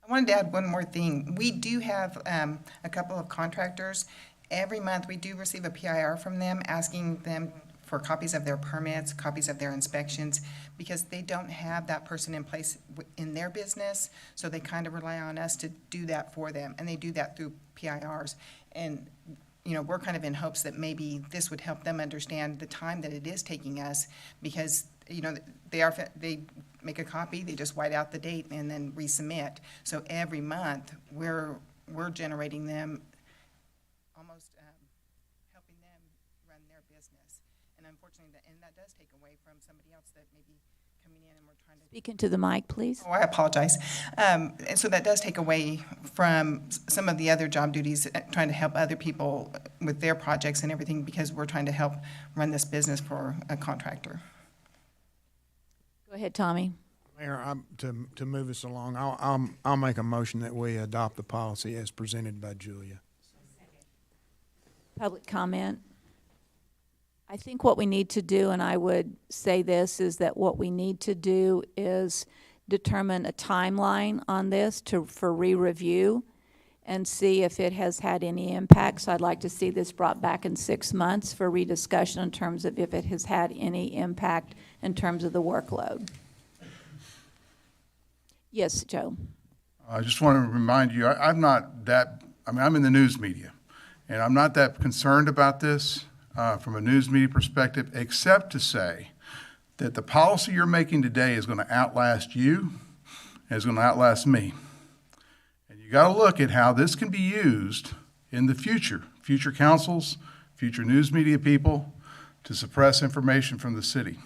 Speaker 2: I wanted to add one more thing. We do have a couple of contractors. Every month, we do receive a PIR from them, asking them for copies of their permits, copies of their inspections, because they don't have that person in place in their business, so they kind of rely on us to do that for them, and they do that through PIRs. And, you know, we're kind of in hopes that maybe this would help them understand the time that it is taking us, because, you know, they make a copy, they just white out the date and then resubmit. So every month, we're generating them, almost helping them run their business. And unfortunately, that does take away from somebody else that may be coming in and we're trying to...
Speaker 1: Speak into the mic, please.
Speaker 2: Oh, I apologize. And so that does take away from some of the other job duties, trying to help other people with their projects and everything, because we're trying to help run this business for a contractor.
Speaker 1: Go ahead, Tommy.
Speaker 20: Mayor, to move us along, I'll make a motion that we adopt the policy as presented by Julia.
Speaker 1: Public comment. I think what we need to do, and I would say this, is that what we need to do is determine a timeline on this for re-review and see if it has had any impact. So I'd like to see this brought back in 6 months for rediscussion in terms of if it has had any impact in terms of the workload. Yes, Joe?
Speaker 5: I just want to remind you, I'm not that, I mean, I'm in the news media, and I'm not that concerned about this from a news media perspective, except to say that the policy you're making today is going to outlast you and is going to outlast me. And you got to look at how this can be used in the future councils, future news media people, to suppress information from the city.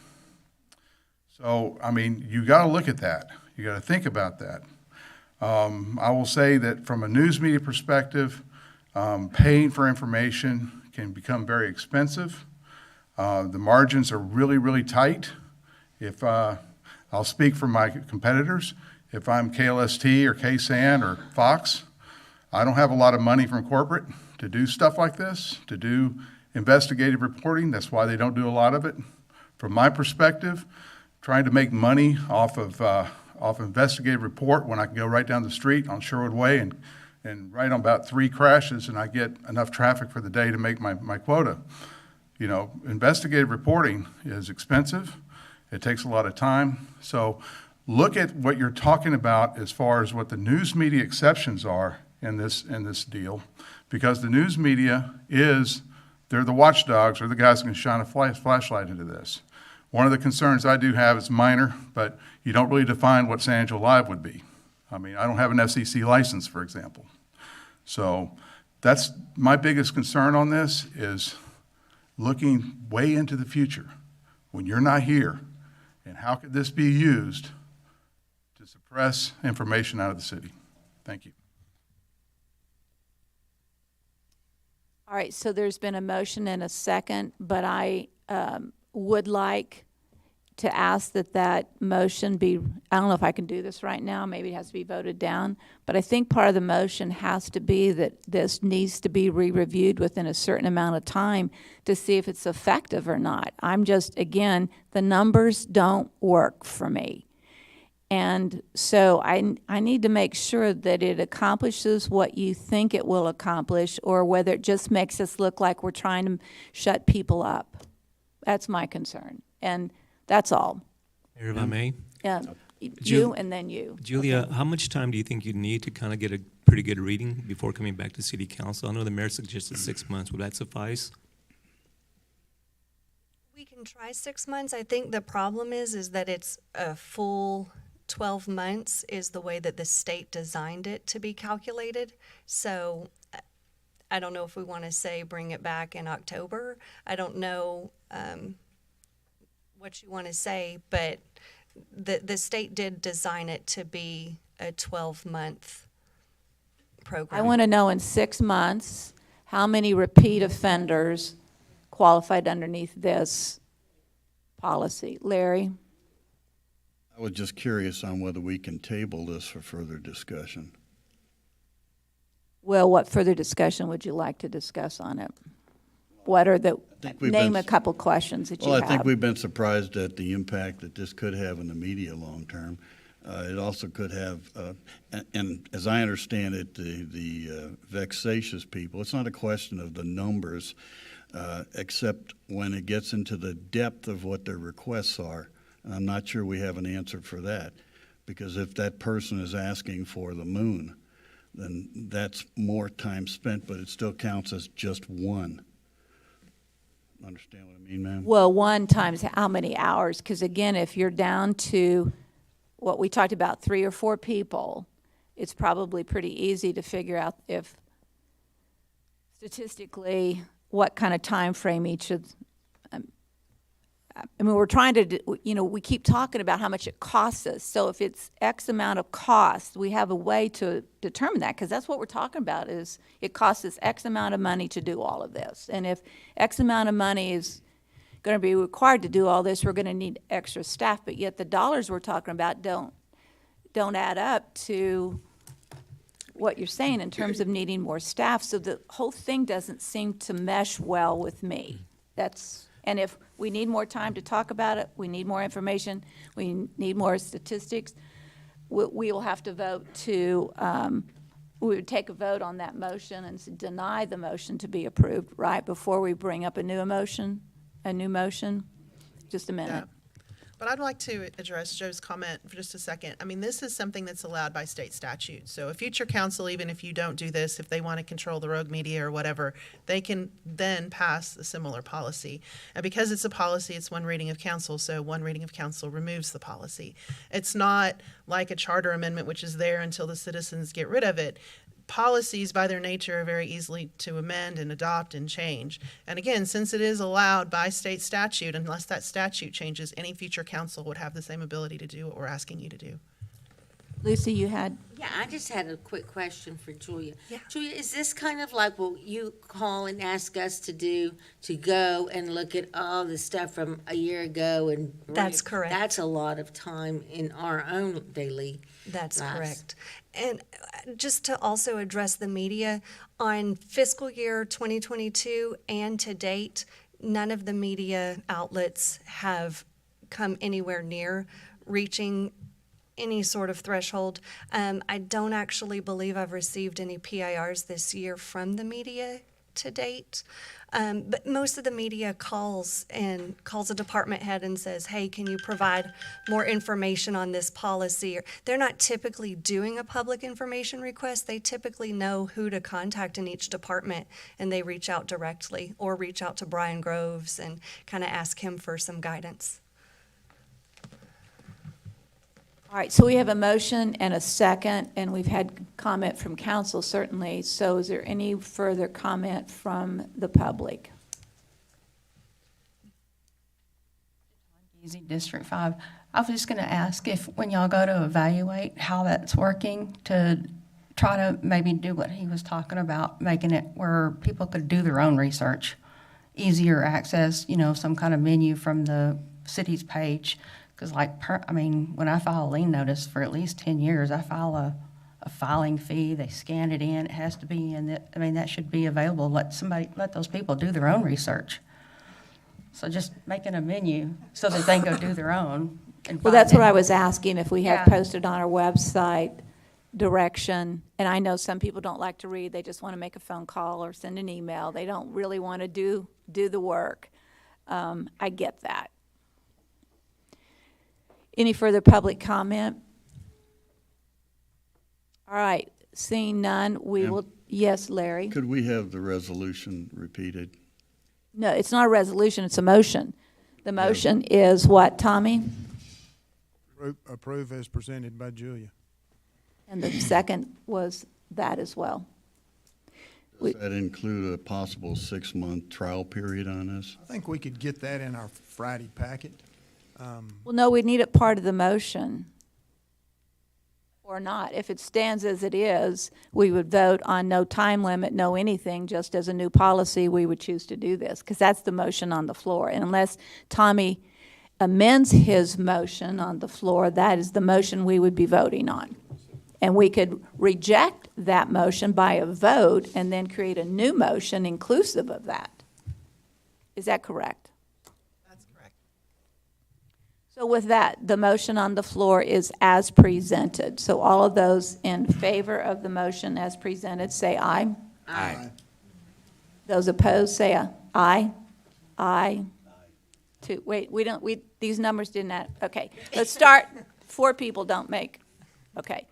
Speaker 5: So, I mean, you got to look at that. You got to think about that. I will say that from a news media perspective, paying for information can become very expensive. The margins are really, really tight. If I'll speak for my competitors, if I'm KLST or KSAN or Fox, I don't have a lot of money from corporate to do stuff like this, to do investigative reporting. That's why they don't do a lot of it. From my perspective, trying to make money off investigative report when I can go right down the street on Sherwood Way and write on about 3 crashes and I get enough traffic for the day to make my quota. You know, investigative reporting is expensive. It takes a lot of time. So look at what you're talking about as far as what the news media exceptions are in this deal, because the news media they're the watchdogs, or the guys who can shine a flashlight into this. One of the concerns I do have is minor, but you don't really define what San Angelo Live would be. I mean, I don't have an FCC license, for example. So that's my biggest concern on this, is looking way into the future when you're not here, and how could this be used to suppress information out of the city? Thank you.
Speaker 1: All right, so there's been a motion and a second, but I would like to ask that motion be, I don't know if I can do this right now, maybe it has to be voted down, but I think part of the motion has to be that this needs to be re-reviewed within a certain amount of time to see if it's effective or not. I'm just, again, the numbers don't work for me. And so I need to make sure that it accomplishes what you think it will accomplish, or whether it just makes us look like we're trying to shut people up. That's my concern. And that's all.
Speaker 4: Mayor, if I may?
Speaker 1: Yeah, you and then you.
Speaker 4: Julia, how much time do you think you'd need to kind of get a pretty good reading before coming back to city council? I know the mayor suggested 6 months. Would that suffice?
Speaker 11: We can try 6 months. I think the problem is that it's a full 12 months is the way that the state designed it to be calculated. So I don't know if we want to say bring it back in October. I don't know what you want to say, but the state did design it to be a 12-month program.
Speaker 1: I want to know in 6 months, how many repeat offenders qualified underneath this policy. Larry?
Speaker 17: I was just curious on whether we can table this for further discussion.
Speaker 1: Well, what further discussion would you like to discuss on it? What are the, name a couple questions that you have.
Speaker 17: Well, I think we've been surprised at the impact that this could have in the media long term. It also could have, and as I understand it, the vexatious people, it's not a question of the numbers, except when it gets into the depth of what their requests are. I'm not sure we have an answer for that, because if that person is asking for the moon, then that's more time spent, but it still counts as just one. Understand what I mean, ma'am?
Speaker 1: Well, 1 times how many hours? Because again, if you're down to what we talked about, 3 or 4 people, it's probably pretty easy to figure out if statistically what kind of time frame each of, I mean, we're trying to, we keep talking about how much it costs us. So if it's X amount of cost, we have a way to determine that, because that's what we're talking about, is it costs us X amount of money to do all of this. And if X amount of money is going to be required to do all this, we're going to need extra staff. But yet the dollars we're talking about don't add up to what you're saying in terms of needing more staff. So the whole thing doesn't seem to mesh well with me. That's And if we need more time to talk about it, we need more information, we need more statistics, we will have to vote to, we would take a vote on that motion and deny the motion to be approved, right, before we bring up a new motion? Just a minute.
Speaker 18: But I'd like to address Joe's comment for just a second. I mean, this is something that's allowed by state statute. So a future council, even if you don't do this, if they want to control the rogue media or whatever, they can then pass a similar policy. And because it's a policy, it's one reading of council, so one reading of council removes the policy. It's not like a charter amendment, which is there until the citizens get rid of it. Policies, by their nature, are very easily to amend and adopt and change. And again, since it is allowed by state statute, unless that statute changes, any future council would have the same ability to do what we're asking you to do.
Speaker 1: Lucy, you had?
Speaker 19: Yeah, I just had a quick question for Julia. Yeah. Julia, is this kind of like what you call and ask us to do, to go and look at all the stuff from a year ago? And
Speaker 11: That's correct.
Speaker 19: That's a lot of time in our own daily
Speaker 11: That's
Speaker 19: lives.
Speaker 11: correct. And just to also address the media, on fiscal year 2022 and to date, none of the media outlets have come anywhere near reaching any sort of threshold. I don't actually believe I've received any PIRs this year from the media to date. But most of the media calls a department head and says, hey, can you provide more information on this policy? They're not typically doing a public information request. They typically know who to contact in each department, and they reach out directly or reach out to Brian Groves and kind of ask him for some guidance.
Speaker 1: All right, so we have a motion and a second, and we've had comment from council, certainly. So is there any further comment from the public?
Speaker 6: Easy, District 5. I was just going to ask if, when y'all go to evaluate how that's working, to try to maybe do what he was talking about, making it where people could do their own research, easier access, some kind of menu from the city's page. Because when I file a lien notice for at least 10 years, I file a filing fee, they scan it in, it has to be in it. That should be available. Let those people do their own research. So just making a menu so that they can go do their own.
Speaker 1: Well, that's what I was asking, if we have
Speaker 6: Yeah.
Speaker 1: posted on our website direction. And I know some people don't like to read, they just want to make a phone call or send an email. They don't really want to do the work. I get that. Any further public comment? All right, seeing none, we will, yes, Larry?
Speaker 17: Could we have the resolution repeated?
Speaker 1: No, it's not a resolution, it's a motion. The motion is what, Tommy?
Speaker 20: Approve as presented by Julia.
Speaker 1: And the second was that as well.
Speaker 17: Does that include a possible 6-month trial period on this?
Speaker 20: I think we could get that in our Friday packet.
Speaker 1: Well, no, we need it part of the motion. Or not. If it stands as it is, we would vote on no time limit, no anything, just as a new policy, we would choose to do this, because that's the motion on the floor. And unless Tommy amends his motion on the floor, that is the motion we would be voting on. And we could reject that motion by a vote and then create a new motion inclusive of that. Is that correct?
Speaker 18: That's correct.
Speaker 1: So with that, the motion on the floor is as presented. So all of those in favor of the motion as presented, say aye.
Speaker 19: Aye.
Speaker 1: Those opposed, say aye. Aye. Two, wait, these numbers didn't add, okay. Let's start, 4 people don't make, okay.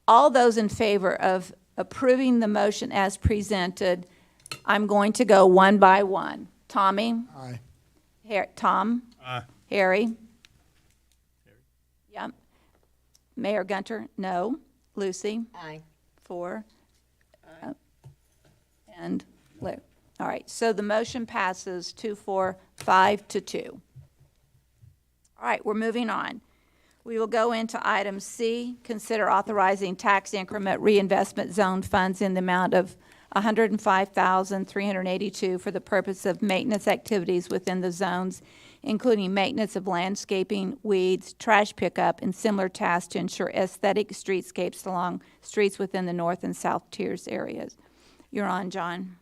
Speaker 1: All those in favor of approving the motion as presented, I'm going to go one by one. Tommy?
Speaker 20: Aye.
Speaker 1: Tom?
Speaker 17: Aye.
Speaker 1: Harry? Yep. Mayor Gunter? No. Lucy?
Speaker 19: Aye.
Speaker 1: 4. And Larry. All right, so the motion passes 2-4, 5-2. All right, we're moving on. We will go into item C, consider authorizing tax increment reinvestment zone funds in the amount of $105,382 for the purpose of maintenance activities within the zones, including maintenance of landscaping, weeds, trash pickup, and similar tasks to ensure aesthetic streetscapes along streets within the north and south tiers areas. You're on, John.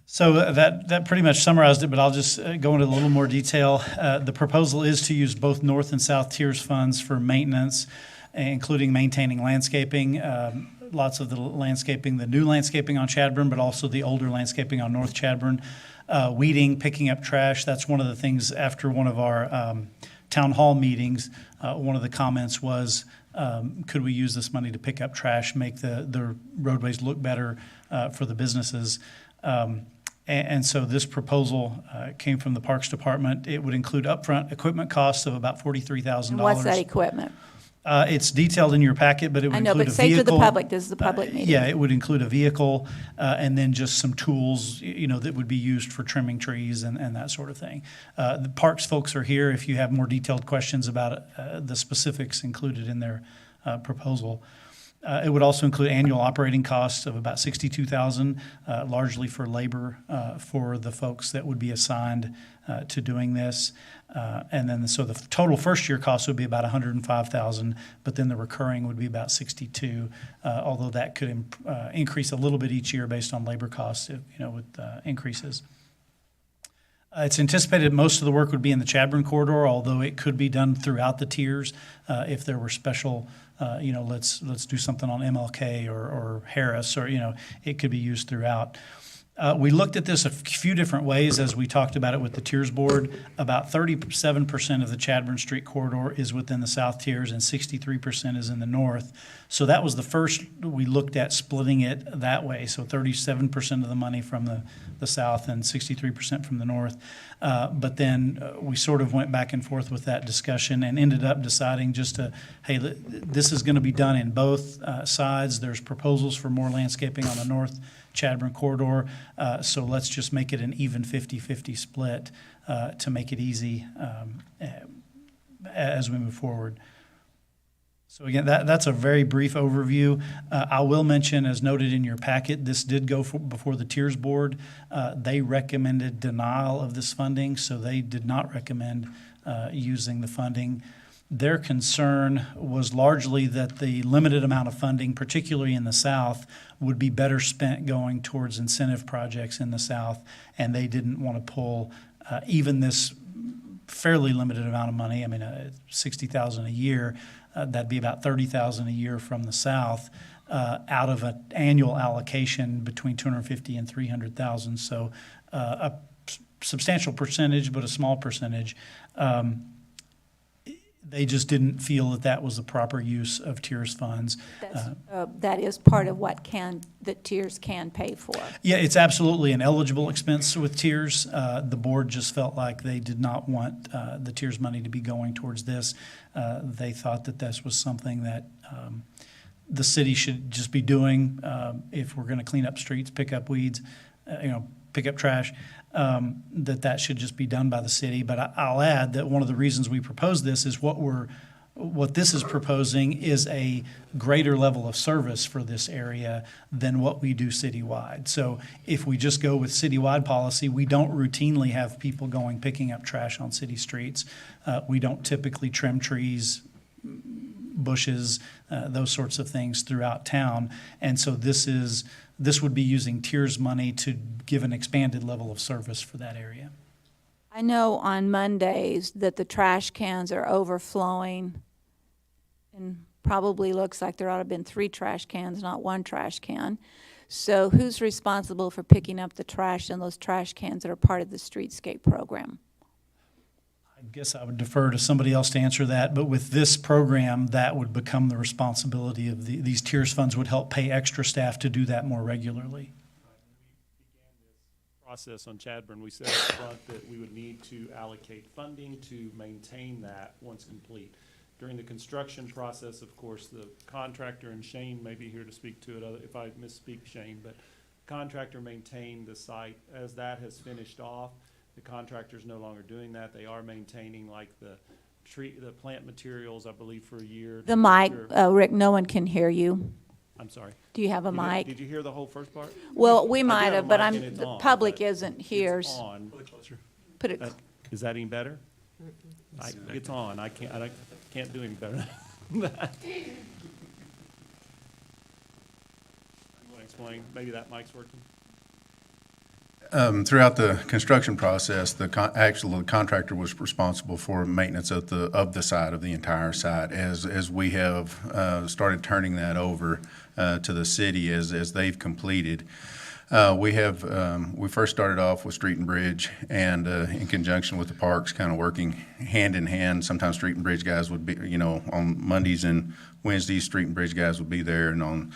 Speaker 14: So that pretty much summarized it, but I'll just go into a little more detail. The proposal is to use both north and south tiers funds for maintenance, including maintaining landscaping, lots of the landscaping, the new landscaping on Chadburn, but also the older landscaping on North Chadburn. Weeding, picking up trash, that's one of the things after one of our town hall meetings. One of the comments was, could we use this money to pick up trash, make the roadways look better for the businesses? And so this proposal came from the Parks Department. It would include upfront equipment costs of about $43,000.
Speaker 1: And what's that equipment?
Speaker 14: It's detailed in your packet, but it would
Speaker 1: I know,
Speaker 14: include
Speaker 1: but
Speaker 14: a
Speaker 1: say
Speaker 14: vehicle.
Speaker 1: to the public, this is the public meeting.
Speaker 14: Yeah, it would include a vehicle and then just some tools, that would be used for trimming trees and that sort of thing. The Parks folks are here if you have more detailed questions about the specifics included in their proposal. It would also include annual operating costs of about $62,000, largely for labor for the folks that would be assigned to doing this. And then, so the total first-year cost would be about $105,000, but then the recurring would be about $62,000, although that could increase a little bit each year based on labor costs, with increases. It's anticipated most of the work would be in the Chadburn corridor, although it could be done throughout the tiers if there were special, let's do something on MLK or Harris, or, it could be used throughout. We looked at this a few different ways as we talked about it with the tiers board. About 37% of the Chadburn Street corridor is within the south tiers and 63% is in the north. So that was the first we looked at splitting it that way. So 37% of the money from the south and 63% from the north. But then we sort of went back and forth with that discussion and ended up deciding just to, hey, this is going to be done in both sides. There's proposals for more landscaping on the north Chadburn corridor, so let's just make it an even 50-50 split to make it easy as we move forward. So again, that's a very brief overview. I will mention, as noted in your packet, this did go before the Tiers Board. They recommended denial of this funding, so they did not recommend using the funding. Their concern was largely that the limited amount of funding, particularly in the South, would be better spent going towards incentive projects in the South, and they didn't want to pull even this fairly limited amount of money. I mean, $60,000 a year, that'd be about $30,000 a year from the South out of an annual allocation between $250,000 and $300,000. So a substantial percentage, but a small percentage. They just didn't feel that that was the proper use of Tiers funds.
Speaker 1: That is part of what the Tiers can pay for.
Speaker 14: Yeah, it's absolutely an eligible expense with Tiers. The board just felt like they did not want the Tiers money to be going towards this. They thought that this was something that the city should just be doing if we're going to clean up streets, pick up weeds, pick up trash. That should just be done by the city. But I'll add that one of the reasons we propose this is what this is proposing is a greater level of service for this area than what we do citywide. So if we just go with citywide policy, we don't routinely have people picking up trash on city streets. We don't typically trim trees, bushes, those sorts of things throughout town. And so this would be using Tiers money to give an expanded level of service for that area.
Speaker 1: I know on Mondays that the trash cans are overflowing, and probably looks like there ought to have been 3 trash cans, not 1 trash can. So who's responsible for picking up the trash in those trash cans that are part of the streetscape program?
Speaker 14: I guess I would defer to somebody else to answer that, but with this program, that would become the responsibility of these Tiers funds would help pay extra staff to do that more regularly.
Speaker 3: Process on Chadburn, we said up front that we would need to allocate funding to maintain that once complete. During the construction process, of course, the contractor, and Shane may be here to speak to it if I misspeak, Shane, but contractor maintained the site. As that has finished off, the contractor's no longer doing that. They are maintaining like the plant materials, I believe, for a year.
Speaker 1: The mic, Rick, no one can hear you.
Speaker 3: I'm sorry.
Speaker 1: Do you have a mic?
Speaker 3: Did you hear the whole first part?
Speaker 1: Well, we might have, but
Speaker 3: the
Speaker 1: public isn't here.
Speaker 3: It's on.
Speaker 4: Put it closer.
Speaker 1: Put it.
Speaker 3: Is that any better? It's on. I can't do any better than that. You want to explain? Maybe that mic's working.
Speaker 12: Throughout the construction process, the contractor was responsible for maintenance of the site, of the entire site. As we have started turning that over to the city as they've completed, we first started off with Street and Bridge, and in conjunction with the parks, kind of working hand in hand. Sometimes Street and Bridge guys would be, on Mondays and Wednesdays, Street and Bridge guys would be there, and on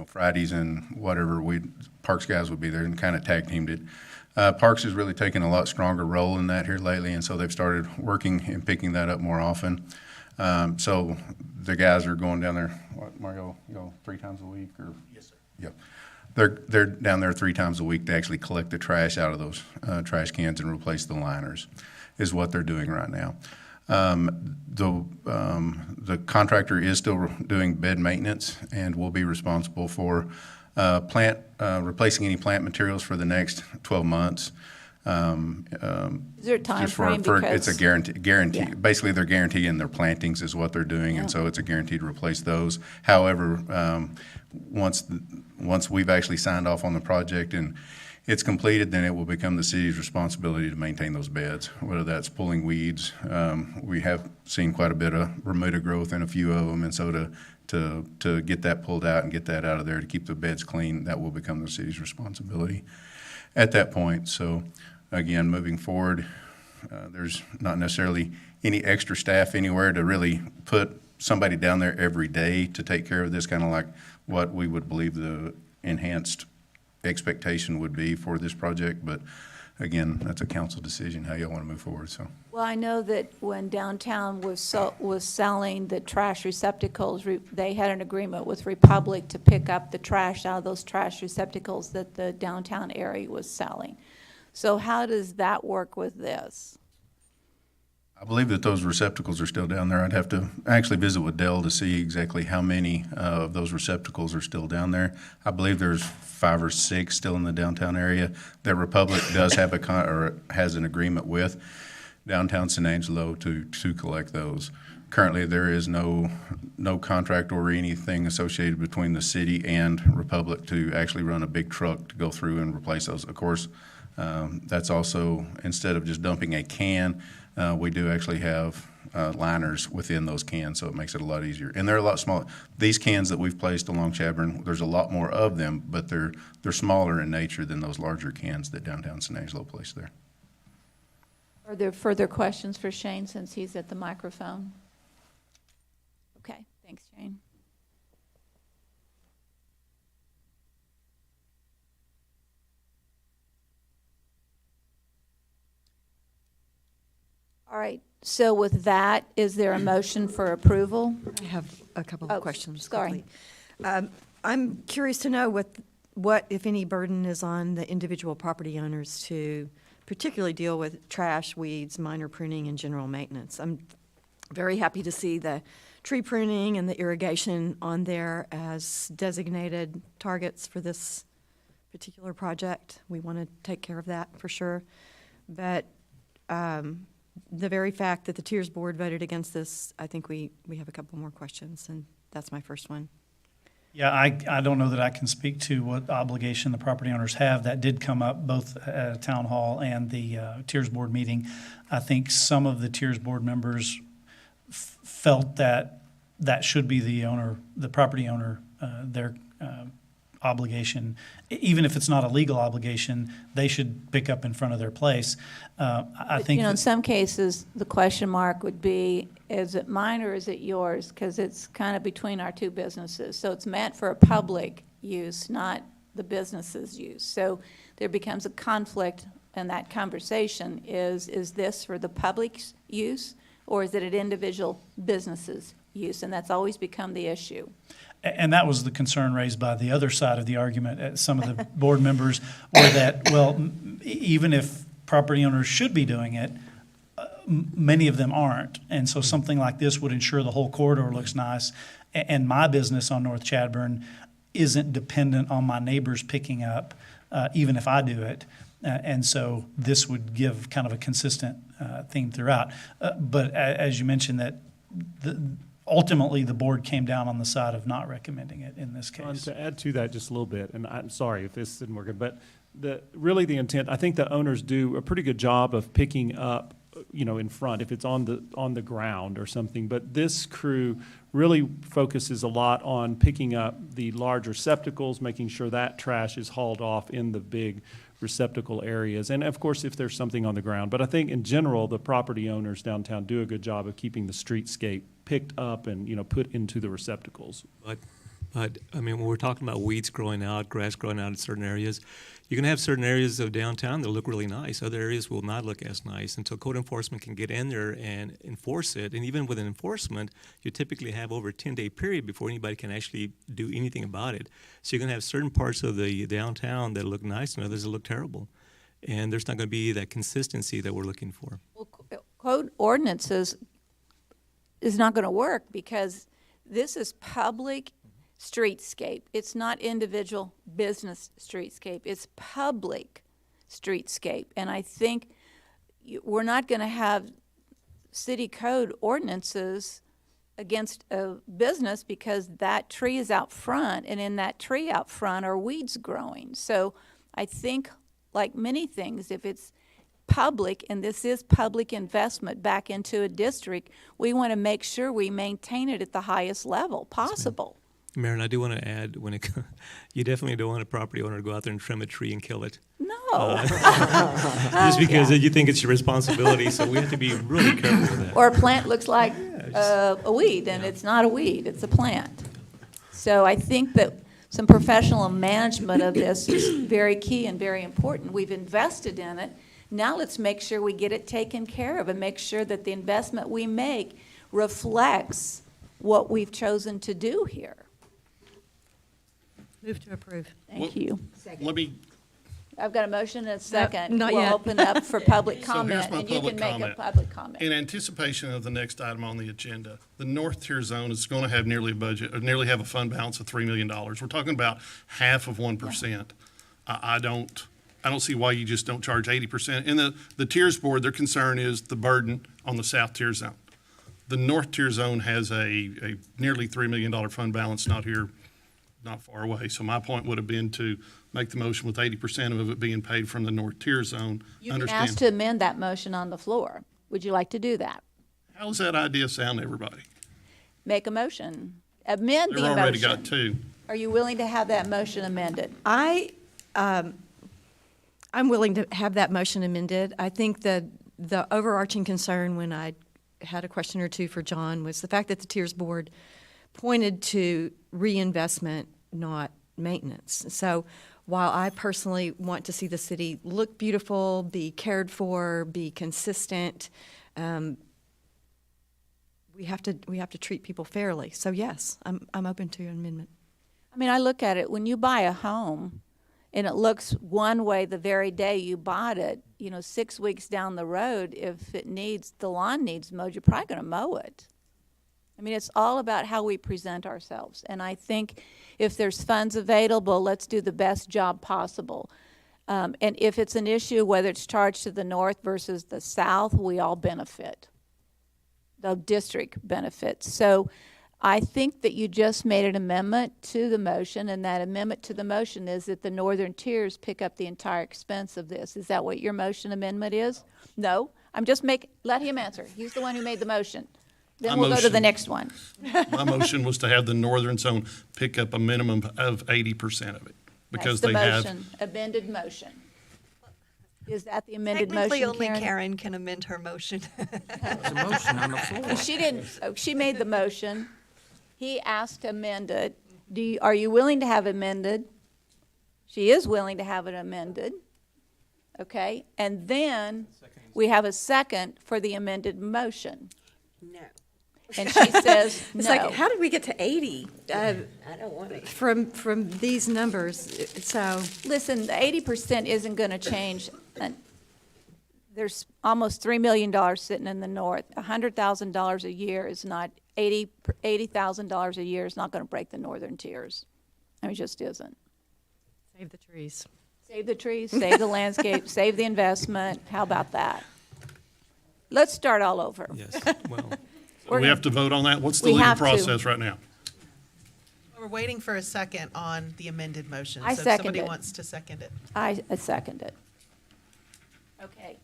Speaker 12: Fridays and whatever, Parks guys would be there, and kind of tag teamed it. Parks has really taken a lot stronger role in that here lately, and so they've started working and picking that up more often. So the guys are going down there, what, Mario, 3 times a week, or? Yes, sir. Yep. They're down there 3 times a week to actually collect the trash out of those trash cans and replace the liners, is what they're doing right now. The contractor is still doing bed maintenance and will be responsible for replacing any plant materials for the next 12 months.
Speaker 1: Is there a time
Speaker 12: Just
Speaker 1: frame?
Speaker 12: it's a guarantee.
Speaker 1: Yeah.
Speaker 12: Basically, they're guaranteeing their plantings is what they're doing, and so it's a guarantee to replace those. However, once we've actually signed off on the project and it's completed, then it will become the city's responsibility to maintain those beds, whether that's pulling weeds. We have seen quite a bit of remuda growth in a few of them, and so to get that pulled out and get that out of there to keep the beds clean, that will become the city's responsibility at that point. So again, moving forward, there's not necessarily any extra staff anywhere to really put somebody down there every day to take care of this, kind of like what we would believe the enhanced expectation would be for this project. But again, that's a council decision, how y'all want to move forward, so.
Speaker 1: Well, I know that when downtown was selling the trash receptacles, they had an agreement with Republic to pick up the trash out of those trash receptacles that the downtown area was selling. So how does that work with this?
Speaker 12: I believe that those receptacles are still down there. I'd have to actually visit with Dell to see exactly how many of those receptacles are still down there. I believe there's 5 or 6 still in the downtown area that Republic does have or has an agreement with downtown San Angelo to collect those. Currently, there is no contract or anything associated between the city and Republic to actually run a big truck to go through and replace those. Of course, that's also, instead of just dumping a can, we do actually have liners within those cans, so it makes it a lot easier. And they're a lot smaller. These cans that we've placed along Chadbourne, there's a lot more of them, but they're smaller in nature than those larger cans that downtown San Angelo placed there.
Speaker 1: Are there further questions for Shane since he's at the microphone? Okay, thanks, Shane. All right, so with that, is there a motion for approval?
Speaker 10: I have a couple
Speaker 1: Oh,
Speaker 10: of questions.
Speaker 1: sorry.
Speaker 10: quickly. I'm curious to know what, if any, burden is on the individual property owners to particularly deal with trash, weeds, minor pruning, and general maintenance. I'm very happy to see the tree pruning and the irrigation on there as designated targets for this particular project. We want to take care of that for sure. But the very fact that the Tiers Board voted against this, I think we have a couple more questions, and that's my first one.
Speaker 14: Yeah, I don't know that I can speak to what obligation the property owners have. That did come up both at Town Hall and the Tiers Board meeting. I think some of the Tiers Board members felt that that should be the property owner, their obligation. Even if it's not a legal obligation, they should pick up in front of their place. I think
Speaker 1: In some cases, the question mark would be, is it mine or is it yours? Because it's kind of between our two businesses. So it's meant for a public use, not the business's use. So there becomes a conflict in that conversation. Is this for the public's use or is it an individual business's use? And that's always become the issue.
Speaker 14: And that was the concern raised by the other side of the argument. Some of the board members were that, well, even if property owners should be doing it, many of them aren't. And so something like this would ensure the whole corridor looks nice. And my business on North Chadbourne isn't dependent on my neighbors picking up, even if I do it. And so this would give kind of a consistent theme throughout. But as you mentioned, that ultimately the board came down on the side of not recommending it in this case.
Speaker 3: To add to that just a little bit, and I'm sorry if this isn't working, but really the intent, I think the owners do a pretty good job of picking up, in front, if it's on the ground or something. But this crew really focuses a lot on picking up the large receptacles, making sure that trash is hauled off in the big receptacle areas. And of course, if there's something on the ground. But I think in general, the property owners downtown do a good job of keeping the streetscape picked up and, put into the receptacles.
Speaker 4: But I mean, when we're talking about weeds growing out, grass growing out in certain areas, you're going to have certain areas of downtown that look really nice. Other areas will not look as nice until code enforcement can get in there and enforce it. And even with an enforcement, you typically have over a 10-day period before anybody can actually do anything about it. So you're going to have certain parts of the downtown that look nice and others that look terrible. And there's not going to be that consistency that we're looking for.
Speaker 1: Well, code ordinances is not going to work because this is public streetscape. It's not individual business streetscape. It's public streetscape. And I think we're not going to have city code ordinances against a business because that tree is out front, and in that tree out front are weeds growing. So I think, like many things, if it's public, and this is public investment back into a district, we want to make sure we maintain it at the highest level possible.
Speaker 4: Mayor, and I do want to add, you definitely don't want a property owner to go out there and trim a tree and kill it.
Speaker 1: No.
Speaker 4: Just because you think it's your responsibility, so we have to be really careful with that.
Speaker 1: Or a plant looks like a weed, and it's not a weed, it's a plant. So I think that some professional management of this is very key and very important. We've invested in it. Now let's make sure we get it taken care of and make sure that the investment we make reflects what we've chosen to do here.
Speaker 10: Move to approve.
Speaker 1: Thank you.
Speaker 9: Let me,
Speaker 1: I've got a motion and a second.
Speaker 10: not
Speaker 1: We'll
Speaker 10: yet.
Speaker 1: open up for public
Speaker 9: So
Speaker 1: comment,
Speaker 9: here's my
Speaker 1: and you can
Speaker 9: public
Speaker 1: make a
Speaker 9: comment.
Speaker 1: public comment.
Speaker 9: in anticipation of the next item on the agenda, the North Tier Zone is going to have nearly have a fund balance of $3 million. We're talking about half of 1%. I don't see why you just don't charge 80%. And the Tiers Board, their concern is the burden on the South Tier Zone. The North Tier Zone has a nearly $3 million fund balance, not far away. So my point would have been to make the motion with 80% of it being paid from the North Tier Zone.
Speaker 1: You can ask to amend that motion on the floor. Would you like to do that?
Speaker 9: How does that idea sound to everybody?
Speaker 1: Make a motion. Amend the
Speaker 9: They've
Speaker 1: motion.
Speaker 9: already got two.
Speaker 1: Are you willing to have that motion amended?
Speaker 10: I'm willing to have that motion amended. I think that the overarching concern when I had a question or two for John was the fact that the Tiers Board pointed to reinvestment, not maintenance. So while I personally want to see the city look beautiful, be cared for, be consistent, we have to treat people fairly. So yes, I'm open to an amendment.
Speaker 1: I mean, I look at it, when you buy a home and it looks one way the very day you bought it, 6 weeks down the road, if the lawn needs mowed, you're probably going to mow it. I mean, it's all about how we present ourselves. And I think if there's funds available, let's do the best job possible. And if it's an issue, whether it's charged to the north versus the south, we all benefit. The district benefits. So I think that you just made an amendment to the motion, and that amendment to the motion is that the northern tiers pick up the entire expense of this. Is that what your motion amendment is? No? Let him answer. He's the one who made the motion. Then we'll go to the next one.
Speaker 9: My motion was to have the Northern Zone pick up a minimum of 80% of it. Because they have.
Speaker 1: That's the motion, amended motion. Is that the amended motion,
Speaker 11: Technically, only
Speaker 1: Karen?
Speaker 11: Karen can amend her motion.
Speaker 13: There's a motion on the floor.
Speaker 1: She didn't, she made the motion. He asked to amend it. Are you willing to have amended? She is willing to have it amended. Okay, and then we have a second for the amended motion.
Speaker 19: No.
Speaker 1: And she says no.
Speaker 10: It's like, how did we get to 80?
Speaker 19: I don't want it.
Speaker 10: From these numbers, so.
Speaker 1: Listen, the 80% isn't going to change. There's almost $3 million sitting in the north. $100,000 a year is not, $80,000 a year is not going to break the northern tiers. I mean, it just isn't.
Speaker 10: Save the trees.
Speaker 1: Save the trees, save the landscape, save the investment. How about that? Let's start all over.
Speaker 4: Yes, well.
Speaker 9: We have to vote on that? What's the
Speaker 1: We
Speaker 9: legal
Speaker 1: have to.
Speaker 9: process right now?
Speaker 18: waiting for a second on the amended motion.
Speaker 1: I
Speaker 18: So if
Speaker 1: second
Speaker 18: somebody
Speaker 1: it.
Speaker 18: wants to second it.
Speaker 1: I second it. Okay.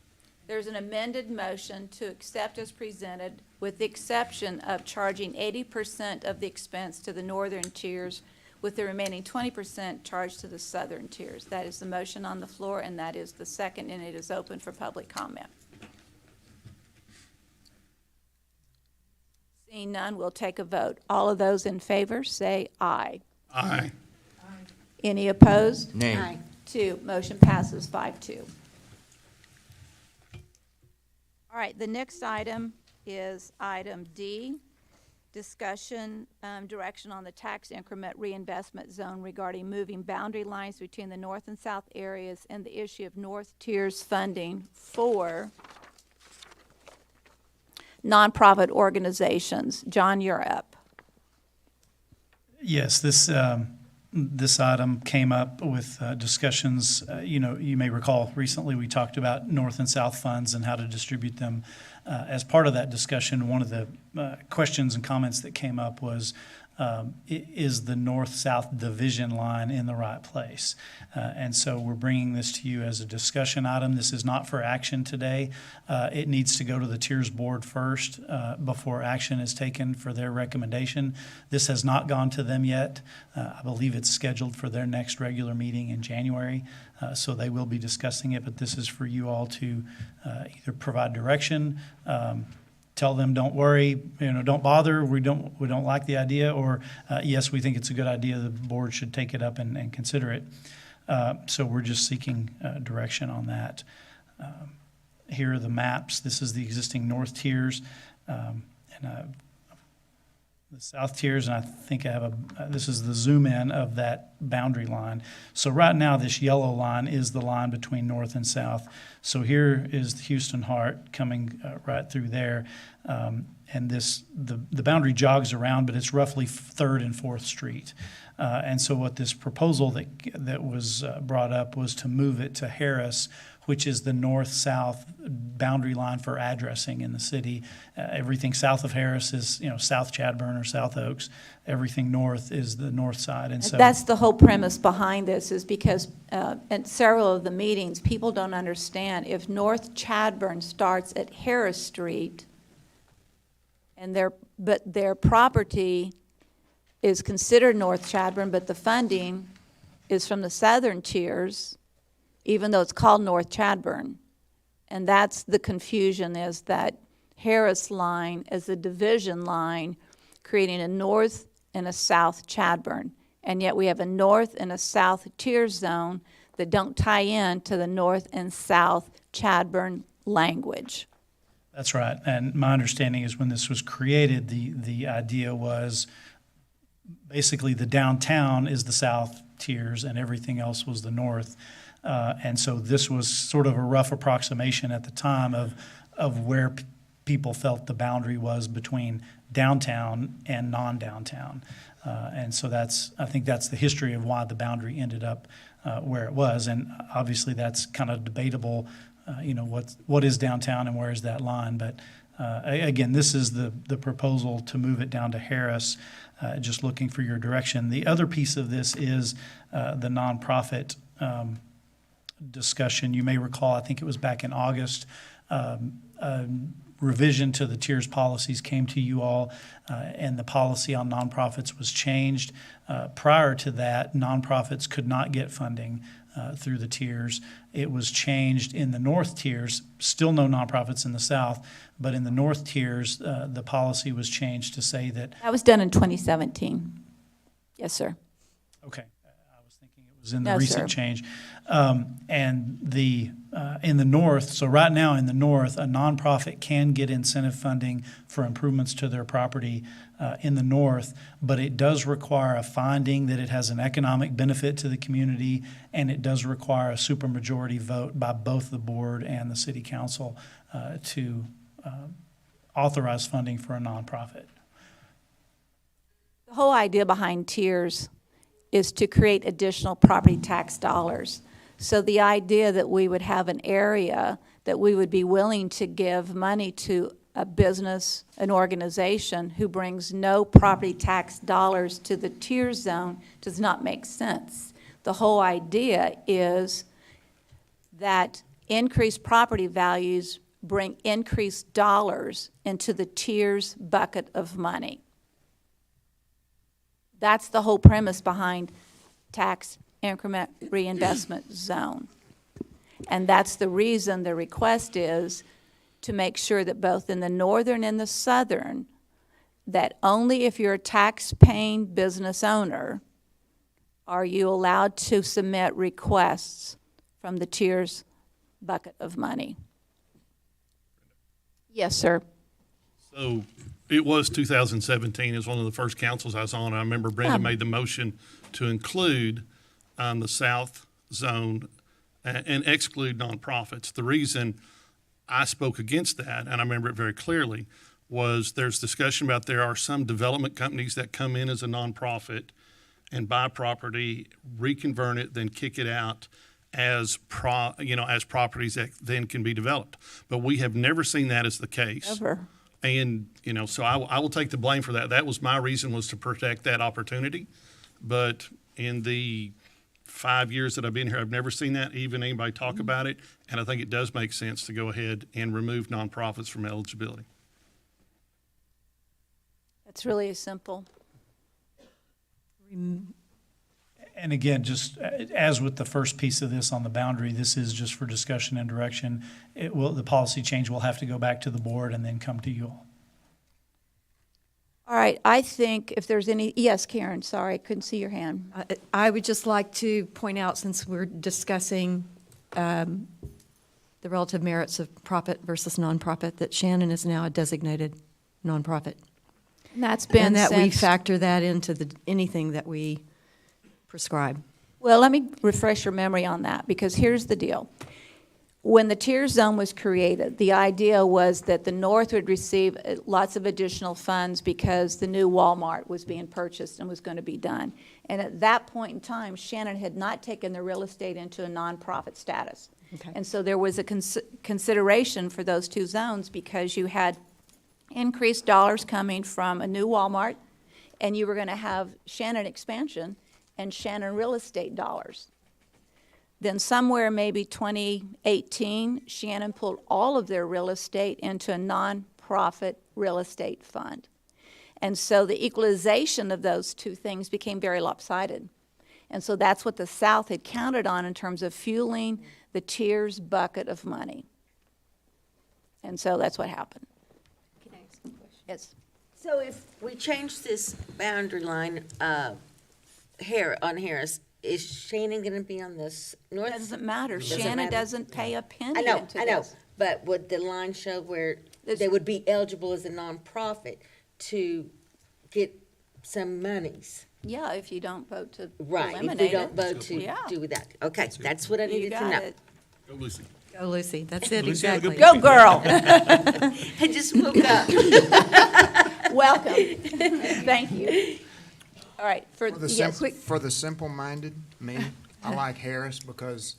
Speaker 1: There's an amended motion to accept as presented, with the exception of charging 80% of the expense to the northern tiers, with the remaining 20% charged to the southern tiers. That is the motion on the floor, and that is the second, and it is open for public comment. Seeing none, we'll take a vote. All of those in favor, say aye.
Speaker 9: Aye.
Speaker 1: Any opposed?
Speaker 13: Nay.
Speaker 19: Aye.
Speaker 1: 2. Motion passes 5-2. All right, the next item is item D, discussion, direction on the tax increment reinvestment zone regarding moving boundary lines between the north and south areas and the issue of north tiers funding for nonprofit organizations. John, you're up.
Speaker 14: Yes, this item came up with discussions. You may recall recently we talked about north and south funds and how to distribute them. As part of that discussion, one of the questions and comments that came up was, is the north-south division line in the right place? And so we're bringing this to you as a discussion item. This is not for action today. It needs to go to the Tiers Board first before action is taken for their recommendation. This has not gone to them yet. I believe it's scheduled for their next regular meeting in January, so they will be discussing it, but this is for you all to either provide direction, tell them, don't worry, don't bother, we don't like the idea, or yes, we think it's a good idea, the board should take it up and consider it. So we're just seeking direction on that. Here are the maps. This is the existing north tiers, and the south tiers, and I think I have this is the zoom in of that boundary line. So right now, this yellow line is the line between north and south. So here is the Houston Heart coming right through there. And the boundary jogs around, but it's roughly 3rd and 4th Street. And so what this proposal that was brought up was to move it to Harris, which is the north-south boundary line for addressing in the city. Everything south of Harris is, South Chadburn or South Oaks. Everything north is the north side. And so
Speaker 1: That's the whole premise behind this, is because at several of the meetings, people don't understand, if North Chadburn starts at Harris Street, and their property is considered North Chadburn, but the funding is from the southern tiers, even though it's called North Chadburn. And that's the confusion, is that Harris line is a division line creating a north and a south Chadburn. And yet we have a north and a south tier zone that don't tie in to the north and south Chadburn language.
Speaker 14: that's right. And my understanding is when this was created, the idea was basically the downtown is the south tiers and everything else was the north. And so this was sort of a rough approximation at the time of where people felt the boundary was between downtown and non-downtown. And so I think that's the history of why the boundary ended up where it was. And obviously that's kind of debatable, what is downtown and where is that line? But again, this is the proposal to move it down to Harris, just looking for your direction. The other piece of this is the nonprofit discussion. You may recall, I think it was back in August, revision to the tiers policies came to you all, and the policy on nonprofits was changed. Prior to that, nonprofits could not get funding through the tiers. It was changed in the north tiers, still no nonprofits in the south, but in the north tiers, the policy was changed to say that.
Speaker 1: That was done in 2017. Yes, sir.
Speaker 14: Okay. I was thinking it was in the
Speaker 1: No,
Speaker 14: recent
Speaker 1: sir.
Speaker 14: change. And in the north, so right now in the north, a nonprofit can get incentive funding for improvements to their property in the north, but it does require a finding that it has an economic benefit to the community, and it does require a supermajority vote by both the board and the city council to authorize funding for a nonprofit.
Speaker 1: The whole idea behind tiers is to create additional property tax dollars. So the idea that we would have an area that we would be willing to give money to a business, an organization who brings no property tax dollars to the tier zone does not make sense. The whole idea is that increased property values bring increased dollars into the tiers bucket of money. That's the whole premise behind tax increment reinvestment zone. And that's the reason the request is to make sure that both in the northern and the southern, that only if you're a tax-paying business owner are you allowed to submit requests from the tiers bucket of money. Yes, sir.
Speaker 9: So it was 2017, it was one of the first councils I was on. I remember Brenda made the motion to include the south zone and exclude nonprofits. The reason I spoke against that, and I remember it very clearly, was there's discussion about there are some development companies that come in as a nonprofit and buy property, reconvert it, then kick it out as as properties that then can be developed. But we have never seen that as the case.
Speaker 1: Ever.
Speaker 9: And, so I will take the blame for that. That was my reason, was to protect that opportunity. But in the 5 years that I've been here, I've never seen that, even anybody talk about it. And I think it does make sense to go ahead and remove nonprofits from eligibility.
Speaker 1: It's really simple.
Speaker 14: And again, just as with the first piece of this on the boundary, this is just for discussion and direction. The policy change will have to go back to the board and then come to you all.
Speaker 1: All right, I think if there's any, yes, Karen, sorry, I couldn't see your hand.
Speaker 10: I would just like to point out, since we're discussing the relative merits of profit versus nonprofit, that Shannon is now a designated nonprofit.
Speaker 1: And that's been
Speaker 10: And that we
Speaker 1: since-
Speaker 10: factor that into anything that we prescribe.
Speaker 1: Well, let me refresh your memory on that, because here's the deal. When the tier zone was created, the idea was that the north would receive lots of additional funds because the new Walmart was being purchased and was going to be done. And at that point in time, Shannon had not taken the real estate into a nonprofit status.
Speaker 10: Okay.
Speaker 1: And so there was a consideration for those two zones, because you had increased dollars coming from a new Walmart, and you were going to have Shannon expansion and Shannon real estate dollars. Then somewhere maybe 2018, Shannon pulled all of their real estate into a nonprofit real estate fund. And so the equalization of those two things became very lopsided. And so that's what the South had counted on in terms of fueling the tiers bucket of money. And so that's what happened.
Speaker 19: Can I ask a question?
Speaker 1: Yes.
Speaker 19: So if we change this boundary line here on Harris, is Shannon going to be on this north?
Speaker 1: Doesn't matter.
Speaker 19: Doesn't
Speaker 1: Shannon
Speaker 19: matter?
Speaker 1: doesn't pay a penny
Speaker 19: I know,
Speaker 1: into
Speaker 19: I know.
Speaker 1: this.
Speaker 19: But would the line show where they would be eligible as a nonprofit to get some monies?
Speaker 1: Yeah, if you don't vote to
Speaker 19: Right,
Speaker 1: eliminate
Speaker 19: if
Speaker 1: it.
Speaker 19: we don't vote to
Speaker 1: Yeah.
Speaker 19: do that. Okay, that's what I
Speaker 1: You
Speaker 19: needed to
Speaker 1: got
Speaker 19: know.
Speaker 1: it.
Speaker 9: Go Lucy.
Speaker 10: Go, Lucy. That's it,
Speaker 9: Lucy had a
Speaker 10: exactly.
Speaker 9: good
Speaker 1: Go, girl.
Speaker 19: I just woke up.
Speaker 1: Welcome. Thank you. All right,
Speaker 20: For the,
Speaker 1: yes,
Speaker 20: for the simple-minded, me, I like Harris because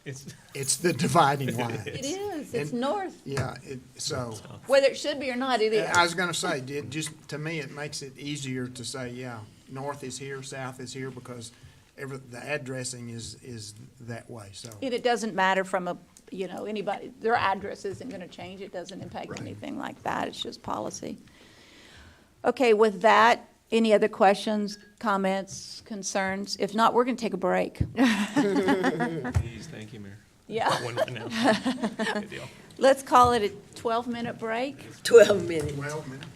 Speaker 4: It's
Speaker 20: it's the dividing line.
Speaker 1: it is, it's
Speaker 20: And-
Speaker 1: north.
Speaker 20: Yeah, so,
Speaker 1: Whether it should be or not, it is.
Speaker 20: I was gonna say, to me, it makes it easier to say, yeah, north is here, south is here, because the addressing is that way, so.
Speaker 1: And it doesn't matter from anybody, their address isn't going to change. It doesn't impact anything like that. It's just policy. Okay, with that, any other questions, comments, concerns? If not, we're going to take a break.
Speaker 4: Please, thank you, Mayor.
Speaker 1: Yeah.
Speaker 4: One right now. Good deal.
Speaker 1: Let's call it a 12-minute break.
Speaker 19: 12 minutes.
Speaker 20: 12 minutes.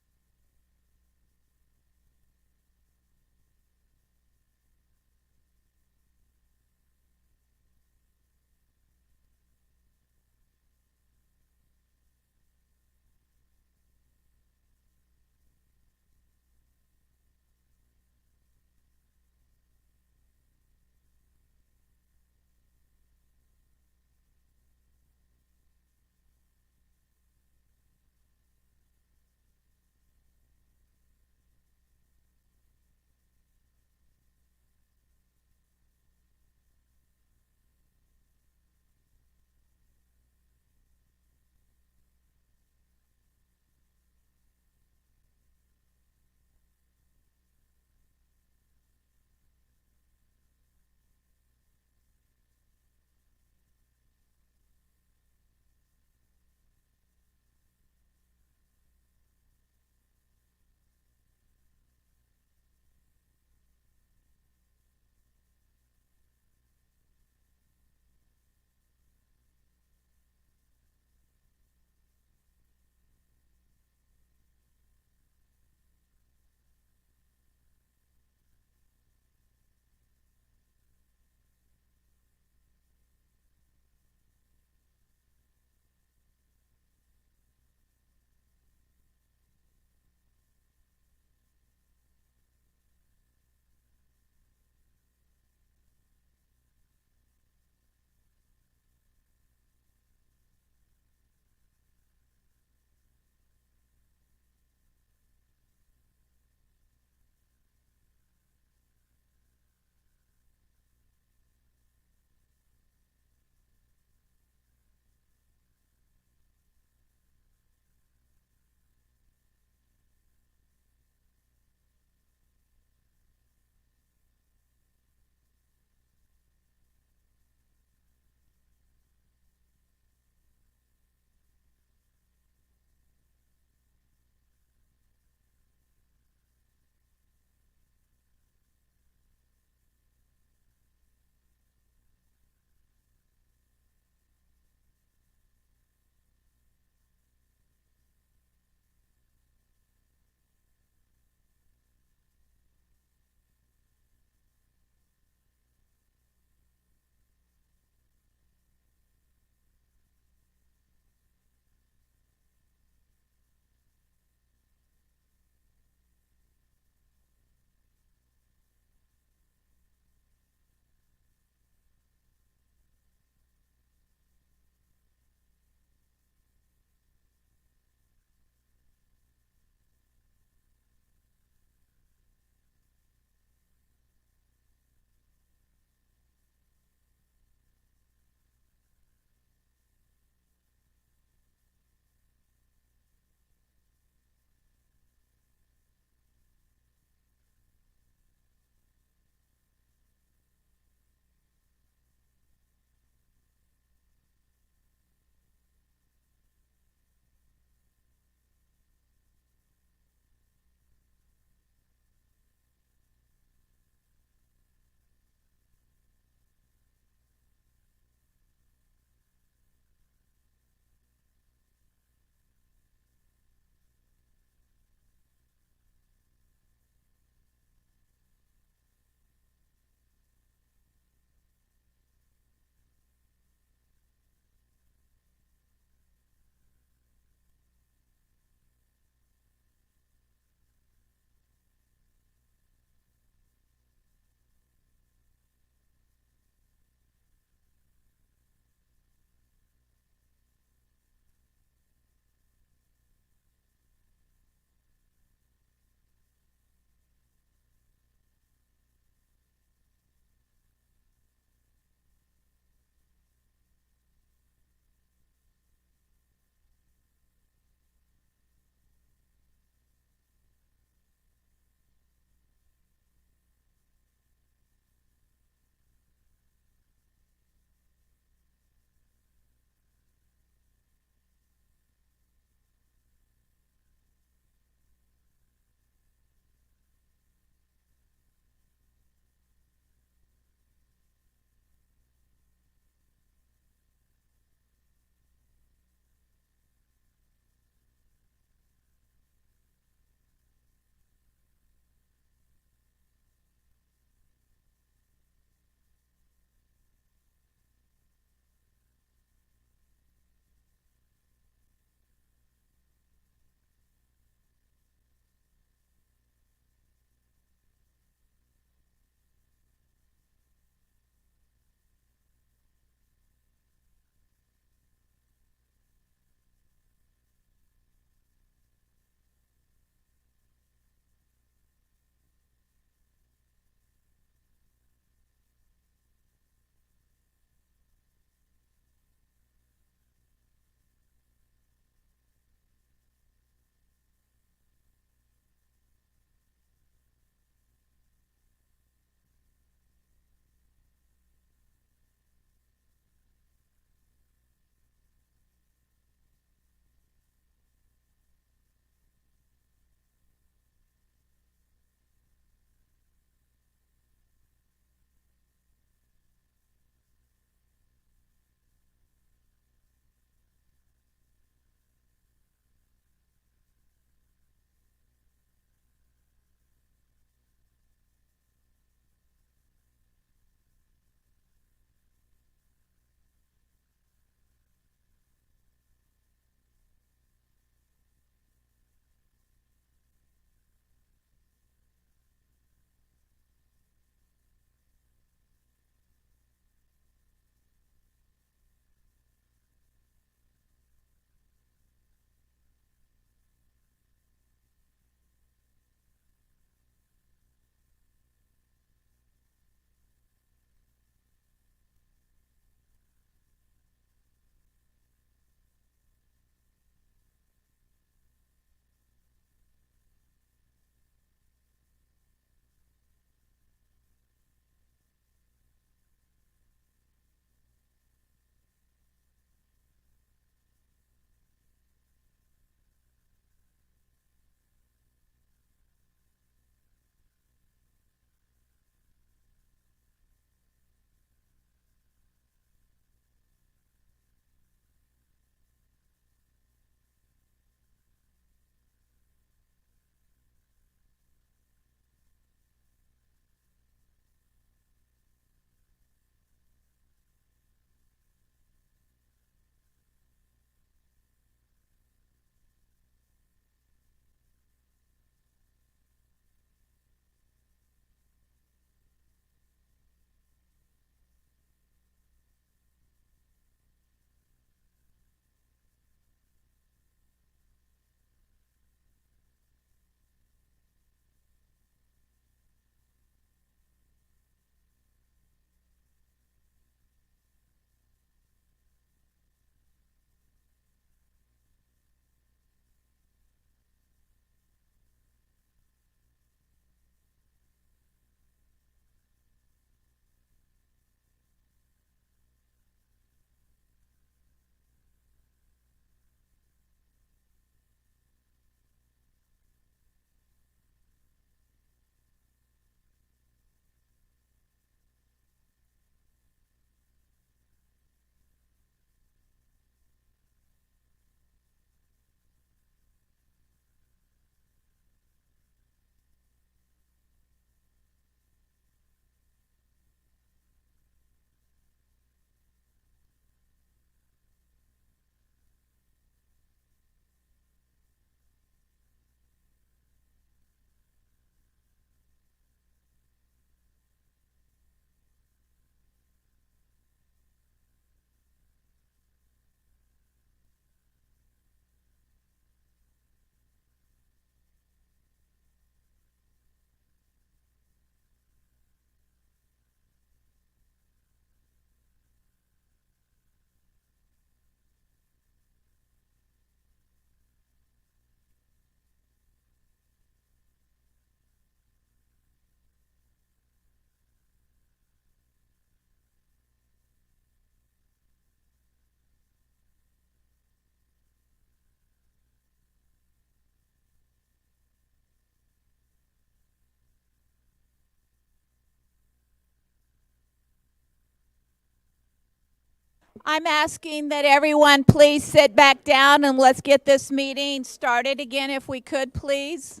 Speaker 1: I'm asking that everyone please sit back down and let's get this meeting started again if we could, please.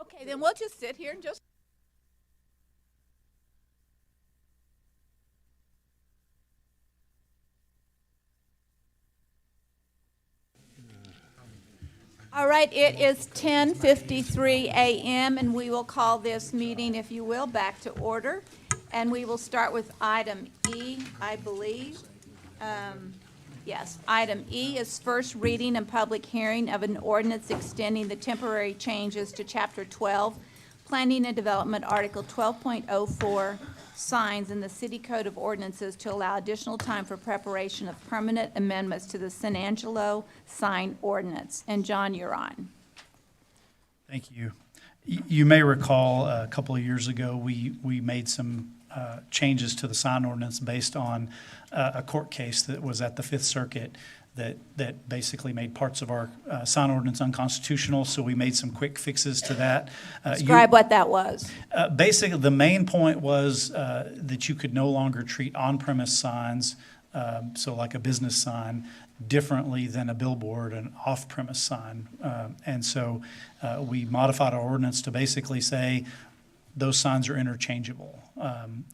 Speaker 1: Okay, then we'll just sit here and just. All right, it is 10:53 a.m. and we will call this meeting, if you will, back to order. And we will start with item E, I believe. Yes, item E is first reading and public hearing of an ordinance extending the temporary changes to Chapter 12, Planning and Development, Article 12.04, signs in the City Code of Ordinances to allow additional time for preparation of permanent amendments to the San Angelo sign ordinance. And John, you're on.
Speaker 14: Thank you. You may recall a couple of years ago, we made some changes to the sign ordinance based on a court case that was at the Fifth Circuit that basically made parts of our sign ordinance unconstitutional, so we made some quick fixes to that.
Speaker 1: Describe what that was.
Speaker 14: Basically, the main point was that you could no longer treat on-premise signs, so like a business sign, differently than a billboard, an off-premise sign. And so we modified our ordinance to basically say those signs are interchangeable.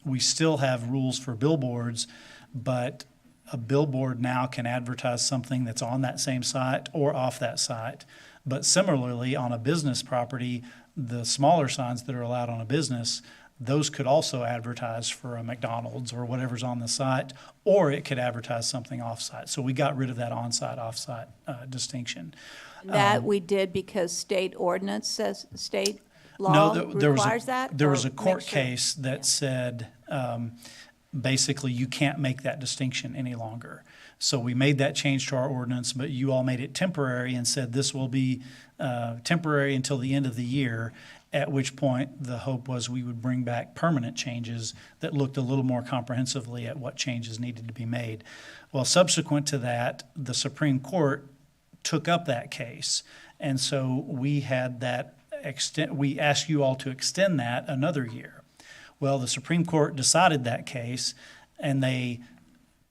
Speaker 14: We still have rules for billboards, but a billboard now can advertise something that's on that same site or off that site. But similarly, on a business property, the smaller signs that are allowed on a business, those could also advertise for a McDonald's or whatever's on the site, or it could advertise something off-site. So we got rid of that on-site, off-site distinction.
Speaker 1: That we did because state ordinance says, state law
Speaker 14: No,
Speaker 1: requires that?
Speaker 14: There was
Speaker 1: or
Speaker 14: a court
Speaker 1: make sure?
Speaker 14: case that said, basically, you can't make that distinction any longer. So we made that change to our ordinance, but you all made it temporary and said this will be temporary until the end of the year, at which point the hope was we would bring back permanent changes that looked a little more comprehensively at what changes needed to be made. Well, subsequent to that, the Supreme Court took up that case, and so we had that we asked you all to extend that another year. Well, the Supreme Court decided that case, and they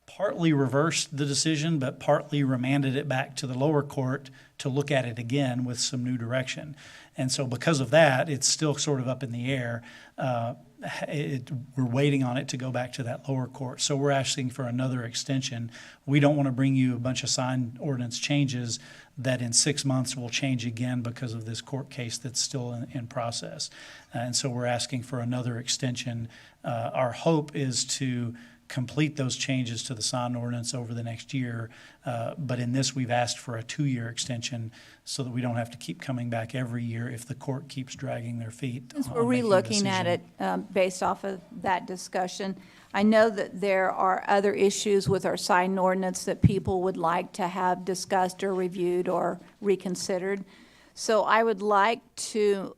Speaker 14: partly reversed the decision, but partly remanded it back to the lower court to look at it again with some new direction. And so because of that, it's still sort of up in the air. We're waiting on it to go back to that lower court. So we're asking for another extension. We don't want to bring you a bunch of sign ordinance changes that in 6 months will change again because of this court case that's still in process. And so we're asking for another extension. Our hope is to complete those changes to the sign ordinance over the next year. But in this, we've asked for a 2-year extension so that we don't have to keep coming back every year if the court keeps dragging their feet.
Speaker 1: Since we're relooking at it based off of that discussion, I know that there are other issues with our sign ordinance that people would like to have discussed or reviewed or reconsidered. So I would like to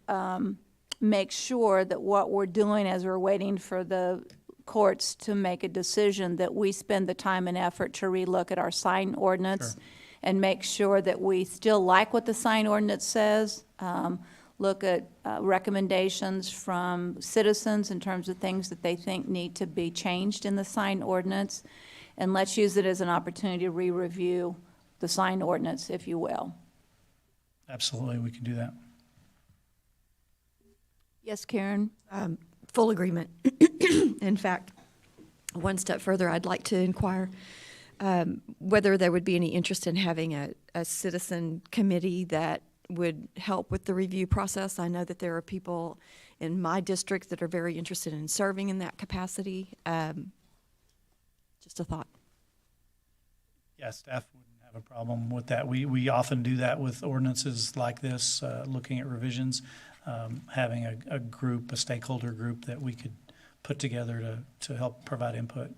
Speaker 1: make sure that what we're doing as we're waiting for the courts to make a decision, that we spend the time and effort to relook at our sign ordinance and make sure that we still like what the sign ordinance says, look at recommendations from citizens in terms of things that they think need to be changed in the sign ordinance, and let's use it as an opportunity to re-review the sign ordinance, if you will.
Speaker 14: Absolutely, we can do that.
Speaker 1: Yes, Karen?
Speaker 10: Full agreement. In fact, one step further, I'd like to inquire whether there would be any interest in having a citizen committee that would help with the review process. I know that there are people in my district that are very interested in serving in that capacity. Just a thought.
Speaker 14: Yeah, staff wouldn't have a problem with that. We often do that with ordinances like this, looking at revisions, having a group, a stakeholder group that we could put together to help provide input.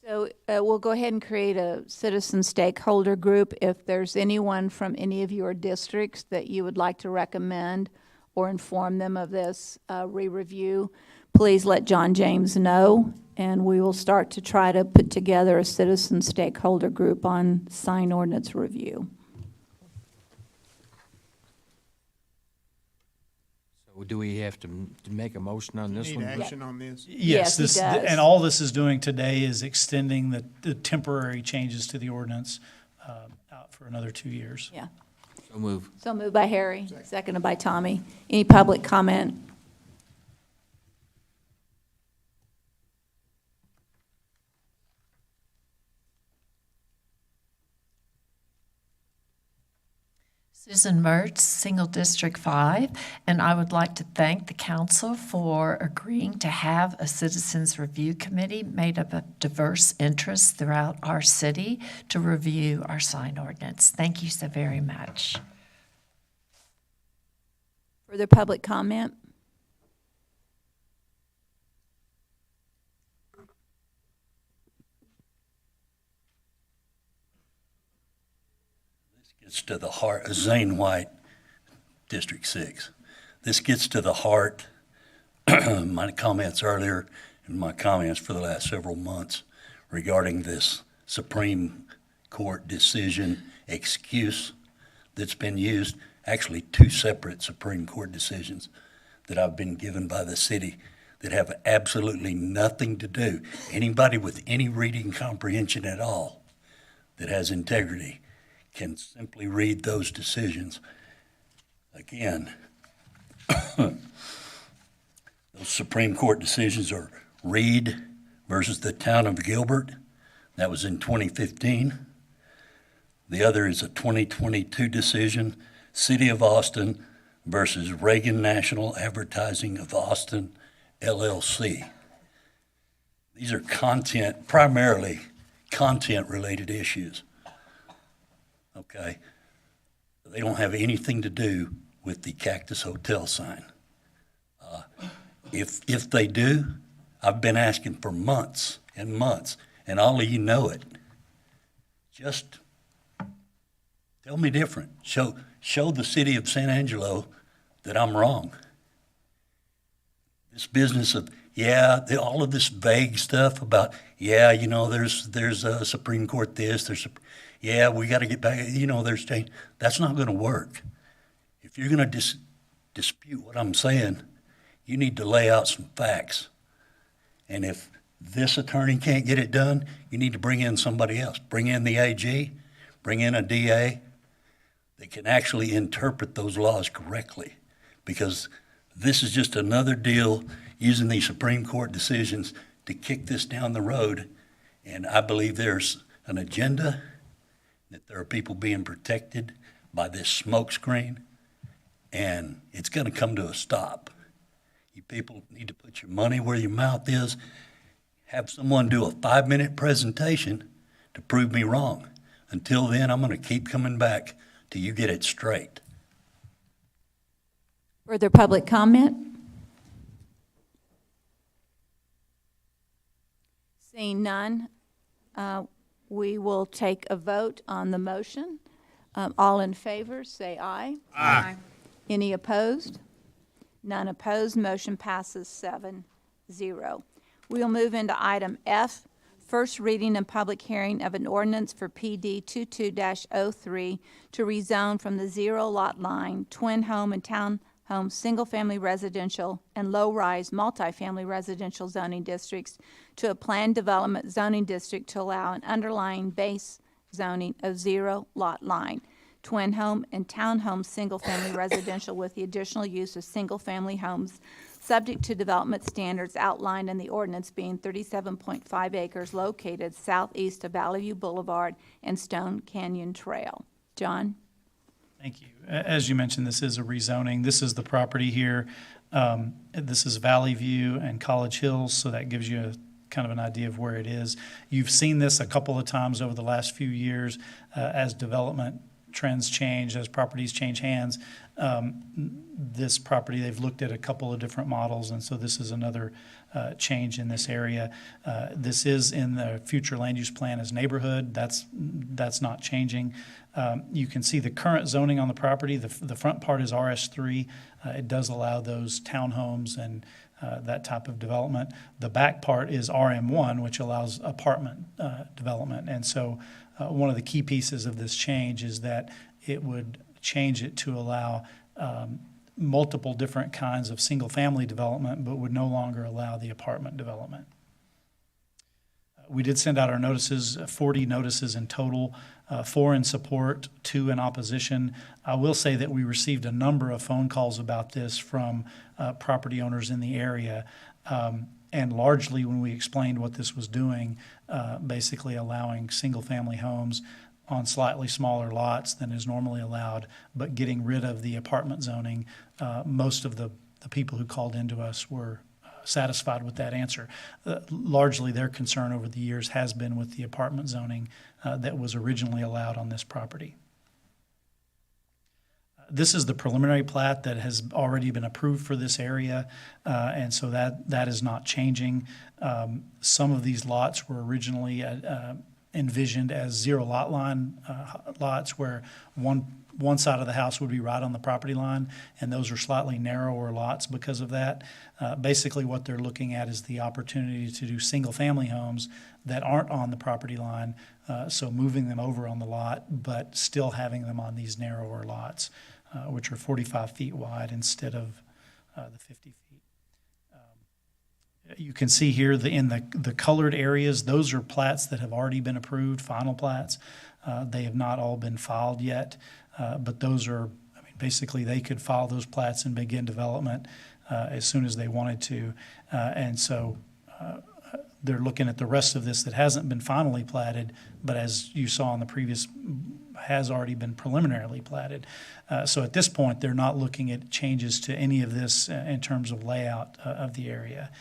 Speaker 1: So we'll go ahead and create a citizen stakeholder group. If there's anyone from any of your districts that you would like to recommend or inform them of this re-review, please let John James know, and we will start to try to put together a citizen stakeholder group on sign ordinance review.
Speaker 13: Do we have to make a motion on this
Speaker 20: Need
Speaker 13: one?
Speaker 20: action on this?
Speaker 1: Yes, he
Speaker 14: this,
Speaker 1: does.
Speaker 14: and all this is doing today is extending the temporary changes to the ordinance out for another 2 years.
Speaker 1: Yeah.
Speaker 13: So move.
Speaker 1: So moved by Harry, seconded by Tommy. Any public comment?
Speaker 15: Susan Mertz, Single District 5, and I would like to thank the council for agreeing to have a citizens review committee made up of diverse interests throughout our city to review our sign ordinance. Thank you so very much.
Speaker 1: Further public comment?
Speaker 22: Gets to the heart, Zane White, District 6. This gets to the heart, my comments earlier and my comments for the last several months regarding this Supreme Court decision excuse that's been used, actually 2 separate Supreme Court decisions that I've been given by the city that have absolutely nothing to do. Anybody with any reading comprehension at all that has integrity can simply read those decisions. Again, those Supreme Court decisions are Reed versus the town of Gilbert. That was in 2015. The other is a 2022 decision, City of Austin versus Reagan National Advertising of Austin, LLC. These are primarily content-related issues. Okay, they don't have anything to do with the Cactus Hotel sign. If they do, I've been asking for months and months, and all of you know it. Just tell me different. Show the city of San Angelo that I'm wrong. This business of all of this vague stuff about there's a Supreme Court this, we got to get back, there's change. That's not going to work. If you're going to dispute what I'm saying, you need to lay out some facts. And if this attorney can't get it done, you need to bring in somebody else. Bring in the AG, bring in a DA that can actually interpret those laws correctly. Because this is just another deal using these Supreme Court decisions to kick this down the road. And I believe there's an agenda, that there are people being protected by this smokescreen, and it's going to come to a stop. You people need to put your money where your mouth is. Have someone do a 5-minute presentation to prove me wrong. Until then, I'm going to keep coming back till you get it straight.
Speaker 1: Further public comment? Seeing none, we will take a vote on the motion. All in favor, say aye.
Speaker 9: Aye.
Speaker 1: Any opposed? None opposed. Motion passes 7-0. We'll move into item F, first reading and public hearing of an ordinance for PD 22-03 to rezone from the 0 lot line, twin home and townhome, single-family residential, and low-rise multifamily residential zoning districts to a planned development zoning district to allow an underlying base zoning of 0 lot line, twin home and townhome single-family residential with the additional use of single-family homes subject to development standards outlined in the ordinance being 37.5 acres located southeast of Valley View Boulevard and Stone Canyon Trail. John?
Speaker 14: Thank you. As you mentioned, this is a rezoning. This is the property here. This is Valley View and College Hills, so that gives you kind of an idea of where it is. You've seen this a couple of times over the last few years as development trends change, as properties change hands. This property, they've looked at a couple of different models, and so this is another change in this area. This is in the future land use plan as neighborhood. That's not changing. You can see the current zoning on the property. The front part is RS3. It does allow those townhomes and that type of development. The back part is RM1, which allows apartment development. And so one of the key pieces of this change is that it would change it to allow multiple different kinds of single-family development, but would no longer allow the apartment development. We did send out our notices, 40 notices in total, 4 in support, 2 in opposition. I will say that we received a number of phone calls about this from property owners in the area. And largely when we explained what this was doing, basically allowing single-family homes on slightly smaller lots than is normally allowed, but getting rid of the apartment zoning, most of the people who called into us were satisfied with that answer. Largely their concern over the years has been with the apartment zoning that was originally allowed on this property. This is the preliminary plat that has already been approved for this area, and so that is not changing. Some of these lots were originally envisioned as zero lot line lots where one side of the house would be right on the property line, and those are slightly narrower lots because of that. Basically what they're looking at is the opportunity to do single-family homes that aren't on the property line, so moving them over on the lot, but still having them on these narrower lots, which are 45 feet wide instead of the 50 feet. You can see here in the colored areas, those are plats that have already been approved, final plats. They have not all been filed yet, but those are, I mean, basically they could file those plats and begin development as soon as they wanted to. And so they're looking at the rest of this that hasn't been finally platted, but as you saw in the previous, has already been preliminarily platted. So at this point, they're not looking at changes to any of this in terms of layout of the area.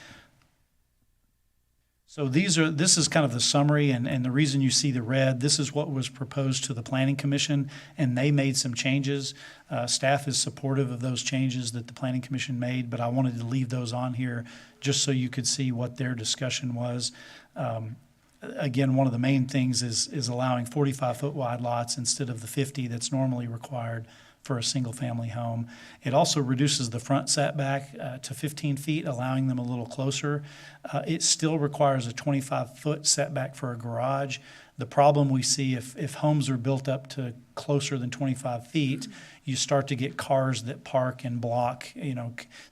Speaker 14: So this is kind of the summary, and the reason you see the red, this is what was proposed to the Planning Commission, and they made some changes. Staff is supportive of those changes that the Planning Commission made, but I wanted to leave those on here just so you could see what their discussion was. Again, one of the main things is allowing 45-foot wide lots instead of the 50 that's normally required for a single-family home. It also reduces the front setback to 15 feet, allowing them a little closer. It still requires a 25-foot setback for a garage. The problem we see if homes are built up to closer than 25 feet, you start to get cars that park and block.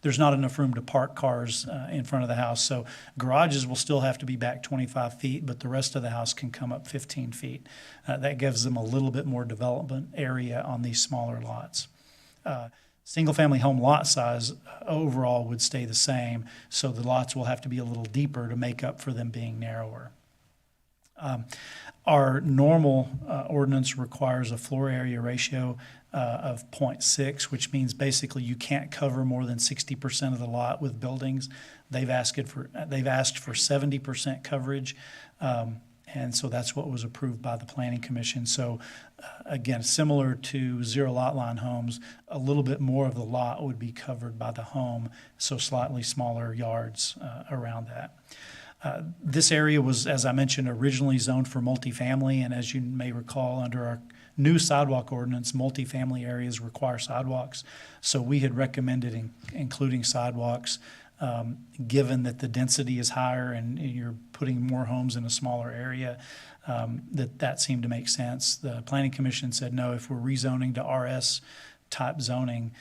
Speaker 14: There's not enough room to park cars in front of the house. So garages will still have to be back 25 feet, but the rest of the house can come up 15 feet. That gives them a little bit more development area on these smaller lots. Single-family home lot size overall would stay the same, so the lots will have to be a little deeper to make up for them being narrower. Our normal ordinance requires a floor area ratio of 0.6, which means basically you can't cover more than 60% of the lot with buildings. They've asked for 70% coverage, and so that's what was approved by the Planning Commission. So again, similar to zero lot line homes, a little bit more of the lot would be covered by the home, so slightly smaller yards around that. This area was, as I mentioned, originally zoned for multifamily, and as you may recall, under our new sidewalk ordinance, multifamily areas require sidewalks. So we had recommended including sidewalks, given that the density is higher and you're putting more homes in a smaller area, that seemed to make sense. The Planning Commission said, no, if we're rezoning to RS-type zoning,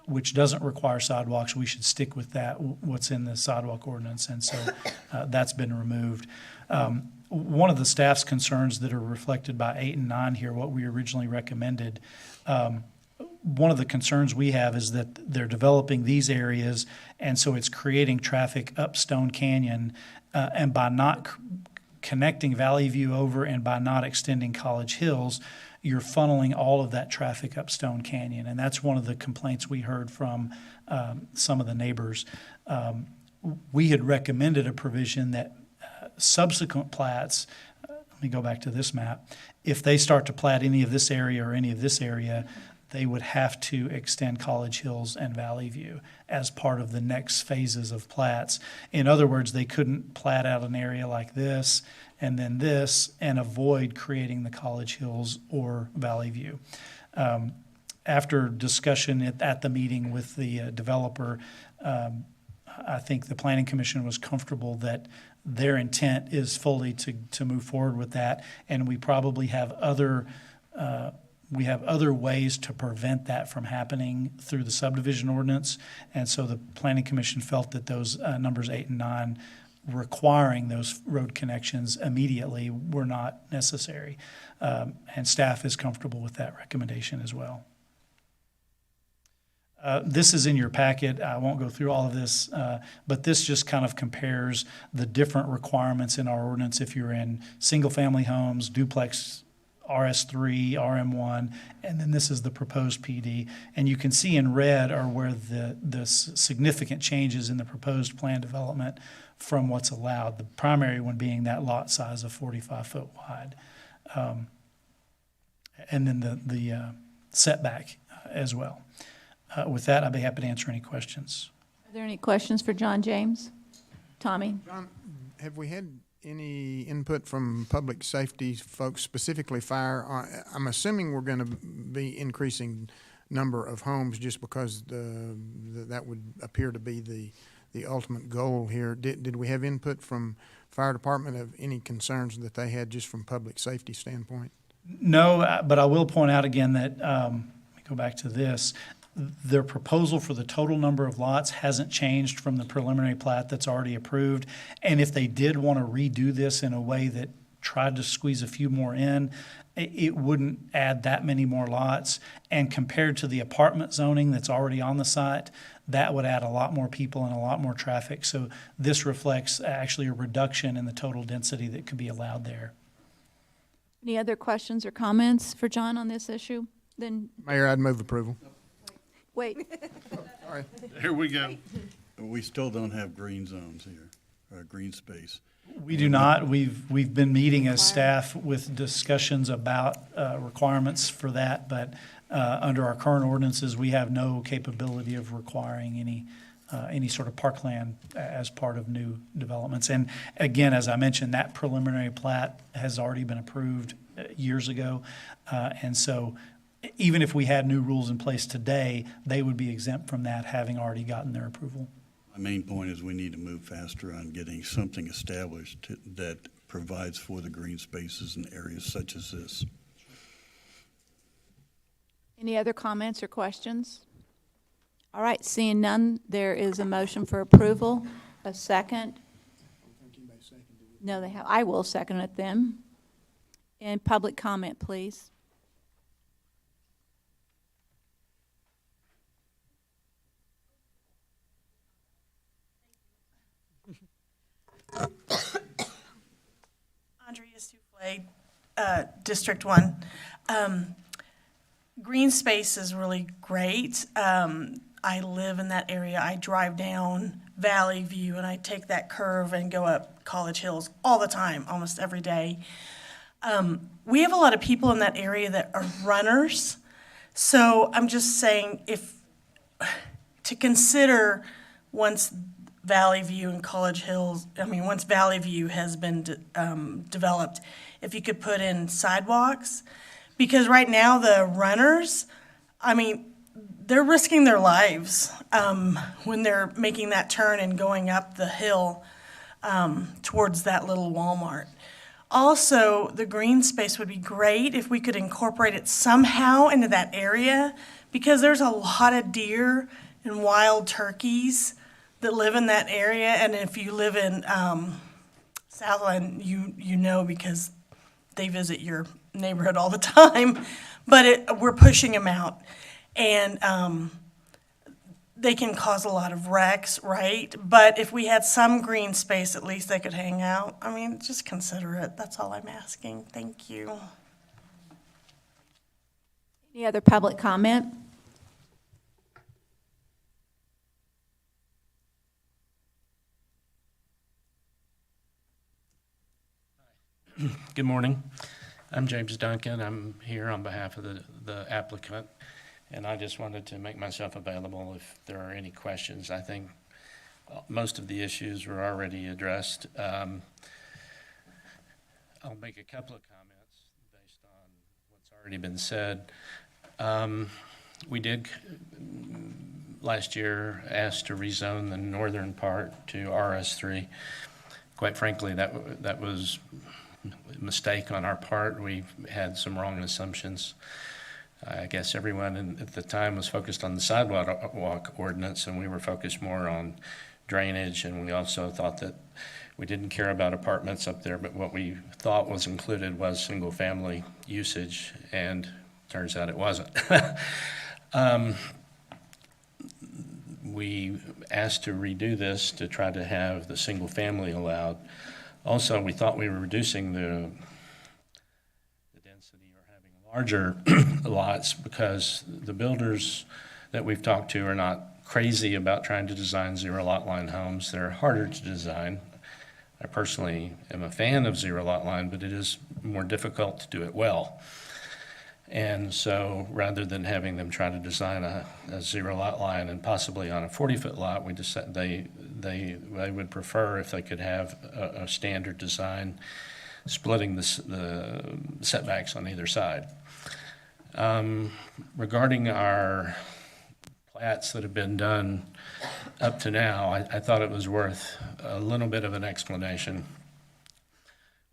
Speaker 14: which doesn't require sidewalks, we should stick with that, what's in the sidewalk ordinance, and so that's been removed. One of the staff's concerns that are reflected by 8 and 9 here, what we originally recommended, one of the concerns we have is that they're developing these areas, and so it's creating traffic up Stone Canyon, and by not connecting Valley View over and by not extending College Hills, you're funneling all of that traffic up Stone Canyon. And that's one of the complaints we heard from some of the neighbors. We had recommended a provision that subsequent plats, let me go back to this map, if they start to plat any of this area or any of this area, they would have to extend College Hills and Valley View as part of the next phases of plats. In other words, they couldn't plat out an area like this and then this and avoid creating the College Hills or Valley View. After discussion at the meeting with the developer, I think the Planning Commission was comfortable that their intent is fully to move forward with that, and we probably have other we have other ways to prevent that from happening through the subdivision ordinance. And so the Planning Commission felt that those numbers 8 and 9 requiring those road connections immediately were not necessary. And staff is comfortable with that recommendation as well. This is in your packet. I won't go through all of this, but this just kind of compares the different requirements in our ordinance if you're in single-family homes, duplex, RS3, RM1, and then this is the proposed PD. And you can see in red are where the significant changes in the proposed plan development from what's allowed, the primary one being that lot size of 45 foot wide. And then the setback as well. With that, I'd be happy to answer any questions.
Speaker 1: Are there any questions for John James? Tommy?
Speaker 20: John, have we had any input from public safety folks, specifically fire? I'm assuming we're going to be increasing number of homes just because that would appear to be the ultimate goal here. Did we have input from fire department of any concerns that they had just from public safety standpoint?
Speaker 14: No, but I will point out again that, let me go back to this, their proposal for the total number of lots hasn't changed from the preliminary plat that's already approved. And if they did want to redo this in a way that tried to squeeze a few more in, it wouldn't add that many more lots. And compared to the apartment zoning that's already on the site, that would add a lot more people and a lot more traffic. So this reflects actually a reduction in the total density that could be allowed there.
Speaker 1: Any other questions or comments for John on this issue? Then,
Speaker 20: Mayor, I'd move approval.
Speaker 1: wait.
Speaker 20: Sorry.
Speaker 9: There we go.
Speaker 17: We still don't have green zones here, or green space.
Speaker 14: We do not. We've been meeting as staff with discussions about requirements for that, but under our current ordinances, we have no capability of requiring any sort of parkland as part of new developments. And again, as I mentioned, that preliminary plat has already been approved years ago, and so even if we had new rules in place today, they would be exempt from that, having already gotten their approval.
Speaker 17: My main point is we need to move faster on getting something established that provides for the green spaces in areas such as this.
Speaker 1: Any other comments or questions? All right, seeing none, there is a motion for approval. A second? No, they have. I will second it then. And public comment, please.
Speaker 7: Andrea Souffle, District 1. Green space is really great. I live in that area. I drive down Valley View and I take that curve and go up College Hills all the time, almost every day. We have a lot of people in that area that are runners. So I'm just saying to consider once Valley View and College Hills, once Valley View has been developed, if you could put in sidewalks, because right now the runners, they're risking their lives when they're making that turn and going up the hill towards that little Walmart. Also, the green space would be great if we could incorporate it somehow into that area, because there's a lot of deer and wild turkeys that live in that area. And if you live in Southland, you know, because they visit your neighborhood all the time. But we're pushing them out, and they can cause a lot of wrecks, right? But if we had some green space, at least they could hang out. Just consider it. That's all I'm asking. Thank you.
Speaker 1: Any other public comment?
Speaker 8: Good morning. I'm James Duncan. I'm here on behalf of the applicant, and I just wanted to make myself available if there are any questions. I think most of the issues were already addressed. I'll make a couple of comments based on what's already been said. We did last year ask to rezone the northern part to RS3. Quite frankly, that was a mistake on our part. We had some wrong assumptions. I guess everyone at the time was focused on the sidewalk ordinance, and we were focused more on drainage, and we also thought that we didn't care about apartments up there, but what we thought was included was single-family usage, and turns out it wasn't. We asked to redo this to try to have the single-family allowed. Also, we thought we were reducing the density or having larger lots because the builders that we've talked to are not crazy about trying to design zero lot line homes. They're harder to design. I personally am a fan of zero lot line, but it is more difficult to do it well. And so rather than having them try to design a zero lot line and possibly on a 40-foot lot, we decided they would prefer if they could have a standard design splitting the setbacks on either side. Regarding our plats that have been done up to now, I thought it was worth a little bit of an explanation.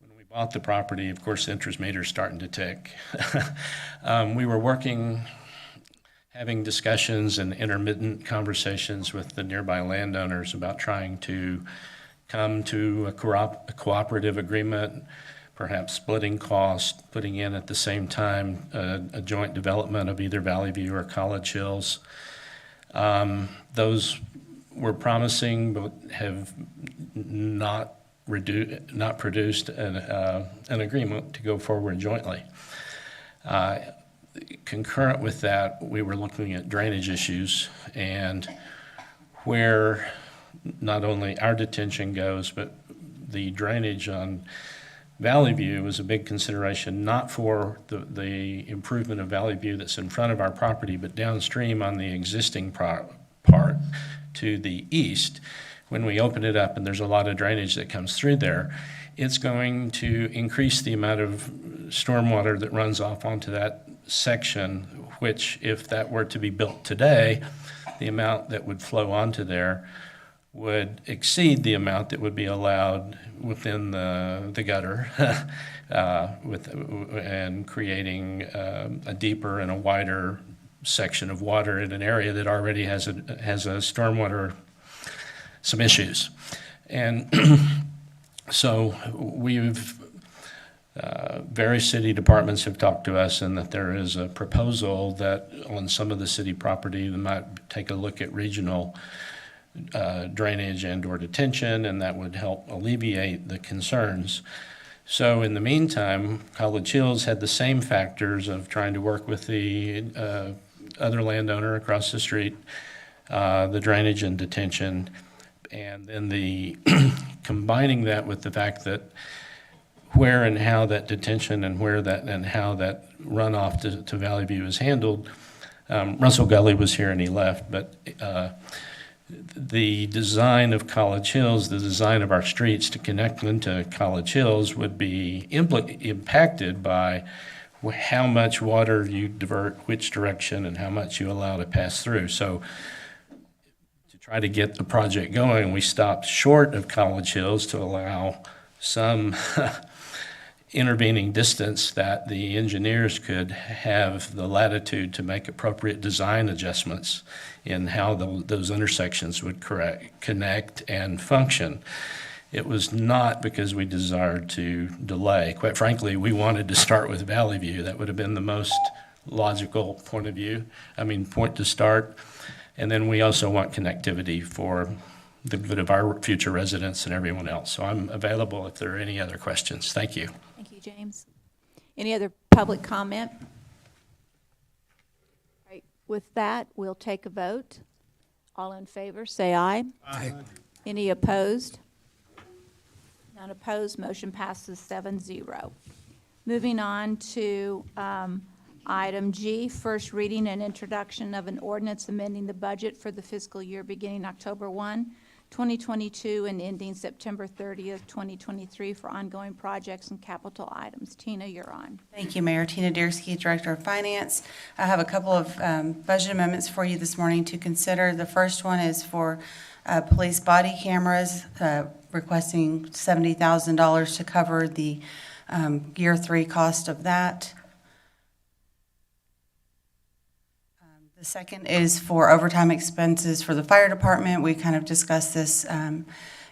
Speaker 8: When we bought the property, of course, the interest meter's starting to tick. We were having discussions and intermittent conversations with the nearby landowners about trying to come to a cooperative agreement, perhaps splitting costs, putting in at the same time a joint development of either Valley View or College Hills. Those were promising, but have not produced an agreement to go forward jointly. Concurrent with that, we were looking at drainage issues and where not only our detention goes, but the drainage on Valley View was a big consideration, not for the improvement of Valley View that's in front of our property, but downstream on the existing part to the east. When we open it up and there's a lot of drainage that comes through there, it's going to increase the amount of stormwater that runs off onto that section, which if that were to be built today, the amount that would flow onto there would exceed the amount that would be allowed within the gutter and creating a deeper and a wider section of water in an area that already has a stormwater, some issues. And so various city departments have talked to us, and that there is a proposal that on some of the city property, they might take a look at regional drainage and or detention, and that would help alleviate the concerns. So in the meantime, College Hills had the same factors of trying to work with the other landowner across the street, the drainage and detention, and then the combining that with the fact that where and how that detention and how that runoff to Valley View is handled. Russell Gully was here and he left, but the design of College Hills, the design of our streets to connect into College Hills would be impacted by how much water you divert, which direction, and how much you allow to pass through. So to try to get the project going, we stopped short of College Hills to allow some intervening distance that the engineers could have the latitude to make appropriate design adjustments in how those intersections would connect and function. It was not because we desired to delay. Quite frankly, we wanted to start with Valley View. That would have been the most logical point to start. And then we also want connectivity for the good of our future residents and everyone else. So I'm available if there are any other questions. Thank you.
Speaker 1: Thank you, James. Any other public comment? All right, with that, we'll take a vote. All in favor, say aye.
Speaker 20: Aye.
Speaker 1: Any opposed? None opposed. Motion passes 7-0. Moving on to item G, first reading and introduction of an ordinance amending the budget for the fiscal year beginning October 1, 2022 and ending September 30th, 2023 for ongoing projects and capital items. Tina, you're on.
Speaker 16: Thank you, Mayor. Tina Deersky, Director of Finance. I have a couple of budget amendments for you this morning to consider. The first one is for police body cameras, requesting $70,000 to cover the year 3 cost of that. The second is for overtime expenses for the fire department. We kind of discussed this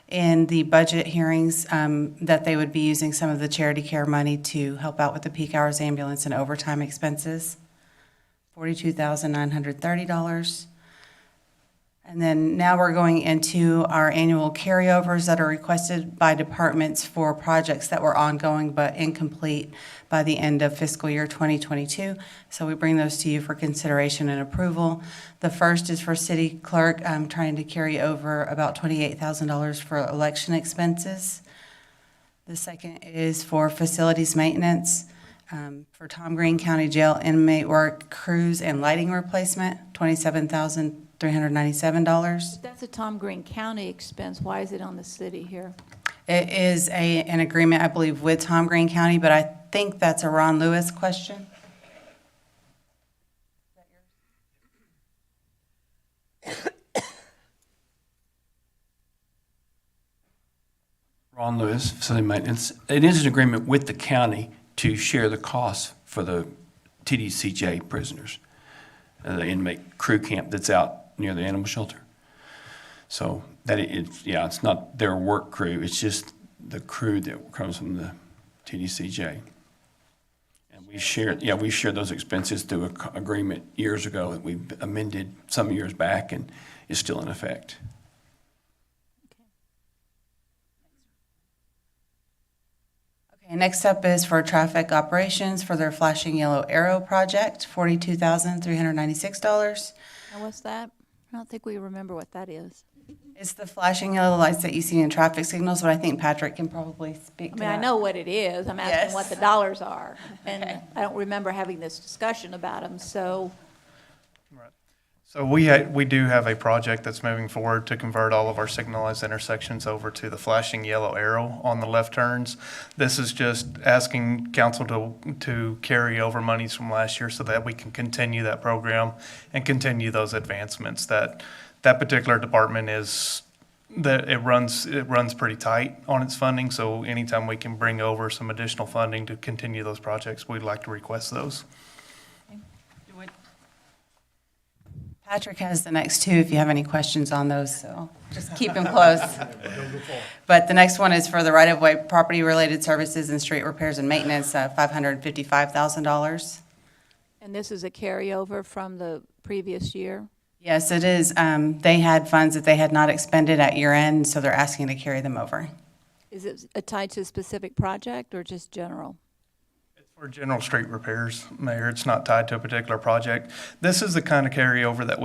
Speaker 16: in the budget hearings, that they would be using some of the charity care money to help out with the peak hours ambulance and overtime expenses, $42,930. And then now we're going into our annual carryovers that are requested by departments for projects that were ongoing but incomplete by the end of fiscal year 2022. So we bring those to you for consideration and approval. The first is for city clerk, trying to carry over about $28,000 for election expenses. The second is for facilities maintenance, for Tom Green County Jail inmate work crews and lighting replacement, $27,397.
Speaker 1: That's a Tom Green County expense. Why is it on the city here?
Speaker 16: It is an agreement, I believe, with Tom Green County, but I think that's a Ron Lewis question.
Speaker 2: Ron Lewis, facility maintenance. It is an agreement with the county to share the costs for the TDCJ prisoners, the inmate crew camp that's out near the animal shelter. So that it's not their work crew, it's just the crew that comes from the TDCJ. And we shared those expenses through an agreement years ago that we amended some years back and is still in effect.
Speaker 16: Okay, next up is for traffic operations for their flashing yellow arrow project, $42,396.
Speaker 1: And what's that? I don't think we remember what that is.
Speaker 16: It's the flashing yellow lights that you see in traffic signals, but I think Patrick can probably speak
Speaker 1: I
Speaker 16: to
Speaker 1: mean,
Speaker 16: that.
Speaker 1: I know what it is. I'm asking
Speaker 16: Yes.
Speaker 1: what the dollars are. And
Speaker 16: Okay.
Speaker 1: I don't remember having this discussion about them, so.
Speaker 3: So we do have a project that's moving forward to convert all of our signalized intersections over to the flashing yellow arrow on the left turns. This is just asking council to carry over monies from last year so that we can continue that program and continue those advancements. That particular department it runs pretty tight on its funding, so anytime we can bring over some additional funding to continue those projects, we'd like to request those.
Speaker 16: Patrick has the next two if you have any questions on those, so just keep them close. But the next one is for the right-of-way property-related services and street repairs and maintenance, $555,000.
Speaker 1: And this is a carryover from the previous year?
Speaker 16: Yes, it is. They had funds that they had not expended at year end, so they're asking to carry them over.
Speaker 1: Is it tied to a specific project or just general?
Speaker 3: For general street repairs, Mayor, it's not tied to a particular project. This is the kind of carryover that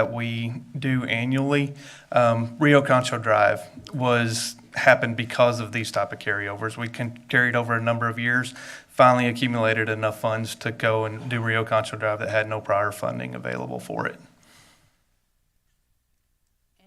Speaker 3: we do annually. Rio Concho Drive happened because of these type of carryovers. We carried over a number of years, finally accumulated enough funds to go and do Rio Concho Drive that had no prior funding available for it.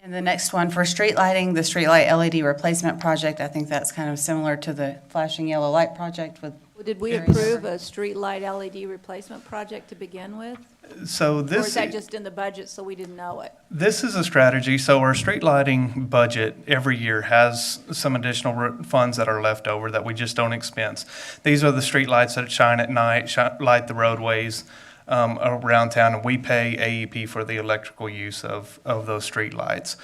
Speaker 16: And the next one for street lighting, the streetlight LED replacement project, I think that's kind of similar to the flashing yellow light project with.
Speaker 1: Did we approve a streetlight LED replacement project to begin with?
Speaker 3: So
Speaker 1: Or is that just in the budget so we didn't know it?
Speaker 3: This is a strategy. So our street lighting budget every year has some additional funds that are left over that we just don't expense. These are the street lights that shine at night, light the roadways around town, and we pay AEP for the electrical use of those street lights.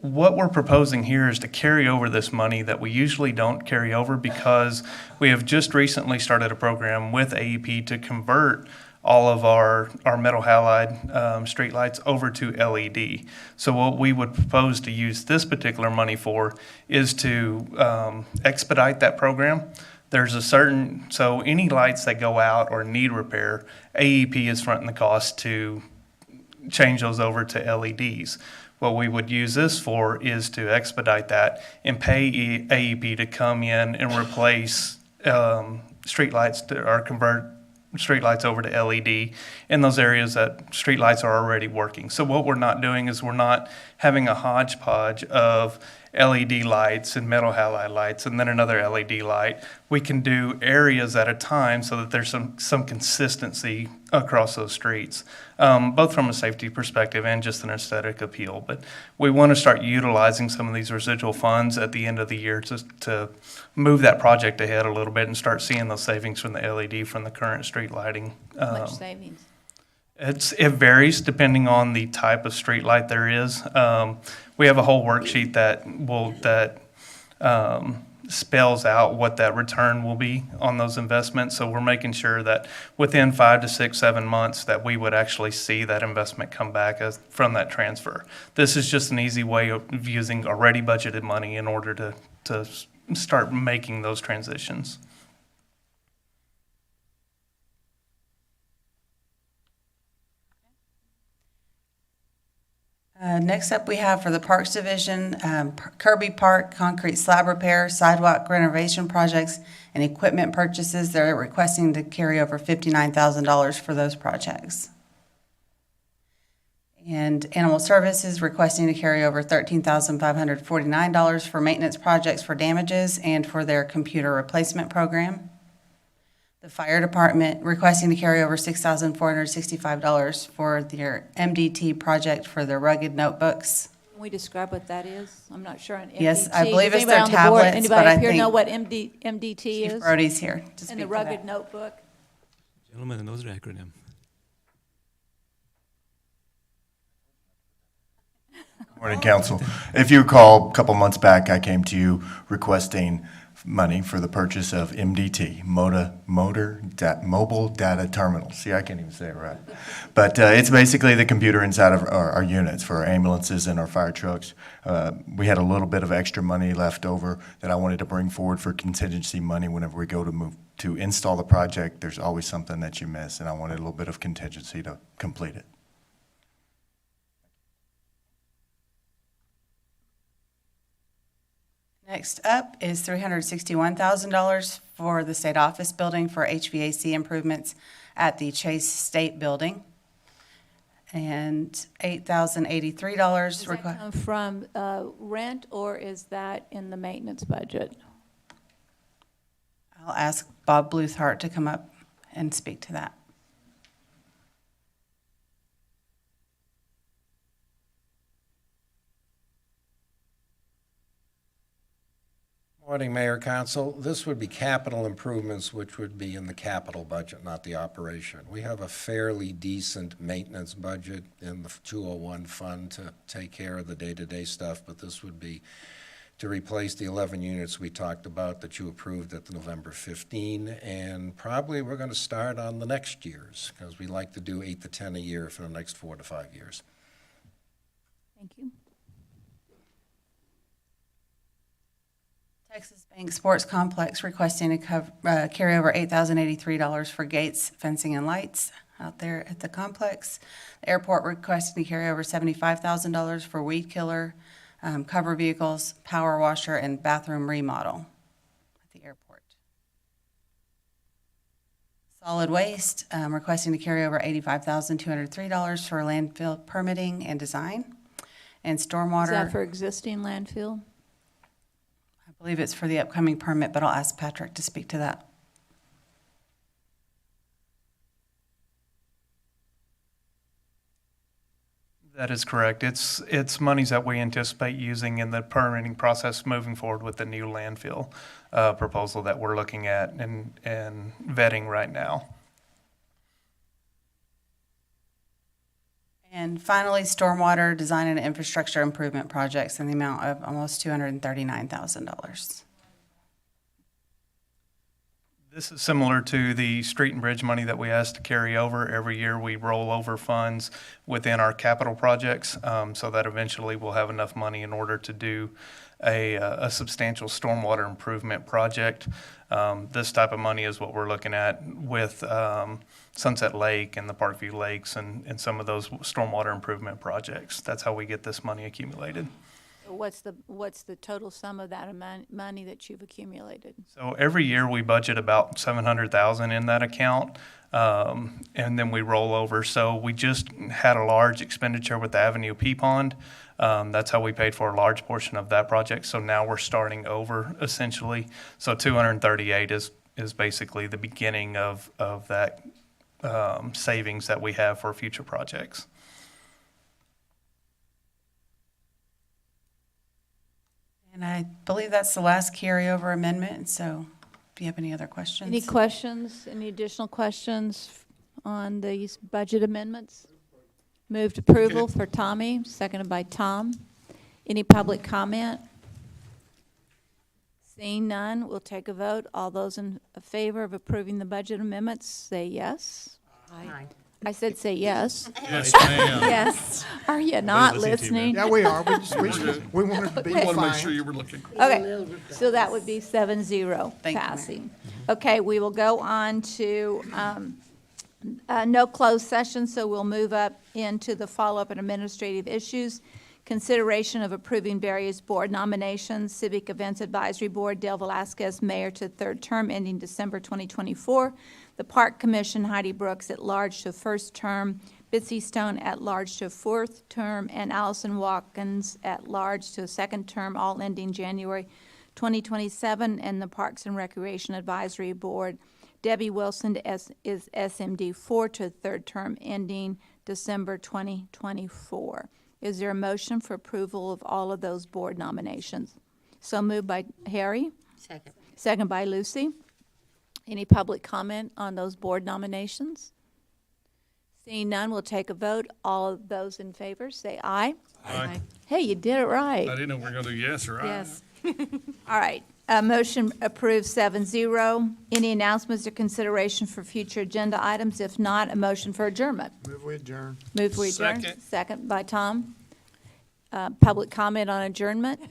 Speaker 3: What we're proposing here is to carry over this money that we usually don't carry over because we have just recently started a program with AEP to convert all of our metal halide streetlights over to LED. So what we would propose to use this particular money for is to expedite that program. There's so any lights that go out or need repair, AEP is fronting the cost to change those over to LEDs. What we would use this for is to expedite that and pay AEP to come in and replace streetlights or convert streetlights over to LED in those areas that streetlights are already working. So what we're not doing is we're not having a hodgepodge of LED lights and metal halide lights and then another LED light. We can do areas at a time so that there's some consistency across those streets, both from a safety perspective and just an aesthetic appeal. But we want to start utilizing some of these residual funds at the end of the year to move that project ahead a little bit and start seeing those savings from the LED from the current street lighting.
Speaker 1: How much savings?
Speaker 5: It varies depending on the type of street light there is. We have a whole worksheet that spells out what that return will be on those investments. So we're making sure that within 5 to 6, 7 months that we would actually see that investment come back from that transfer. This is just an easy way of using already budgeted money in order to start making those transitions.
Speaker 16: Next up, we have for the Parks Division, Kirby Park concrete slab repair, sidewalk renovation projects, and equipment purchases. They're requesting to carry over $59,000 for those projects. And Animal Services requesting to carry over $13,549 for maintenance projects for damages and for their computer replacement program. The Fire Department requesting to carry over $6,465 for their MDT project for their rugged notebooks.
Speaker 1: Can we describe what that is? I'm not sure on MDT.
Speaker 16: Yes, I believe
Speaker 1: Does
Speaker 16: it's their
Speaker 1: anybody on the board-
Speaker 16: tablets, but I
Speaker 1: Anybody here know
Speaker 16: think
Speaker 1: what MDT is?
Speaker 16: Chief Brody's here to
Speaker 1: And
Speaker 16: speak
Speaker 1: the
Speaker 16: to
Speaker 1: rugged
Speaker 16: that.
Speaker 1: notebook?
Speaker 4: Gentlemen, those are acronym.
Speaker 21: Morning, Council. If you recall, a couple months back, I came to you requesting money for the purchase of MDT, Mobile Data Terminal. See, I can't even say it right. But it's basically the computer inside of our units for our ambulances and our fire trucks. We had a little bit of extra money left over that I wanted to bring forward for contingency money whenever we go to install the project. There's always something that you miss, and I wanted a little bit of contingency to complete it.
Speaker 16: Next up is $361,000 for the state office building for HVAC improvements at the Chase State Building. And $8,083.
Speaker 1: Does that come from rent, or is that in the maintenance budget?
Speaker 16: I'll ask Bob Bluthart to come up and speak to that.
Speaker 23: Morning, Mayor, Council. This would be capital improvements, which would be in the capital budget, not the operation. We have a fairly decent maintenance budget in the 201 fund to take care of the day-to-day stuff, but this would be to replace the 11 units we talked about that you approved at the November 15, and probably we're going to start on the next year's, because we like to do 8 to 10 a year for the next 4 to 5 years.
Speaker 1: Thank you.
Speaker 16: Texas Bank Sports Complex requesting to carry over $8,083 for gates, fencing, and lights out there at the complex. The airport requesting to carry over $75,000 for weed killer, cover vehicles, power washer, and bathroom remodel at the airport. Solid Waste requesting to carry over $85,203 for landfill permitting and design. And stormwater.
Speaker 1: Is that for existing landfill?
Speaker 16: I believe it's for the upcoming permit, but I'll ask Patrick to speak to that.
Speaker 5: That is correct. It's monies that we anticipate using in the permitting process moving forward with the new landfill proposal that we're looking at and vetting right now.
Speaker 16: And finally, stormwater design and infrastructure improvement projects in the amount of almost $239,000.
Speaker 5: This is similar to the street and bridge money that we ask to carry over. Every year, we roll over funds within our capital projects so that eventually we'll have enough money in order to do a substantial stormwater improvement project. This type of money is what we're looking at with Sunset Lake and the Parkview Lakes and some of those stormwater improvement projects. That's how we get this money accumulated.
Speaker 1: What's the total sum of that money that you've accumulated?
Speaker 5: So every year we budget about $700,000 in that account, and then we roll over. So we just had a large expenditure with the Avenue P Pond. That's how we paid for a large portion of that project. So now we're starting over essentially. So 238 is basically the beginning of that savings that we have for future projects.
Speaker 16: And I believe that's the last carryover amendment, so if you have any other questions.
Speaker 1: Any questions, any additional questions on these budget amendments? Moved approval for Tommy, seconded by Tom. Any public comment? Seeing none, we'll take a vote. All those in favor of approving the budget amendments, say yes.
Speaker 19: Aye.
Speaker 1: I said say yes.
Speaker 9: Yes, ma'am.
Speaker 1: Yes. Are you not
Speaker 4: listening to you,
Speaker 1: listening?
Speaker 20: Yeah, we are. We wanted to be
Speaker 9: We want to make sure
Speaker 20: fine.
Speaker 9: you were looking.
Speaker 1: Okay, so that would be 7-0
Speaker 16: Thank you, Mayor.
Speaker 1: passing. Okay, we will go on to no closed session, so we'll move up into the follow-up and administrative issues. Consideration of approving various board nominations, Civic Events Advisory Board, Dale Velasquez, Mayor to third term ending December 2024. The Park Commission, Heidi Brooks at large to first term, Bitsy Stone at large to fourth term, and Allison Watkins at large to a second term, all ending January 2027. And the Parks and Recreation Advisory Board, Debbie Wilson is SMD 4 to third term ending December 2024. Is there a motion for approval of all of those board nominations? So moved by Harry,
Speaker 19: Second.
Speaker 1: second by Lucy. Any public comment on those board nominations? Seeing none, we'll take a vote. All of those in favor, say aye.
Speaker 9: Aye.
Speaker 1: Hey, you did it
Speaker 9: I
Speaker 1: right.
Speaker 9: didn't know we were going to do yes or aye.
Speaker 1: Yes. All right, motion approved 7-0. Any announcements or consideration for future agenda items? If not, a motion for adjournment.
Speaker 20: Move we adjourn.
Speaker 1: Move for adjourn.
Speaker 9: Second.
Speaker 1: Second by Tom. Public comment on adjournment?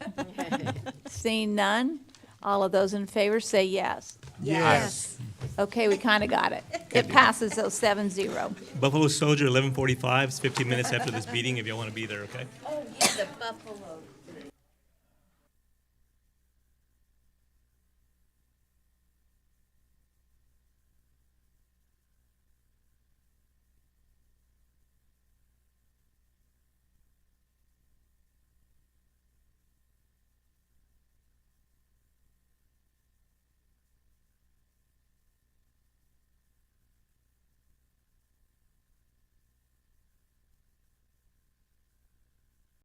Speaker 1: Seeing none, all of those in favor say yes.
Speaker 20: Yes.
Speaker 1: Okay, we kind of got it. It passes, though, 7-0.
Speaker 4: Buffalo Soldier, 11:45, it's 15 minutes after this meeting, if y'all want to be there, okay?
Speaker 19: Oh, yeah, the buffalo.